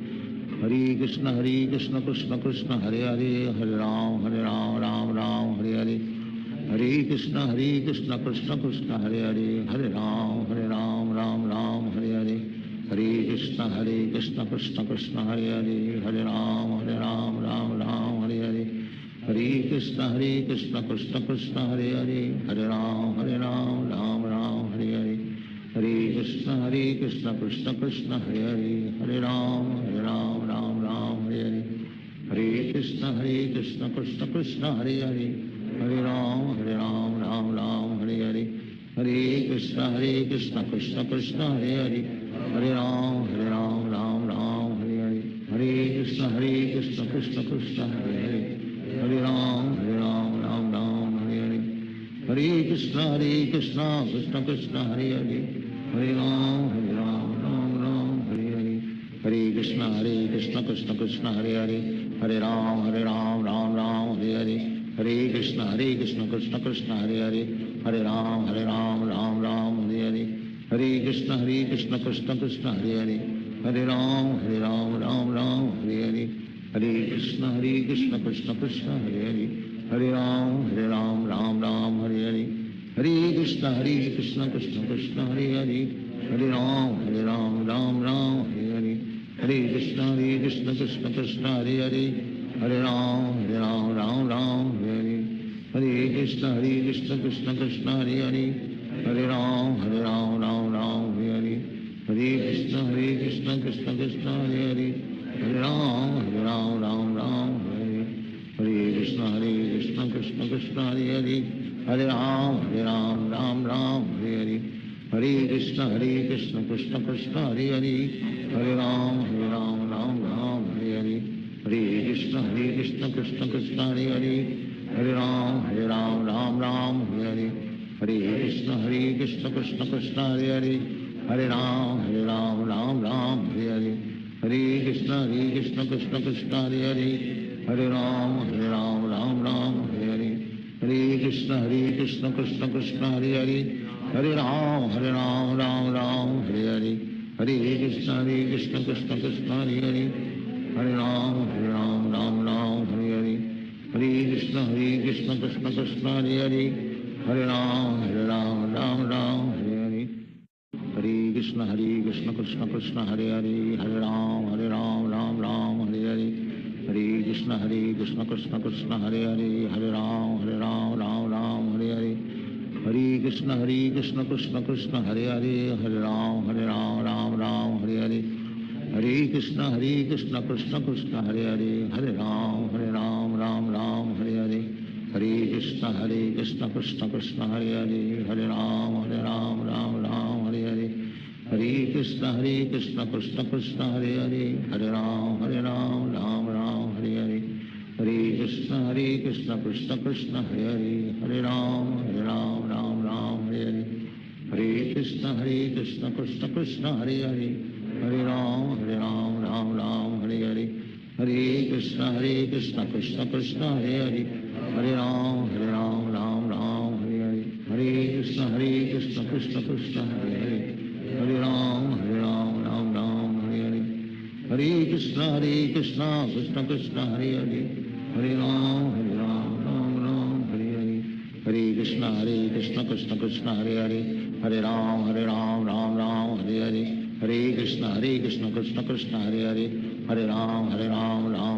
Hare Krishna Krishna Krishna Hare Hare Hare Ram Ram Hare Hare Hare Krishna Krishna Krishna Hare Hare Hare Ram Ram Hare Hare Hare Krishna Krishna Krishna Hare Hare Hare Ram Ram Hare Hare Hare Krishna Krishna Krishna Hare Hare Hare Ram Ram Hare Hare Hare Krishna Krishna Krishna Hare Hare Hare Ram Ram Hare Hare Hare Krishna Krishna Krishna Hare Hare Hare Ram Ram Hare Hare Hare Krishna Krishna Krishna Hare Hare Hare Ram Ram Hare Hare Hare Krishna Krishna Krishna Hare Hare Hare Ram Hare Hare Hare Krishna Krishna Krishna Hare Hare Hare Ram Ram Hare Hare Hare Krishna Krishna Krishna Hare Hare Hare Ram Ram Hare Hare Hare Krishna Krishna Krishna Hare Hare Hare Ram Hare Hare Hare Krishna Krishna Krishna Hare Hare Hare Ram Hare Hare Hare Krishna Krishna Krishna Hare Hare Hare Ram Hare Hare Hare Krishna Krishna Krishna Hare Hare Hare Ram Hare Hare Hare Krishna Krishna Krishna Hare Hare Hare Ram Hare Hare Hare Krishna Krishna Krishna Hare Hare Hare Ram Hare Hare Hare Krishna Krishna Krishna Hare Hare Hare Ram Hare Hare Hare Krishna Krishna Krishna Hare Hare Hare Ram Hare Hare Hare Krishna Krishna Krishna Hare Hare Hare Ram Hare Hare Hare Krishna Krishna Krishna Hare Hare Hare Ram Hare Hare Hare Krishna Krishna Krishna Hare Hare Hare Ram Hare Hare Hare Krishna Krishna Krishna Hare Hare Hare Ram Hare Hare Hare Krishna Krishna Krishna Hare Hare Hare Ram Hare Hare Hare Krishna Krishna Krishna Hare Hare Hare Ram Hare Hare Hare Krishna Krishna Krishna Hare Hare Hare Ram Hare Hare Hare Krishna Krishna Krishna Hare Hare Hare Ram Hare Hare Hare Krishna Krishna Krishna Hare Hare Hare Ram Hare Hare Hare Krishna Krishna Krishna Hare Hare Hare Ram Hare Hare Hare Krishna Krishna Krishna Hare Hare Hare Ram Hare Hare Hare Krishna Krishna Krishna Hare Hare Hare Ram Hare Hare Hare Krishna Krishna Krishna Hare Hare Hare Ram Hare Hare Hare Krishna Krishna Krishna Hare Hare Hare Ram Hare Hare Hare Krishna Krishna Krishna Hare Hare Hare Ram Hare Hare Hare Krishna Krishna Krishna Hare Hare Hare Ram Hare Hare Hare Krishna Krishna Krishna Hare Hare Hare Ram Hare Hare Hare Krishna Krishna Krishna Hare Hare Hare Ram Ram Hare Hare Hare Krishna Krishna Krishna Hare Hare Hare Ram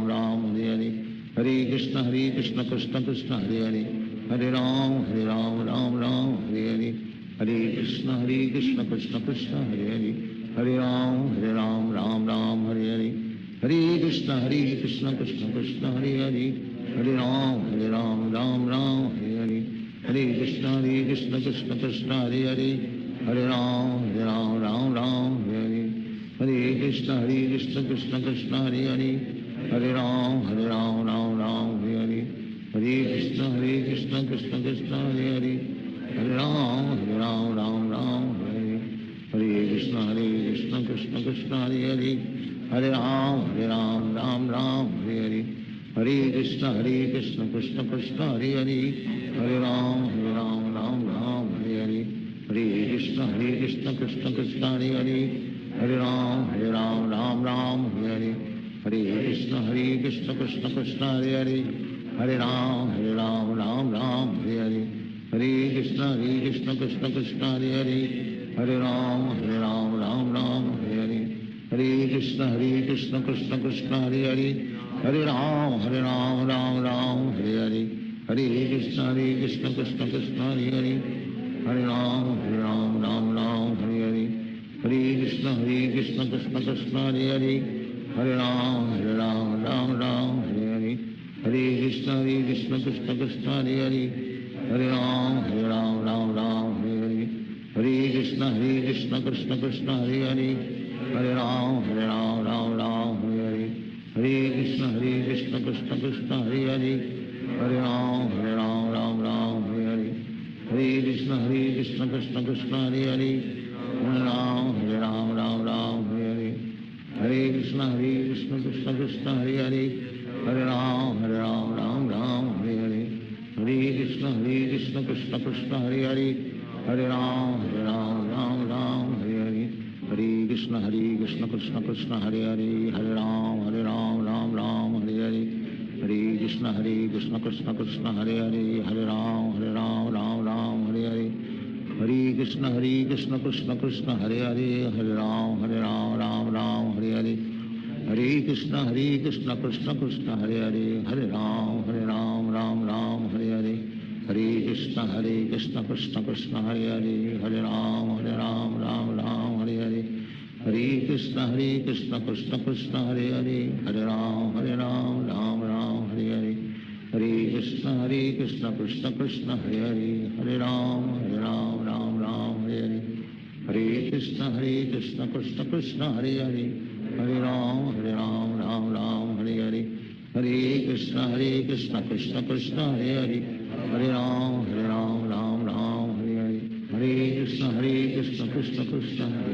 Ram Hare Hare Hare Krishna Krishna Krishna Hare Hare Hare Ram Ram Ram Hare Hare Hare Krishna Krishna Krishna Hare Hare Hare Ram Ram Ram Hare Hare Hare Krishna Krishna Krishna Hare Hare Hare Ram Ram Ram Hare Hare Hare Krishna Krishna Krishna Hare Hare Hare Ram Ram Ram Hare Hare Hare Krishna Krishna Krishna Hare Hare Hare Ram Ram Ram Hare Hare Hare Krishna Krishna Krishna Hare Hare Hare Ram Ram Hare Hare Hare Krishna Krishna Krishna Hare Hare Hare Ram Ram Hare Hare Hare Krishna Krishna Krishna Hare Hare Hare Ram Ram Hare Hare Hare Krishna Krishna Krishna Hare Hare Hare Ram Ram Hare Hare Hare Krishna Krishna Krishna Hare Hare Hare Ram Ram Hare Hare Hare Krishna Krishna Krishna Hare Hare Hare Ram Ram Hare Hare Hare Krishna Krishna Krishna Hare Hare Hare Ram Ram Hare Hare Hare Krishna Krishna Krishna Hare Hare Hare Ram Ram Hare Hare Hare Krishna Krishna Krishna Hare Hare Hare Ram Ram Hare Hare Hare Krishna Krishna Krishna Hare Hare Hare Ram Ram Hare Hare Hare Krishna Krishna Krishna Hare Hare Hare Ram Ram Hare Hare Hare Krishna Krishna Krishna Hare Hare Hare Ram Ram Hare Hare Hare Krishna Krishna Krishna Hare Hare Hare Ram Ram Hare Hare Hare Krishna Krishna Krishna Hare Hare Hare Ram Ram Hare Hare Hare Krishna Krishna Krishna Hare Hare Hare Ram Ram Hare Hare Hare Krishna Krishna Krishna Hare Hare Hare Ram Ram Hare Hare Hare Krishna Krishna Krishna Hare Hare Hare Ram Ram Hare Hare Hare Krishna Krishna Krishna Hare Hare Hare Ram Ram Hare Hare Hare Krishna Krishna Krishna Hare Hare Hare Ram Ram Hare Hare Hare Krishna Krishna Krishna Hare Hare Hare Ram Ram Hare Hare Hare Krishna Krishna Krishna Hare Hare Hare Ram Ram Hare Hare Hare Krishna Krishna Krishna Hare Hare Hare Ram Ram Hare Hare Hare Krishna Krishna Krishna Hare Hare Hare Ram Ram Hare Hare Hare Krishna Krishna Krishna Hare Hare Hare Ram Ram Hare Hare Hare Krishna Krishna Krishna Hare Hare Hare Ram Ram Hare Hare Hare Krishna Krishna Krishna Hare Hare Hare Ram Ram Hare Hare Hare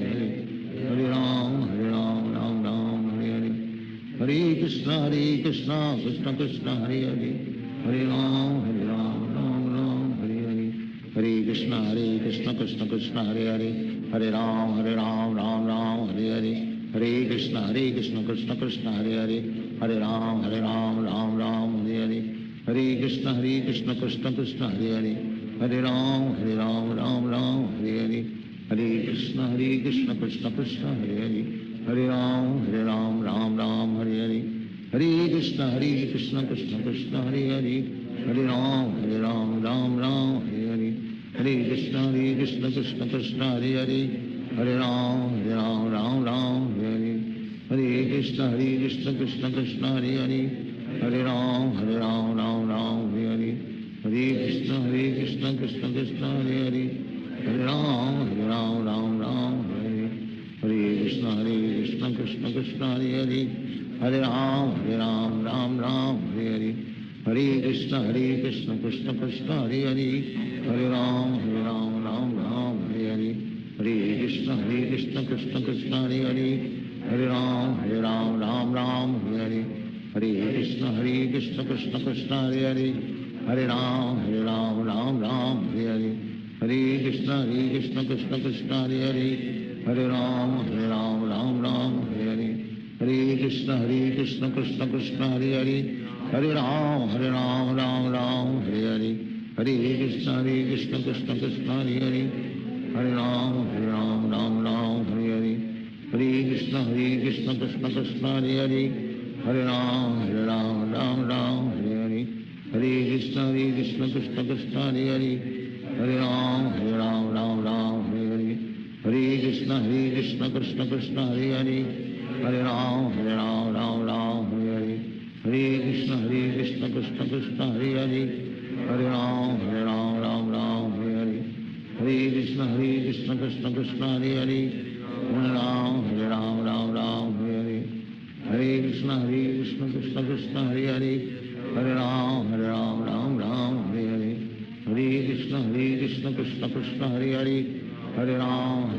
Krishna Krishna Krishna Hare Hare Hare Ram Ram Hare Hare Hare Krishna Krishna Krishna Hare Hare Hare Ram Ram Hare Hare Hare Krishna Krishna Krishna Hare Hare Hare Ram Hare Hare Hare Krishna Krishna Krishna Hare Hare Hare Ram Ram Hare Hare Hare Krishna Krishna Krishna Hare Hare Hare Ram Hare Hare Hare Krishna Krishna Krishna Hare Hare Hare Ram Hare Hare Hare Krishna Krishna Krishna Hare Hare Hare Ram Hare Hare Hare Krishna Krishna Krishna Hare Hare Hare Ram Hare Hare Hare Krishna Krishna Krishna Hare Hare Hare Ram Hare Hare Hare Krishna Krishna Krishna Hare Hare Hare Ram Hare Hare Hare Krishna Krishna Krishna Hare Hare Hare Ram Hare Hare Hare Krishna Krishna Krishna Hare Hare Hare Ram Hare Hare Hare Krishna Krishna Krishna Hare Hare Hare Ram Hare Hare Hare Krishna Krishna Krishna Hare Hare Hare Ram Hare Hare Hare Krishna Krishna Krishna Hare Hare Hare Ram Hare Hare Hare Krishna Krishna Krishna Hare Hare Hare Ram Hare Krishna Krishna Krishna Hare Hare Hare Ram Ram Ram Hare Hare Hare Krishna Krishna Krishna Hare Hare Hare Ram Ram Ram Hare Hare Hare Krishna Krishna Krishna Hare Hare Hare Ram Ram Ram Hare Hare Hare Krishna Krishna Krishna Hare Hare Hare Ram Ram Hare Hare Hare Krishna Krishna Krishna Hare Hare Hare Ram Ram Hare Hare Hare Krishna Krishna Krishna Hare Hare Hare Ram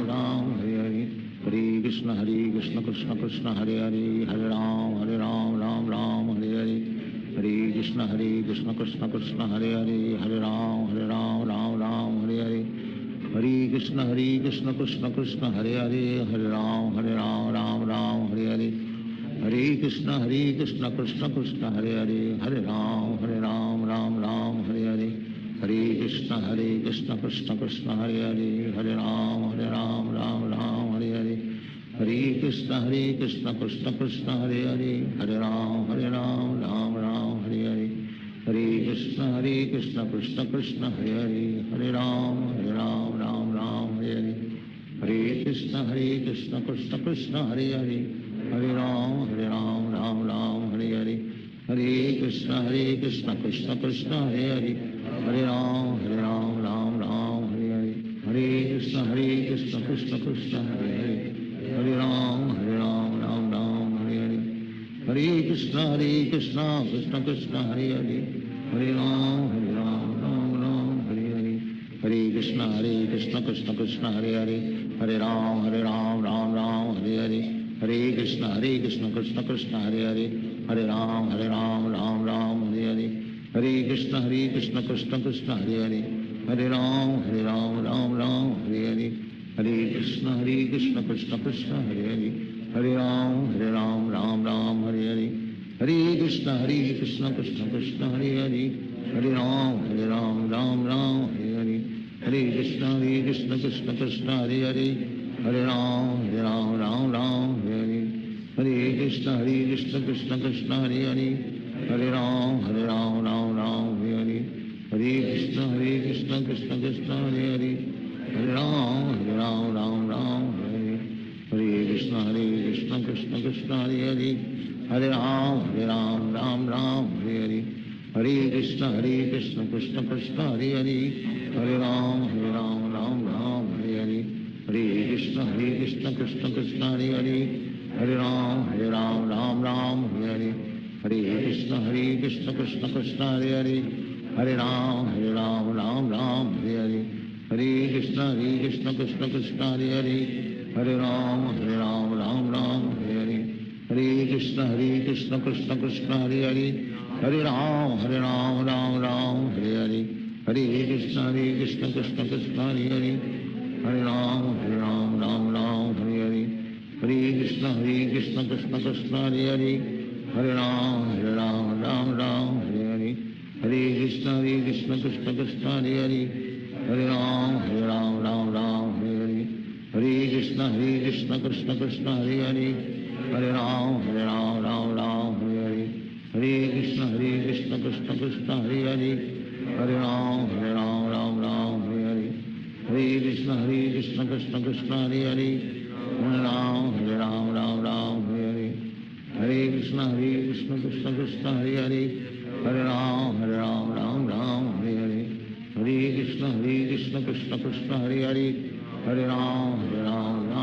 Ram Hare Hare Hare Krishna Krishna Krishna Hare Hare Hare Ram Ram Hare Hare Hare Krishna Krishna Krishna Hare Hare Hare Ram Ram Hare Hare Hare Krishna Krishna Krishna Hare Hare Hare Ram Ram Hare Hare Hare Krishna Krishna Krishna Hare Hare Hare Ram Ram Hare Hare Hare Krishna Krishna Krishna Hare Hare Hare Ram Ram Hare Hare Hare Krishna Krishna Krishna Hare Hare Hare Ram Ram Hare Hare Hare Krishna Krishna Krishna Hare Hare Hare Ram Ram Hare Hare Hare Krishna Krishna Krishna Hare Hare Hare Ram Ram Hare Hare Hare Krishna Krishna Krishna Hare Hare Hare Ram Ram Hare Hare Hare Krishna Krishna Krishna Hare Hare Hare Ram Ram Hare Hare Hare Krishna Krishna Krishna Hare Hare Hare Ram Hare Hare Hare Krishna Krishna Krishna Hare Hare Hare Ram Ram Hare Hare Hare Krishna Krishna Krishna Hare Hare Hare Ram Ram Hare Hare Hare Krishna Krishna Krishna Hare Hare Hare Ram Ram Hare Hare Hare Krishna Krishna Krishna Hare Hare Hare Ram Ram Hare Hare Hare Krishna Krishna Krishna Hare Hare Hare Ram Ram Hare Hare Hare Krishna Krishna Krishna Hare Hare Hare Ram Ram Hare Hare Hare Krishna Krishna Krishna Hare Hare Hare Ram Ram Hare Hare Hare Krishna Krishna Krishna Hare Hare Hare Ram Ram Hare Hare Hare Krishna Krishna Krishna Hare Hare Hare Ram Ram Hare Hare Hare Krishna Krishna Krishna Hare Hare Hare Ram Ram Hare Hare Hare Krishna Krishna Krishna Hare Hare Hare Ram Ram Hare Hare Hare Krishna Krishna Krishna Hare Hare Hare Ram Ram Hare Hare Hare Krishna Krishna Krishna Hare Hare Hare Ram Ram Hare Hare Hare Krishna Krishna Krishna Hare Hare Hare Ram Ram Hare Hare Hare Krishna Krishna Krishna Hare Hare Hare Ram Ram Hare Hare Hare Krishna Krishna Krishna Hare Hare Hare Ram Ram Hare Hare Hare Krishna Krishna Krishna Hare Hare Hare Ram Ram Hare Hare Hare Krishna Krishna Krishna Hare Hare Hare Ram Ram Hare Hare Hare Krishna Krishna Krishna Hare Hare Hare Ram Ram Hare Hare Hare Krishna Krishna Krishna Hare Hare Hare Ram Hare Hare Hare Krishna Krishna Krishna Hare Hare Hare Ram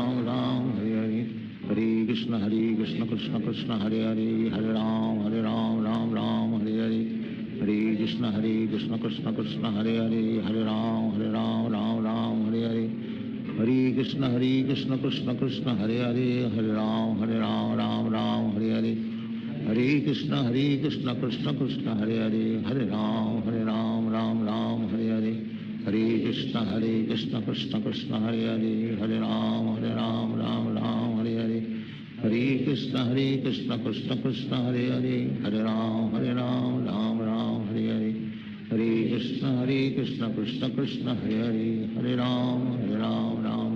Ram Hare Hare Hare Krishna Krishna Krishna Hare Hare Hare Ram Ram Hare Hare Hare Krishna Krishna Krishna Hare Hare Hare Ram Ram Hare Hare Hare Krishna Krishna Krishna Hare Hare Hare Ram Hare Hare Hare Krishna Krishna Krishna Hare Hare Hare Ram Hare Hare Hare Krishna Krishna Krishna Hare Hare Hare Ram Ram Hare Hare Hare Krishna Krishna Krishna Hare Hare Hare Ram Ram Hare Hare Hare Krishna Krishna Krishna Hare Hare Hare Ram Ram Hare Hare Hare Krishna Krishna Krishna Hare Hare Hare Ram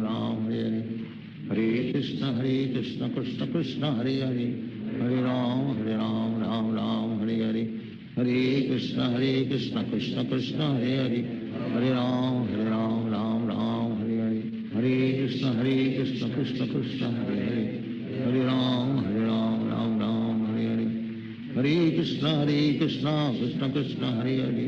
Ram Hare Hare Hare Krishna Krishna Krishna Hare Hare Hare Ram Ram Hare Hare Hare Krishna Krishna Krishna Hare Hare, Hare Ram Ram Ram Hare Hare, Hare Krishna Krishna Krishna Hare Hare, Hare Ram Ram Ram Hare Hare, Hare Krishna Krishna Krishna Hare Hare,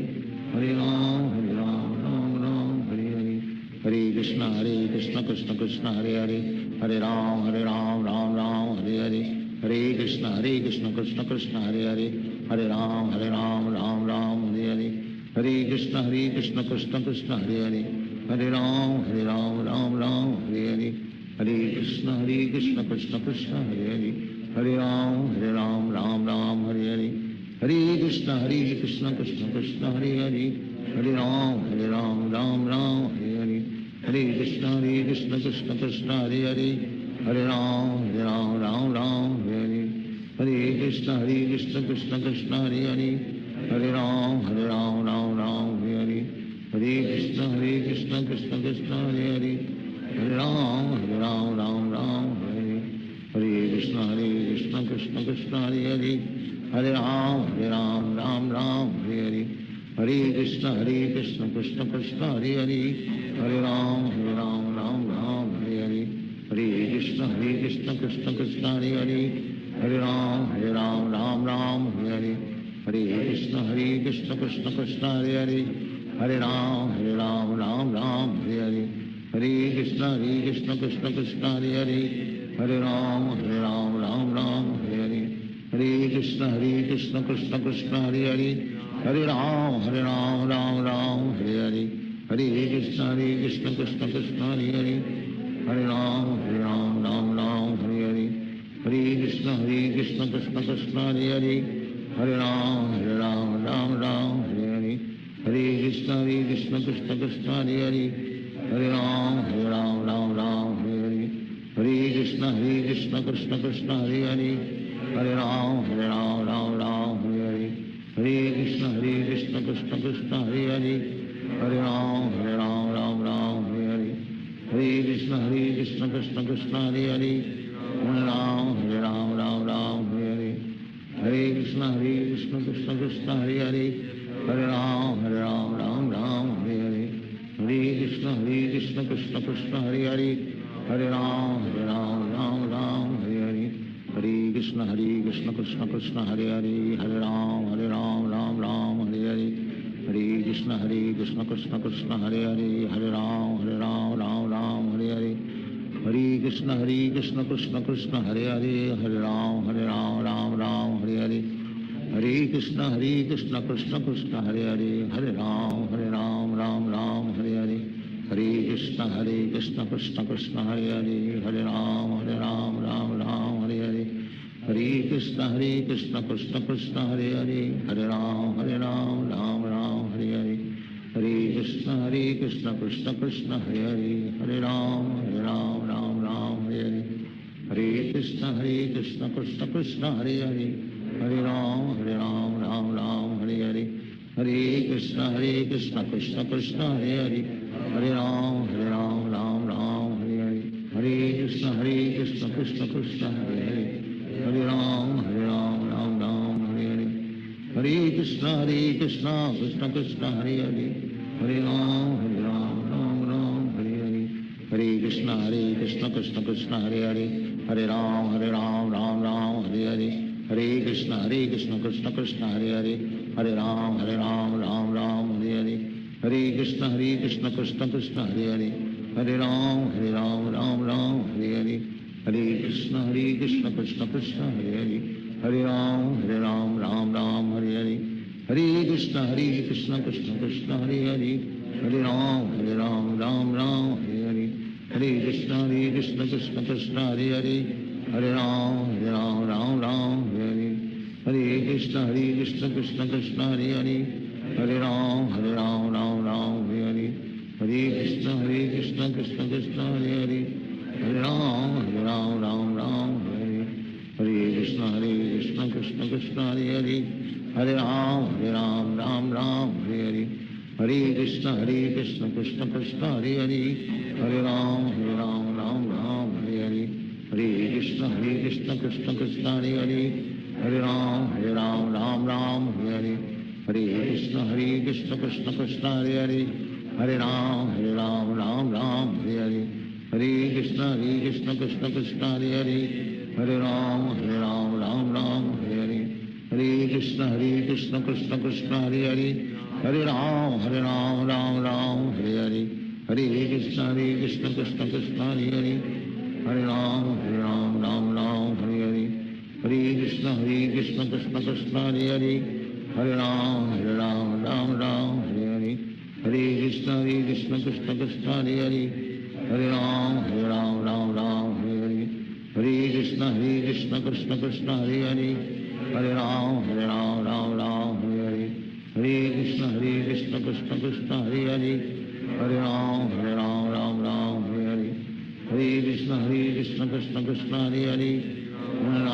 Hare Ram Ram Ram Hare Hare, Hare Krishna Krishna Krishna Hare Hare, Hare Ram Ram Ram Hare Hare, Hare Krishna Krishna Krishna Hare Hare, Hare Ram Ram Ram Hare Hare, Hare Krishna Krishna Krishna Hare Hare, Hare Ram Ram Ram Hare Hare, Hare Krishna Krishna Krishna Hare Hare, Hare Ram Ram Hare Hare, Hare Krishna Krishna Krishna Hare Hare, Hare Ram Ram Hare Hare, Hare Krishna Krishna Krishna Hare Hare, Hare Ram Ram Hare Hare, Hare Krishna Krishna Krishna Hare Hare, Hare Ram Ram Hare Hare, Hare Krishna Krishna Krishna Hare Hare, Hare Ram Ram Hare Hare, Hare Krishna Krishna Krishna Hare Hare, Hare Ram Ram Hare Hare, Hare Krishna Krishna Krishna Hare Hare, Hare Ram Ram Hare Hare, Hare Krishna Krishna Krishna Hare Hare, Hare Ram Ram Hare Hare, Hare Krishna Krishna Krishna Hare Hare, Hare Ram Ram Hare Hare, Hare Krishna Krishna Krishna Hare Hare, Hare Ram Ram Hare Hare, Hare Krishna Krishna Krishna Hare Hare, Hare Ram Ram Hare Hare, Hare Krishna Krishna Krishna Hare Hare, Hare Ram Ram Hare Hare, Hare Krishna Krishna Krishna Hare Hare, Hare Ram Ram Hare Hare, Hare Krishna Krishna Krishna Hare Hare, Hare Ram Ram Hare Hare, Hare Krishna Krishna Krishna Hare Hare, Hare Ram Ram Hare Hare, Hare Krishna Krishna Krishna Hare Hare, Hare Ram Ram Hare Hare, Hare Krishna Krishna Krishna Hare Hare, Hare Ram Ram Hare Hare, Hare Krishna Krishna Krishna Hare Hare, Hare Ram Ram Hare Hare, Hare Krishna Krishna Krishna Hare Hare, Hare Ram Ram Hare Hare, Hare Krishna Krishna Krishna Hare Hare, Hare Ram Ram Hare Hare, Hare Krishna Krishna Krishna Hare Hare, Hare Ram Ram Hare Hare, Hare Krishna Krishna Krishna Hare Hare, Hare Ram Ram Hare Hare, Hare Krishna Krishna Krishna Hare Hare, Hare Ram Ram Hare Hare, Hare Krishna Krishna Krishna Hare Hare, Hare Ram Ram Hare Hare, Hare Krishna Krishna Krishna Hare Hare, Hare Ram Ram Hare Hare, Hare Krishna Krishna Krishna Hare Hare, Hare Ram Ram Hare Hare, Hare Krishna Krishna Krishna Hare Hare, Hare Ram Ram Hare Hare, Hare Krishna Krishna Krishna Hare Hare, Hare Ram Ram Hare Hare, Hare Krishna Krishna Krishna Hare Hare, Hare Ram Ram Hare Hare, Hare Krishna Krishna Krishna Hare Hare, Hare Ram Ram Hare Hare, Hare Krishna Krishna Krishna Hare Hare, Hare Ram Ram Hare Hare, Hare Krishna Krishna Krishna Hare Hare, Hare Ram Ram Hare Hare, Hare Krishna Krishna Krishna Hare Hare, Hare Ram Ram Hare Hare, Hare Krishna Krishna Krishna Hare Hare, Hare Ram Ram Hare Hare, Hare Krishna Krishna Krishna Hare Hare, Hare Ram Ram Hare Hare, Hare Krishna Krishna Krishna Hare Hare, Hare Ram Ram Hare Hare, Hare Krishna Krishna Krishna Hare Hare, Hare Ram Ram Hare Hare, Hare Krishna Krishna Krishna Hare Hare, Hare Ram Ram Hare Hare, Hare Krishna Krishna Krishna Hare Hare, Hare Ram Ram Hare Hare, Hare Krishna Krishna Krishna Hare Hare, Hare Ram Ram Hare Hare, Hare Krishna Krishna Krishna Hare Hare, Hare Ram Ram Hare Hare, Hare Krishna Krishna Krishna Hare Hare Hare Ram Ram Ram Hare Hare Hare Krishna Krishna Krishna Hare Hare Hare Ram Ram Ram Hare Hare Hare Krishna Krishna Krishna Hare Hare Hare Ram Ram Ram Hare Hare Hare Krishna Krishna Krishna Hare Hare Hare Ram Ram Ram Hare Hare Hare Krishna Krishna Krishna Hare Hare Hare Ram Ram Ram Hare Hare Hare Krishna Krishna Krishna Hare Hare Hare Ram Ram Ram Hare Hare Hare Krishna Krishna Krishna Hare Hare Hare Ram Ram Ram Hare Hare Hare Krishna Krishna Krishna Hare Hare Hare Ram Ram Ram Hare Hare Hare Krishna Krishna Krishna Hare Hare Hare